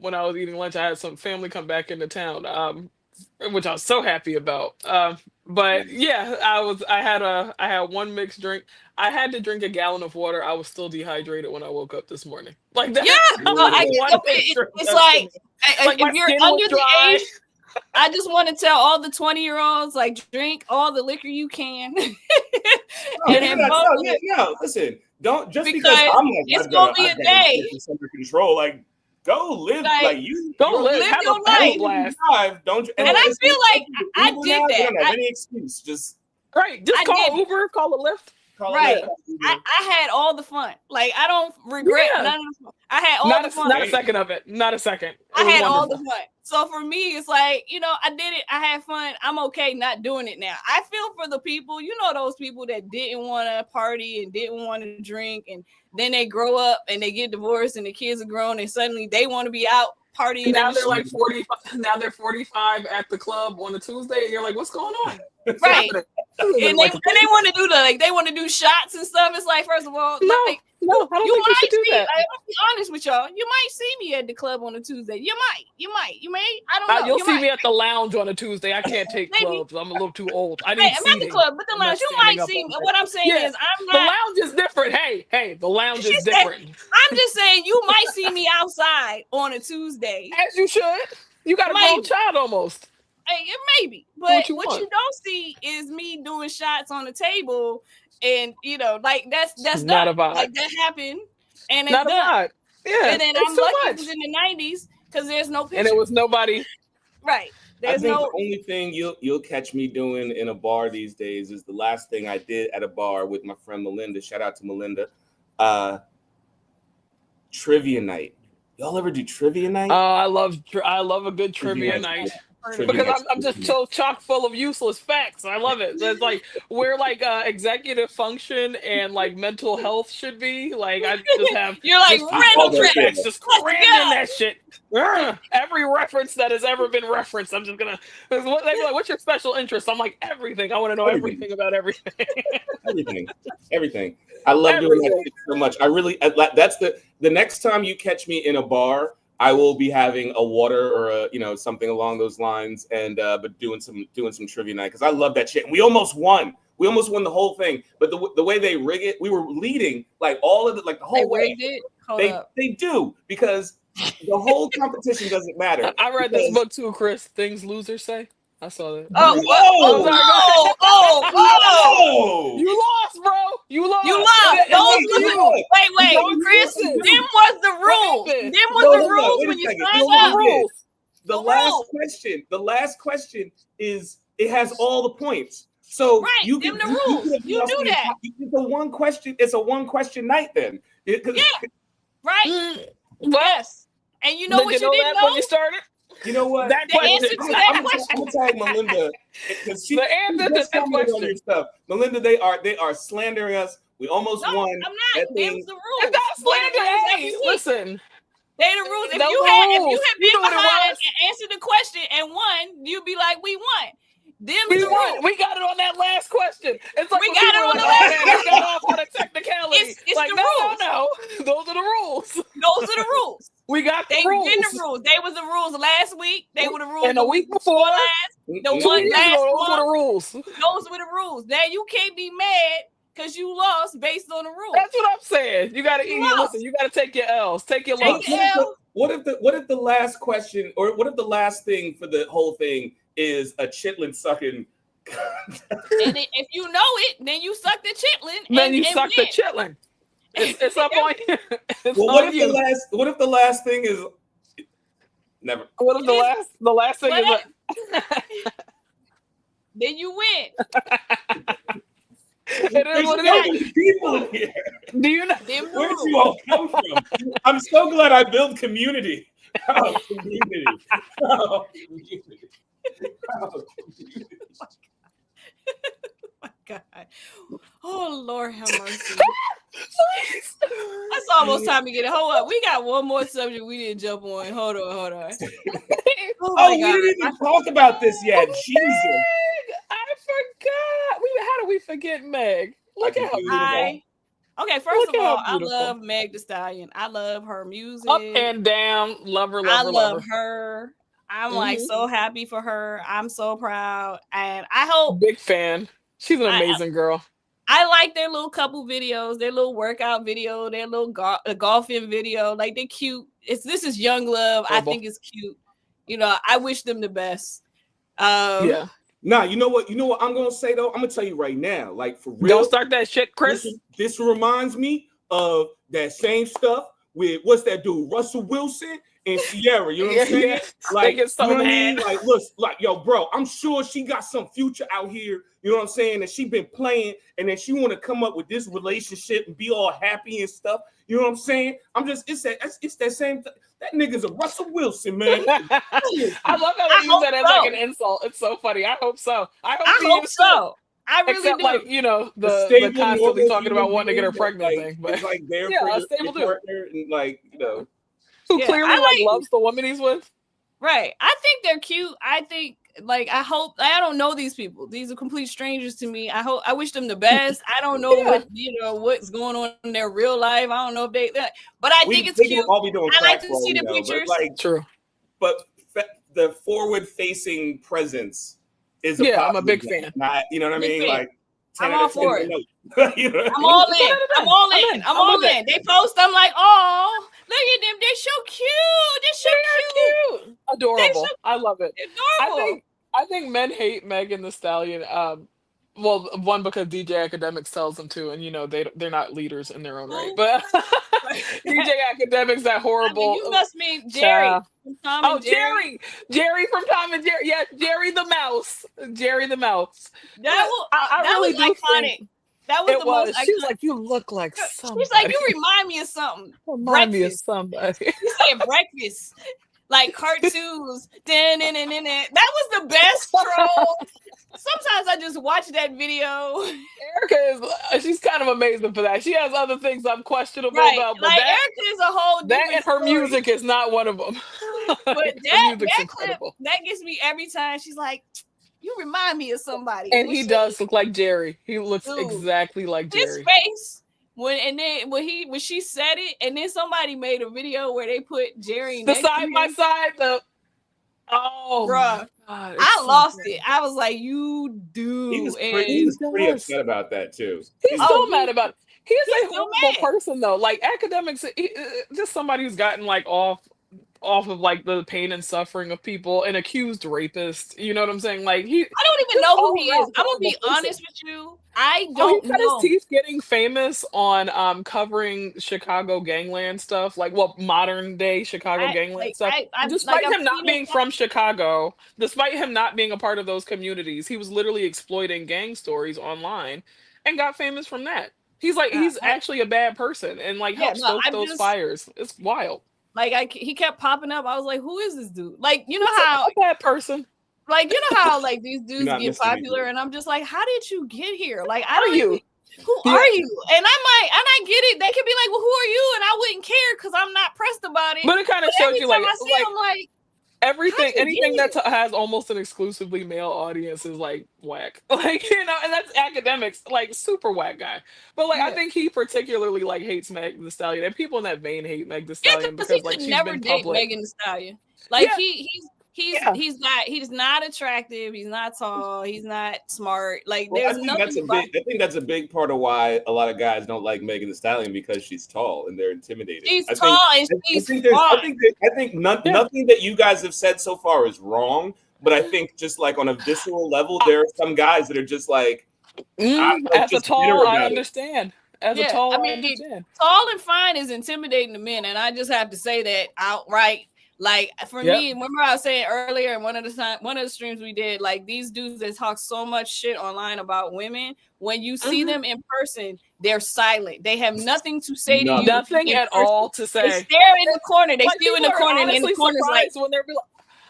A: When I was eating lunch, I had some family come back into town, which I was so happy about. But yeah, I had one mixed drink. I had to drink a gallon of water. I was still dehydrated when I woke up this morning. Like that.
B: Yeah, it's like if you're under the age. I just want to tell all the 20-year-olds, like, drink all the liquor you can.
D: Listen, don't just because I'm like,
B: it's gonna be a day
D: under control. Like, go live,
A: go live your
B: life.
D: Don't.
B: And I feel like I did that.
D: You don't have any excuse. Just
A: call Uber, call a Lyft.
B: Right. I had all the fun. Like I don't regret none of the fun. I had all the fun.
A: Not a second of it. Not a second.
B: I had all the fun. So for me, it's like, I did it. I had fun. I'm okay not doing it now. I feel for the people, those people that didn't want to party and didn't want to drink. And then they grow up and they get divorced and the kids are grown and suddenly they want to be out partying.
A: Now they're like 45. Now they're 45 at the club on a Tuesday. And you're like, what's going on?
B: Right. And they want to do they want to do shots and stuff. It's like, first of all,
A: no, I don't think you should do that.
B: I'll be honest with y'all. You might see me at the club on a Tuesday. You may. I don't know.
A: You'll see me at the lounge on a Tuesday. I can't take clubs. I'm a little too old. I need
B: I'm at the club, but the lounge. You might see me. What I'm saying is, I'm not.
A: The lounge is different. Hey, the lounge is different.
B: I'm just saying, you might see me outside on a Tuesday.
A: As you should. You got a grown child almost.
B: Hey, maybe, but what you don't see is me doing shots on the table, and that's
A: not a vibe.
B: Like that happened, and it's
A: not
B: done.
A: A vibe. Yeah,
B: and then I'm lucky it was in the 90s because there's no picture.
A: And it was nobody.
B: Right.
D: I think the only thing you'll catch me doing in a bar these days is the last thing I did at a bar with my friend Melinda. Shout out to Melinda. Trivia night. Y'all ever do trivia night?
A: Oh, I love a good trivia night. because I'm just so chock full of useless facts. I love it. That's like where like executive function and like mental health should be. Like I just have
B: You're like
A: just
B: random
A: useless
B: trivia.
A: facts just crammed in that shit. Ugh. Every reference that has ever been referenced, I'm just gonna. They'd be like, "What's your special interest?" I'm like, "Everything. I want to know everything about everything."
D: Everything. I love doing that
A: Everything.
D: shit so much. I really. That's the next time you catch me in a bar, I will be having a water or a something along those lines, and but doing some trivia night because I love that shit. And we almost won. We almost won the whole thing, but the way they rig it, we were leading like all of it, like the whole way. They do because the whole competition doesn't matter.
A: I read this book too, Chris. Things losers say. I saw that.
B: Oh,
A: You lost, bro. You lost.
B: You lost. Wait. Chris, them was the rules. Them was the rules when you signed up.
D: The last question is it has all the points. So
B: you them the rules. You do that.
D: It's a one question night then.
B: Right. Yes. And you know what you didn't know
A: when you started?
D: You know what?
B: The answer to that question.
D: I'm gonna tag Melinda because she
A: the answer to that question.
D: Stuff. Melinda, they are slandering us. We almost won.
B: I'm not. Them's the rules.
A: It's not slander. Hey, listen.
B: They the rules. If you had been behind and answered the question and won, you'd be like, we won.
A: We won. We got it on that last question. It's like
B: we got it on the last question.
A: We got off on a technicality.
B: It's
A: like,
B: the rules.
A: No. Those are the rules.
B: Those are the rules.
A: We got the
B: rules.
A: Been
B: the rules. They was the rules last week. They were the rules.
A: And the week before
B: last.
A: The one last those were the rules.
B: Those were the rules. Now you can't be mad because you lost based on the rules.
A: That's what I'm saying. You gotta listen, you gotta take your L's. Take your lumps.
D: What if the last question or what if the last thing for the whole thing is a chitlin sucking?
B: And if you know it, then you suck the chitlin.
A: Then you suck the chitlin. It's up on you.
D: What if the last thing is never?
A: What if the last thing is
B: then you win.
A: It is what it is.
D: People here.
A: Do you know
D: where did you all come from? I'm so glad I built community. Community.
B: My God. Oh Lord have mercy. That's almost time to get it. Hold up. We got one more subject we didn't jump on. Hold on.
D: We didn't even talk about this yet. Jesus.
A: I forgot. How do we forget Meg? Look at her.
B: Okay, first of all, I love Meg the Stallion. I love her music.
A: Up and down. Love her.
B: I love her. I'm like so happy for her. I'm so proud. And I hope.
A: Big fan. She's an amazing girl.
B: I like their little couple videos, their little workout video, their little golfing video. Like they're cute. This is young love. I think it's cute. I wish them the best.
A: Yeah.
D: Nah, you know what I'm gonna say though? I'm gonna tell you right now, like for real.
A: Don't start that shit, Chris.
D: This reminds me of that same stuff with what's that dude, Russell Wilson and Sierra. You know what I'm saying? Like, you know what I mean? Like, look, like, yo, bro, I'm sure she got some future out here. You know what I'm saying? And she been playing, and then she want to come up with this relationship and be all happy and stuff. You know what I'm saying? It's that same. That nigga's a Russell Wilson, man.
A: I love how they use that as like an insult. It's so funny. I hope so. I hope
B: so. I really
A: Except
B: do.
A: Like, the constantly talking about wanting to get her pregnant thing. But
D: it's like there for your partner and like,
A: who clearly loves the woman he's with.
B: Right. I think they're cute. I think I don't know these people. These are complete strangers to me. I wish them the best. I don't know what's going on in their real life. I don't know if but I think it's cute. I like to see the pictures.
A: True.
D: But the forward facing presence is
A: I'm a big fan.
D: You know what I mean? Like
B: I'm all for it. I'm all in. They post. I'm like, oh, look at them. They're so cute. They're so cute.
A: Adorable. I love it.
B: Adorable.
A: I think men hate Meg and the Stallion. Well, one because DJ Academics tells them to, and they're not leaders in their own right. But DJ Academics, that horrible.
B: You must mean Jerry.
A: Jerry from Tom and Jerry. Yeah, Jerry the Mouse. Jerry the Mouse.
B: That really was iconic. That was the most iconic.
A: She was like, you look like somebody.
B: She's like, you remind me of something.
A: Remind me of somebody.
B: You said breakfast. Like cartoons. That troll. Sometimes I just watch that video.
A: Erica she's kind of amazing for that. She has other things I'm questionable
B: Right.
A: about, but
B: Like Erica is a whole
A: that
B: different
A: and her
B: story.
A: music is not one of them.
B: But
A: Her music's
B: that clip
A: incredible.
B: that gets me every time. She's like, "You remind me of somebody."
A: And he does look like Jerry. He looks exactly like
B: his
A: Jerry.
B: face when she said it, and then somebody made a video where they put Jerry
A: The
B: next
A: side
B: to
A: by
B: him.
A: side, bruh,
B: My God, I lost it. I was like, "You do."
D: He was pretty upset about that too.
A: He's so mad about it. He's a horrible
B: mad.
A: person though. Like academics, just somebody who's gotten like off of like the pain and suffering of people, an accused rapist. You know what I'm saying? Like I
B: don't even know who he is. I'm gonna be honest with you. I don't
A: he cut
B: know.
A: his teeth getting famous on covering Chicago gangland stuff, like modern day Chicago gangland stuff. Despite him not being from Chicago, despite him not being a part of those communities, he was literally exploiting gang stories online and got famous from that. He's actually a bad person and like helped stoke those fires. It's wild.
B: Like he kept popping up. I was like, "Who is this dude?" Like you know how
A: a bad person.
B: Like you know how like these dudes get popular, and I'm just like, "How did you get here?" Like, I don't
A: you.
B: Who are you? And I get it. They could be like, "Well, who are you?" And I wouldn't care because I'm not pressed about it.
A: But it kind of shows you like,
B: I'm like
A: anything that has almost an exclusively male audience is like whack. Like, you know, and that's academics, like super whack guy. But like I think he particularly like hates Meg Thee Stallion, and people in that vein hate Meg Thee Stallion because like she's
B: never
A: been
B: date
A: public.
B: Megan Thee Stallion. Like he's not attractive, he's not tall, he's not smart. Like there's nothing.
D: I think that's a big part of why a lot of guys don't like Megan Thee Stallion, because she's tall and they're intimidated.
B: She's tall and she's
D: I think nothing that you guys have said so far is wrong, but I think just like on a visceral level, there are some guys that are just like
A: as a tall, I understand. As a tall, I understand.
B: Tall and fine is intimidating to men, and I just have to say that outright. Like for me, remember I was saying earlier in one of the streams we did, like these dudes that talk so much shit online about women, when you see them in person, they're silent. They have nothing to say to you.
A: Nothing at all to say.
B: They stare in the corner. They see you in the corner, and in the corner's like
A: when they're like,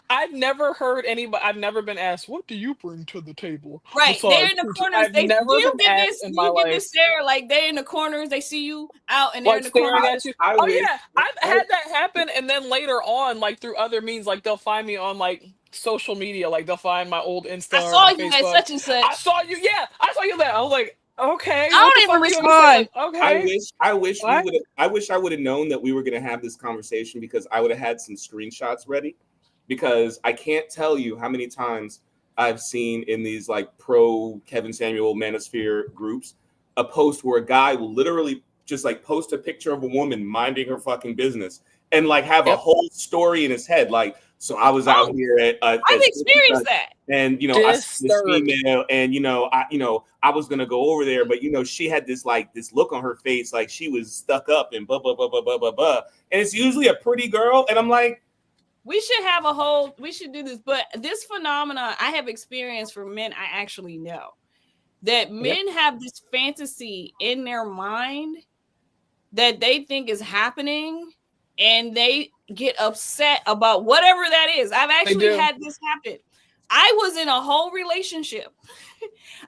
A: I've never heard anybody. I've never been asked, "What do you bring to the table?"
B: Right, they're in the corners. They
A: never
B: you
A: been
B: get
A: asked
B: this.
A: in my
B: You get
A: life.
B: this stare. Like they're in the corners. They see you out, and they're in the
A: staring
B: corners.
A: at you. I've had that happen, and then later on, like through other means, like they'll find me on like social media. Like they'll find my old Insta.
B: I saw you
A: Facebook.
B: at such and such.
A: I saw you. Yeah, I saw you there. I was like, okay.
B: I don't even respond.
A: Okay.
D: I wish I would have known that we were going to have this conversation, because I would have had some screenshots ready. Because I can't tell you how many times I've seen in these like pro Kevin Samuel Manosphere groups a post where a guy will literally just like post a picture of a woman minding her fucking business and like have a whole story in his head. Like, so I was out here at
B: I've experienced that.
D: And I saw this female, and I was gonna go over there, but she had this look on her face, like she was stuck up and blah blah blah blah blah blah blah. And it's usually a pretty girl, and I'm like,
B: we should do this, but this phenomenon I have experienced for men I actually know, that men have this fantasy in their mind that they think is happening, and they get upset about whatever that is. I've actually had this happen. I was in a whole relationship.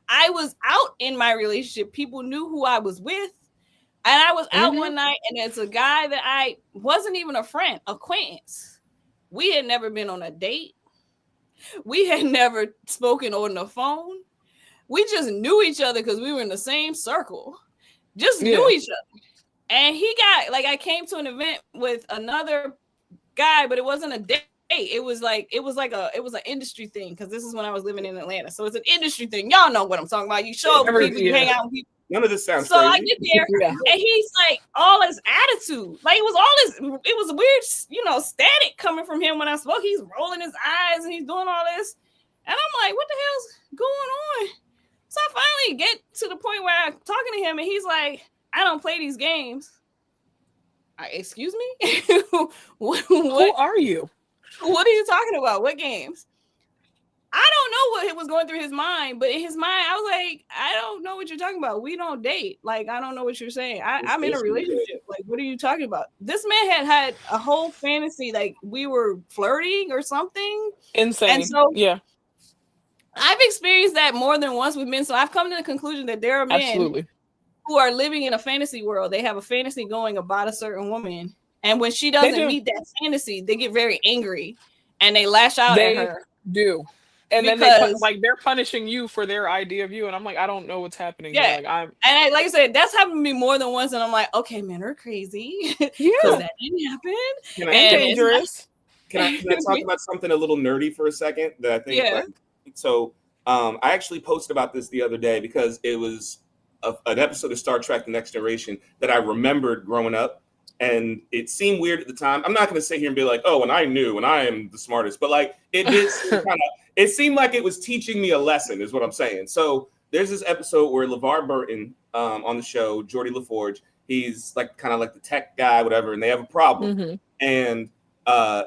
B: I was out in my relationship. People knew who I was with. And I was out one night, and it's a guy that I wasn't even a friend, acquaintance. We had never been on a date. We had never spoken on the phone. We just knew each other because we were in the same circle. Just knew each other. And he got, like, I came to an event with another guy, but it wasn't a date. It was an industry thing, because this is when I was living in Atlanta. So it's an industry thing. Y'all know what I'm talking about. You show up with people, you hang out with people.
D: None of this sounds
B: so
D: crazy.
B: I get there, and he's like, all his attitude, like it was weird, static coming from him when I spoke. He's rolling his eyes and he's doing all this, and I'm like, what the hell's going on? So I finally get to the point where I'm talking to him, and he's like, I don't play these games. Excuse me? What?
A: Who are you?
B: What are you talking about? What games? I don't know what was going through his mind, but in his mind, I was like, I don't know what you're talking about. We don't date. Like, I don't know what you're saying. I'm in a relationship. Like, what are you talking about? This man had a whole fantasy, like we were flirting or something.
A: Insane.
B: And so, I've experienced that more than once with men, so I've come to the conclusion that there are men
A: Absolutely.
B: who are living in a fantasy world. They have a fantasy going about a certain woman, and when she
A: They
B: doesn't
A: do.
B: meet that fantasy, they get very angry and they lash out at
A: They
B: her
A: do. And then
B: because
A: they're punishing you for their idea of you, and I'm like, I don't know what's happening here.
B: yeah.
A: Like I'm
B: Like I said, that's happened to me more than once, and I'm like, okay, men are crazy because
A: yeah,
B: that didn't happen.
D: Can
A: and
B: And it's not,
A: dangerous.
D: can I talk about something a little nerdy for a second that I think
B: yeah.
D: like so I actually posted about this the other day because it was an episode of Star Trek: The Next Generation that I remembered growing up, and it seemed weird at the time. I'm not going to sit here and be like, oh, and I knew, and I am the smartest, but like it did kind of. It seemed like it was teaching me a lesson, is what I'm saying. So there's this episode where LeVar Burton on the show, Geordie LaForge, he's like kind of like the tech guy, whatever, and they have a problem,
A: Mhm.
D: and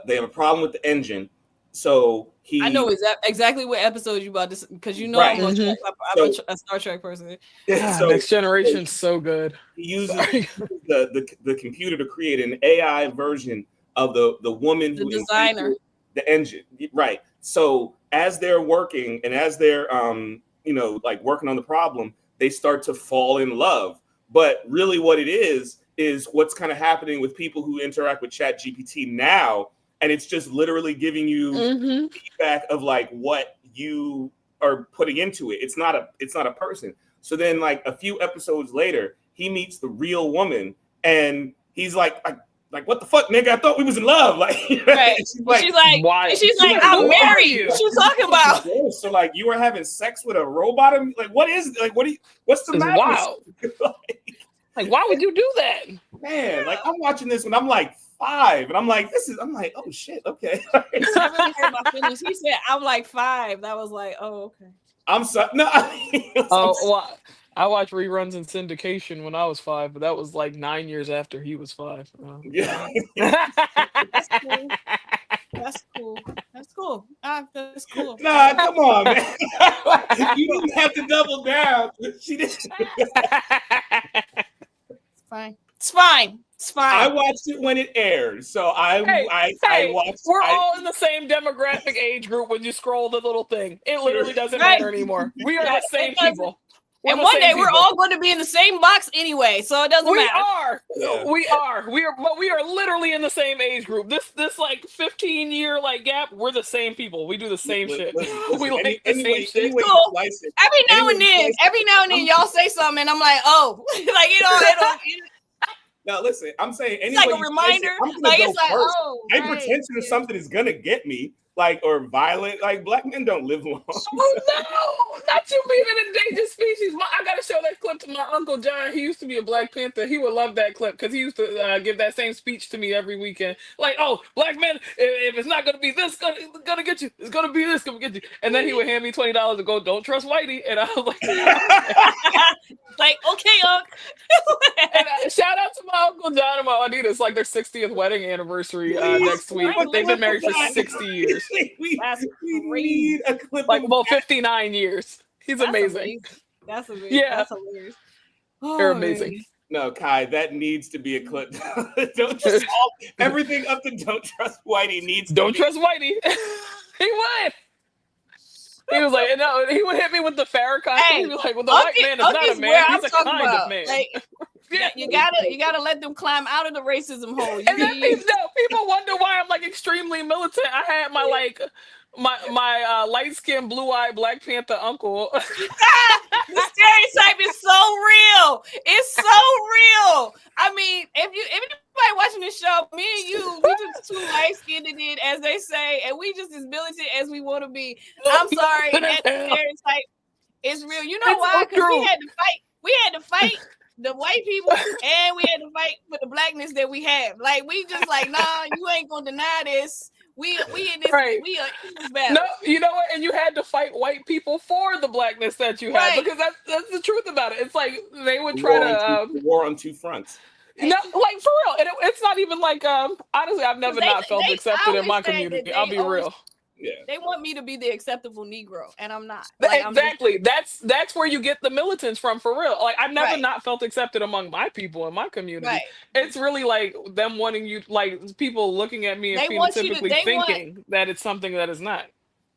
D: they have a problem with the engine. So
B: I know exactly what episode you about to, because you know
D: Right.
B: I'm a Star Trek person.
A: God,
D: so
A: Next Generation's so good.
D: he uses
A: Sorry.
D: the computer to create an AI version of the woman
B: The
D: who
B: designer.
D: invented the engine. Right. So as they're working and as they're like working on the problem, they start to fall in love. But really what it is what's kind of happening with people who interact with Chat GPT now. And it's just literally giving you feedback of like what you are putting into it. It's not a person. So then like a few episodes later, he meets the real woman and he's like what the fuck, nigga? I thought we was in love. Like,
B: Right.
D: she's like,
A: why?
B: I'm
A: Who
B: married.
A: are you?
B: What you talking about?
D: so like you were having sex with a robot? Like, what's the
A: It's
D: matter?
A: wild. Like, why would you do that?
D: Man, like I'm watching this when I'm like 5, and I'm like, oh shit, okay.
B: I really hurt my feelings. He said I'm like 5. That was like, oh, okay.
D: I'm sorry. No,
A: Well, I watched reruns in syndication when I was 5, but that was like 9 years after he was 5.
D: yeah.
B: That's cool. That's cool. That's cool. That's cool.
D: Nah, come on, man. You didn't have to double down. She didn't.
B: It's fine. It's fine. It's fine.
D: I watched it when it aired, so I watched.
A: We're all in the same demographic age group when you scroll the little thing. It literally doesn't matter anymore. We are the same people.
B: And one day we're all going to be in the same box anyway, so it doesn't matter.
A: We are, but we are literally in the same age group. This like 15-year like gap. We're the same people. We do the same shit. We like the same shit.
B: Cool. Every now and then, y'all say something, and I'm like, oh, like it don't.
D: Now listen, I'm saying
B: It's
D: anyway,
B: like a reminder.
D: I'm gonna
B: Like
D: go
B: it's like,
D: first.
B: oh,
D: Hypertension or something is gonna get me, like, or violent. Like black men don't live long.
A: Oh no, not you being an endangered species. I gotta show that clip to my Uncle John. He used to be a Black Panther. He would love that clip because he used to give that same speech to me every weekend. Like, oh, black men, if it's not gonna be this, gonna get you. It's gonna be this, gonna get you. And then he would hand me $20 to go. Don't trust Whitey. And I was like,
B: like okay, Unc.
A: And shout out to my Uncle John and my Juanita. It's like their 60th wedding anniversary next week. They've been married for 60 years.
D: we need a clip.
A: Like, well, 59 years. He's amazing.
B: That's amazing.
A: Yeah.
B: That's hilarious.
A: They're amazing.
D: No, Kai, that needs to be a clip. Don't trust everything up to don't trust Whitey needs.
A: Don't trust Whitey. He would. He was like, no, he would hit me with the Farrakhan.
B: Hey,
A: he was like, well, the white man is not a man. He's a kind of man.
B: Like,
A: yeah.
B: you gotta let them climb out of the racism hole.
A: And then people wonder why I'm like extremely militant. I had my like my light-skinned, blue-eyed Black Panther uncle.
B: The stereotype is so real. It's so real. I mean, if anybody watching this show, me and you, we just too light-skinned in it, as they say, and we just as militant as we want to be. I'm sorry, that stereotype is real. You know why? Because we had to fight the white people, and we had to fight for the blackness that we have. Like, we just like, nah, you ain't gonna deny this. We in this,
A: right.
B: We are in this battle.
A: No, you know what? And you had to fight white people for the blackness that you had, because that's the truth about it. It's like they would try to
D: war on two fronts.
A: No, like for real. And it's not even like honestly, I've never not felt accepted in my community. I'll be real.
D: Yeah.
B: They want me to be the acceptable Negro, and I'm not.
A: Like, exactly. That's where you get the militants from, for real. Like, I've never not felt accepted among my people in my community.
B: Right.
A: It's really like them wanting you, like people looking at me and phenotypically thinking that it's something that is not.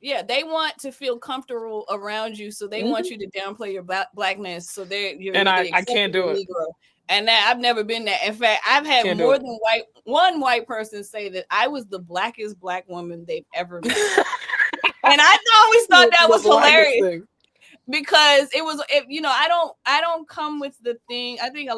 B: Yeah, they want to feel comfortable around you, so they want you to downplay your blackness, so you're
A: And
B: the
A: I can't do
B: acceptable
A: it.
B: Negro. And that I've never been that. In fact, I've had
A: Can't do
B: more
A: it.
B: than one white person say that I was the blackest black woman they've ever met. And I always thought that was hilarious.
A: Thing.
B: Because it was, I don't come with the thing. I think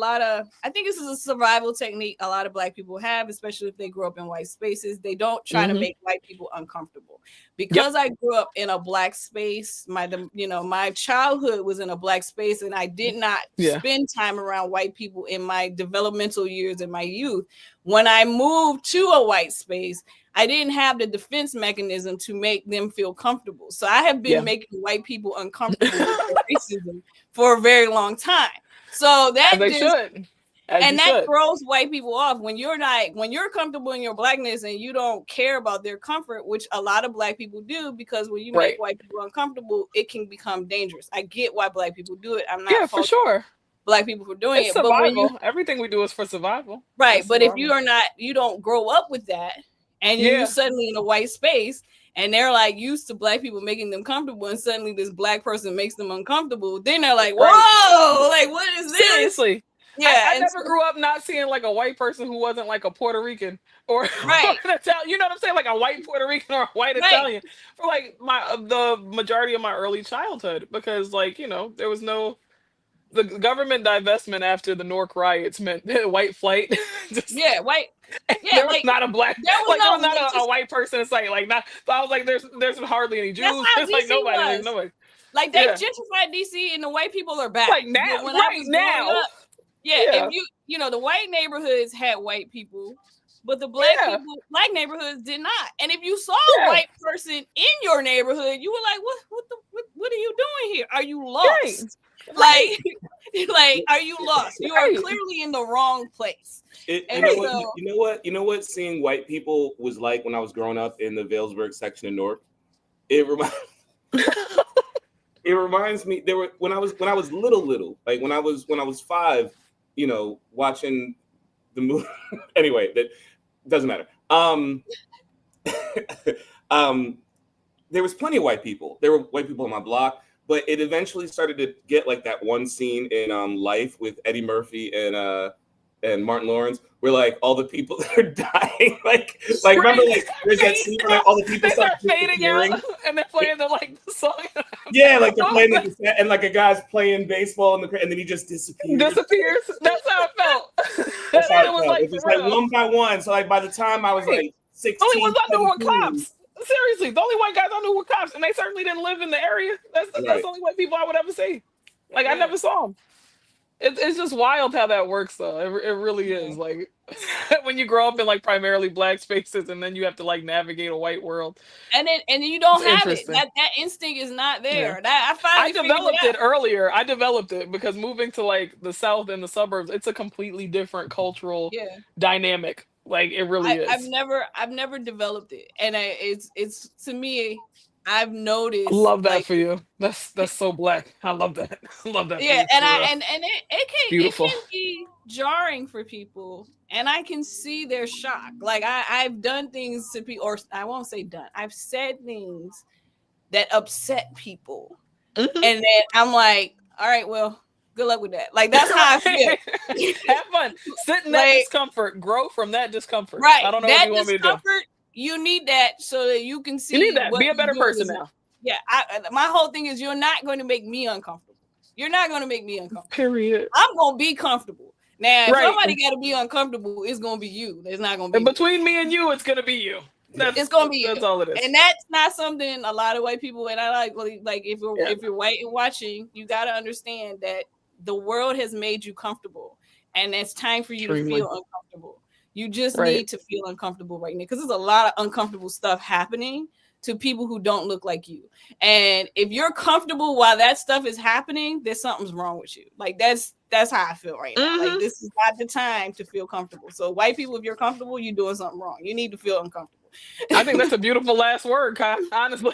B: this is a survival technique a lot of black people have, especially if they grow up in white spaces. They don't try to make white people uncomfortable. Because I grew up in a black space, my childhood was in a black space, and I did not spend time around white people in my developmental years in my youth. When I moved to a white space, I didn't have the defense mechanism to make them feel comfortable. So I have been making white people uncomfortable with racism for a very long time. So that that throws white people off when you're comfortable in your blackness and you don't care about their comfort, which a lot of black people do, because when you make white people uncomfortable, it can become dangerous. I get why black people do it. I'm not
A: for sure.
B: Black people for doing
A: it's
B: it.
A: Survival. But everything we do is for survival.
B: Right. It's but survival. If you don't grow up with that, and you're suddenly in a white space, and they're like used to black people making them comfortable, and suddenly this black person makes them uncomfortable, then they're like, whoa, like what is this?
A: Seriously. Yeah. I never grew up not seeing like a white person who wasn't like a Puerto Rican or, or an Italian, you know what I'm saying? Like a white Puerto Rican or a white Italian for like the majority of my early childhood, because like, there was the government divestment after the Newark riots meant white flight.
B: White. Yeah,
A: there was not a black. There was not a white person in sight. Like not. So I was like, there's hardly any Jews. There's like nobody.
B: Like they gentrified DC, and the white people are back.
A: Like now,
B: when
A: right now.
B: Up, if the white neighborhoods had white people, but the black neighborhoods did not. And if you saw a white person in your neighborhood, you were like, what are you doing here? Are you lost? Right. Like, are you lost? You are clearly in the wrong place.
D: You know what? Seeing white people was like when I was growing up in the Vailsburg section of Newark. It reminds me. When I was little, like when I was 5, watching the movie. Anyway, that doesn't matter. There was plenty of white people. There were white people on my block. But it eventually started to get like that one scene in Life with Eddie Murphy and Martin Lawrence, where like all the people that are dying, like remember like there's that scene where like all the people start
A: fading out and they're playing the song.
D: Yeah, like they're playing and like a guy's playing baseball and then he just disappears.
A: That's how it felt.
D: That's how it felt. Like, it was like one by one. So like by the time I was like 16,
A: only ones I knew were cops. Seriously, the only white guys I knew were cops, and they certainly didn't live in the area. That's the only white people I would ever see. Like I never saw them. It's just wild how that works, though. It really is. Like when you grow up in like primarily black spaces, and then you have to like navigate a white world,
B: and you don't have it. That instinct is not there.
A: Yeah. I developed it earlier. I developed it because moving to like the South and the suburbs, it's a completely different cultural dynamic. Like it really is.
B: I've never developed it, and it's to me, I've noticed.
A: I love that for you. That's so black. I love that. I love that.
B: Yeah, and it can be jarring for people, and I can see their shock. Like I've done things to people, or I won't say done. I've said things that upset people, and then I'm like, all right, well. Good luck with that. Like that's how I feel.
A: Have fun. Sit in that discomfort. Grow from that discomfort.
B: Right.
A: I don't know
B: that
A: what you want me to do.
B: You need that so that you can see.
A: You need that. Be a better person now.
B: Yeah. My whole thing is you're not going to make me uncomfortable. You're not going to make me uncomfortable.
A: Period.
B: I'm going to be comfortable. Now, if somebody got to be uncomfortable, it's going to be you. It's not going to be.
A: And between me and you, it's going to be you.
B: It's gonna be
A: that's all it is,
B: and that's not something a lot of white people. And I like if you're white and watching, you got to understand that the world has made you comfortable, and it's time for you to feel uncomfortable. You just need to feel uncomfortable right now because there's a lot of uncomfortable stuff happening to people who don't look like you. And if you're comfortable while that stuff is happening, there's something's wrong with you. Like that's how I feel right now. Like this is not the time to feel comfortable. So white people, if you're comfortable, you're doing something wrong. You need to feel uncomfortable.
A: I think that's a beautiful last word, Kai. Honestly.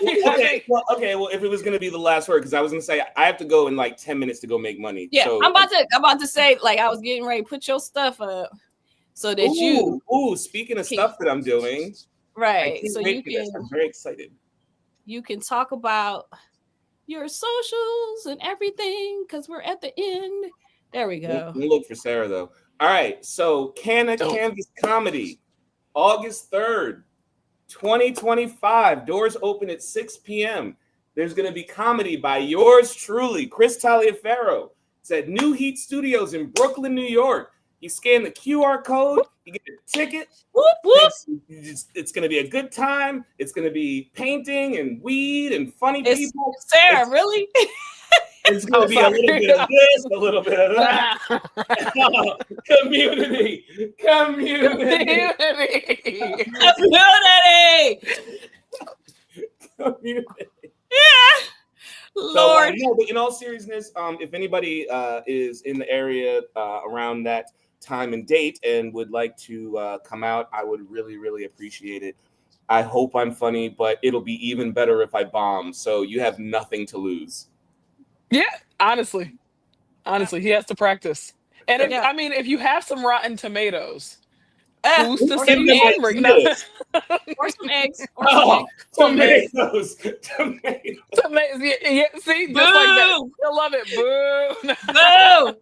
D: Well, if it was gonna be the last word, because I was gonna say I have to go in like 10 minutes to go make money.
B: Yeah,
D: so,
B: I'm about to say, like I was getting ready to put your stuff up so that
D: speaking of stuff that I'm doing.
B: Right. So you can.
D: I'm very excited.
B: you can talk about your socials and everything because we're at the end. There we go.
D: We'll look for Sara though. All right, so Canvas Comedy, August 3rd, 2025. Doors open at 6 p.m. There's going to be comedy by yours truly, Chris Taliaferro. It's at New Heat Studios in Brooklyn, New York. You scan the QR code, you get a ticket.
B: Whoop, whoop.
D: It's going to be a good time. It's going to be painting and weed and funny people.
B: Sara, really?
D: It's going to be a little bit of this, a little bit of that. Community.
B: Yeah. Lord.
D: No, but in all seriousness, if anybody is in the area around that time and date and would like to come out, I would really, really appreciate it. I hope I'm funny, but it'll be even better if I bomb. So you have nothing to lose.
A: Yeah, honestly, he has to practice. And if you have some rotten tomatoes, who's to say you can't bring
B: or some eggs.
D: Tomatoes.
A: Yeah, see, just like that. You'll love it. Boo.
B: Boo.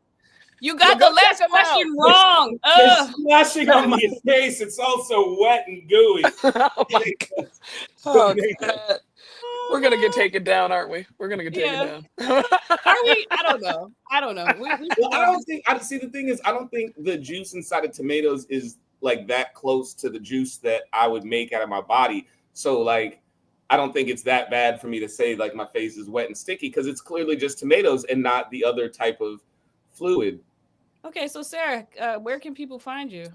B: You got the last question wrong.
D: It's splashing on my face. It's also wet and gooey.
A: Oh my God. Oh, God. We're gonna get taken down, aren't we? We're gonna get taken down.
B: Are we? I don't know. I don't think.
D: The thing is, I don't think the juice inside of tomatoes is like that close to the juice that I would make out of my body. So like, I don't think it's that bad for me to say like my face is wet and sticky because it's clearly just tomatoes and not the other type of fluid.
B: Okay, so Sara, where can people find you?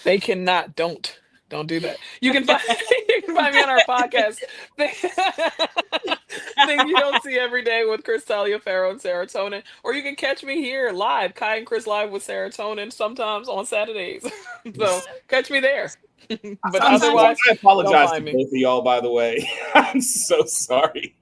A: They cannot. Don't do that. You can find me on our podcast. Things you don't see every day with Chris Taliaferro and Sara Tonin. Or you can catch me here live, Kai and Chris live with Sara Tonin sometimes on Saturdays. So catch me there. But otherwise,
D: I apologize to both of y'all, by the way. I'm so sorry.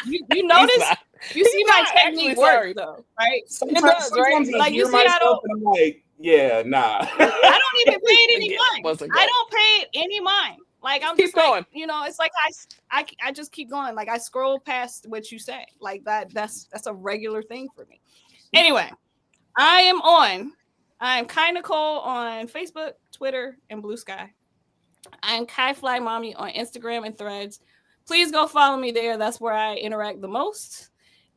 B: You notice? You see my technique work though, right?
D: It does, right? Like you see, I don't. And I'm like, yeah, nah.
B: I don't even pay it any mind. I don't pay it any mind. Like I'm just going. It's like I just keep going. Like I scroll past what you say. Like that's a regular thing for me. Anyway, I am Kai Nicole on Facebook, Twitter, and Blue Sky. I am Kai Fly Mommy on Instagram and Threads. Please go follow me there. That's where I interact the most.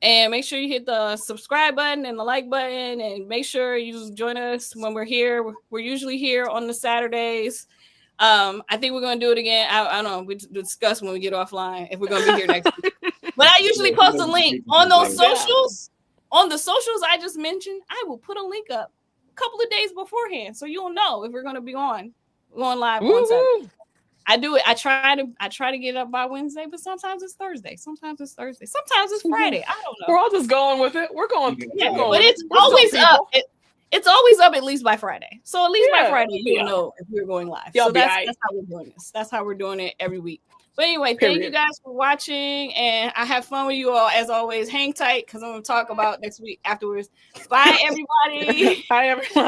B: And make sure you hit the subscribe button and the like button, and make sure you join us when we're here. We're usually here on the Saturdays. I think we're going to do it again. I don't know. We discuss when we get offline if we're going to be here next week. But I usually post a link on those socials. On the socials I just mentioned, I will put a link up a couple of days beforehand so you'll know if we're going to be going live on Saturday. I do it. I try to get up by Wednesday, but sometimes it's Thursday. Sometimes it's Thursday. Sometimes it's Friday. I don't know.
A: We're all just going with it. We're going.
B: Yeah, but it's always up. It's always up at least by Friday. So at least by Friday, you'll know if we're going live. So that's how we're doing this. That's how we're doing it every week. But anyway, thank you guys for watching, and I have fun with you all as always. Hang tight because I'm going to talk about next week afterwards. Bye, everybody.
A: Bye, everyone.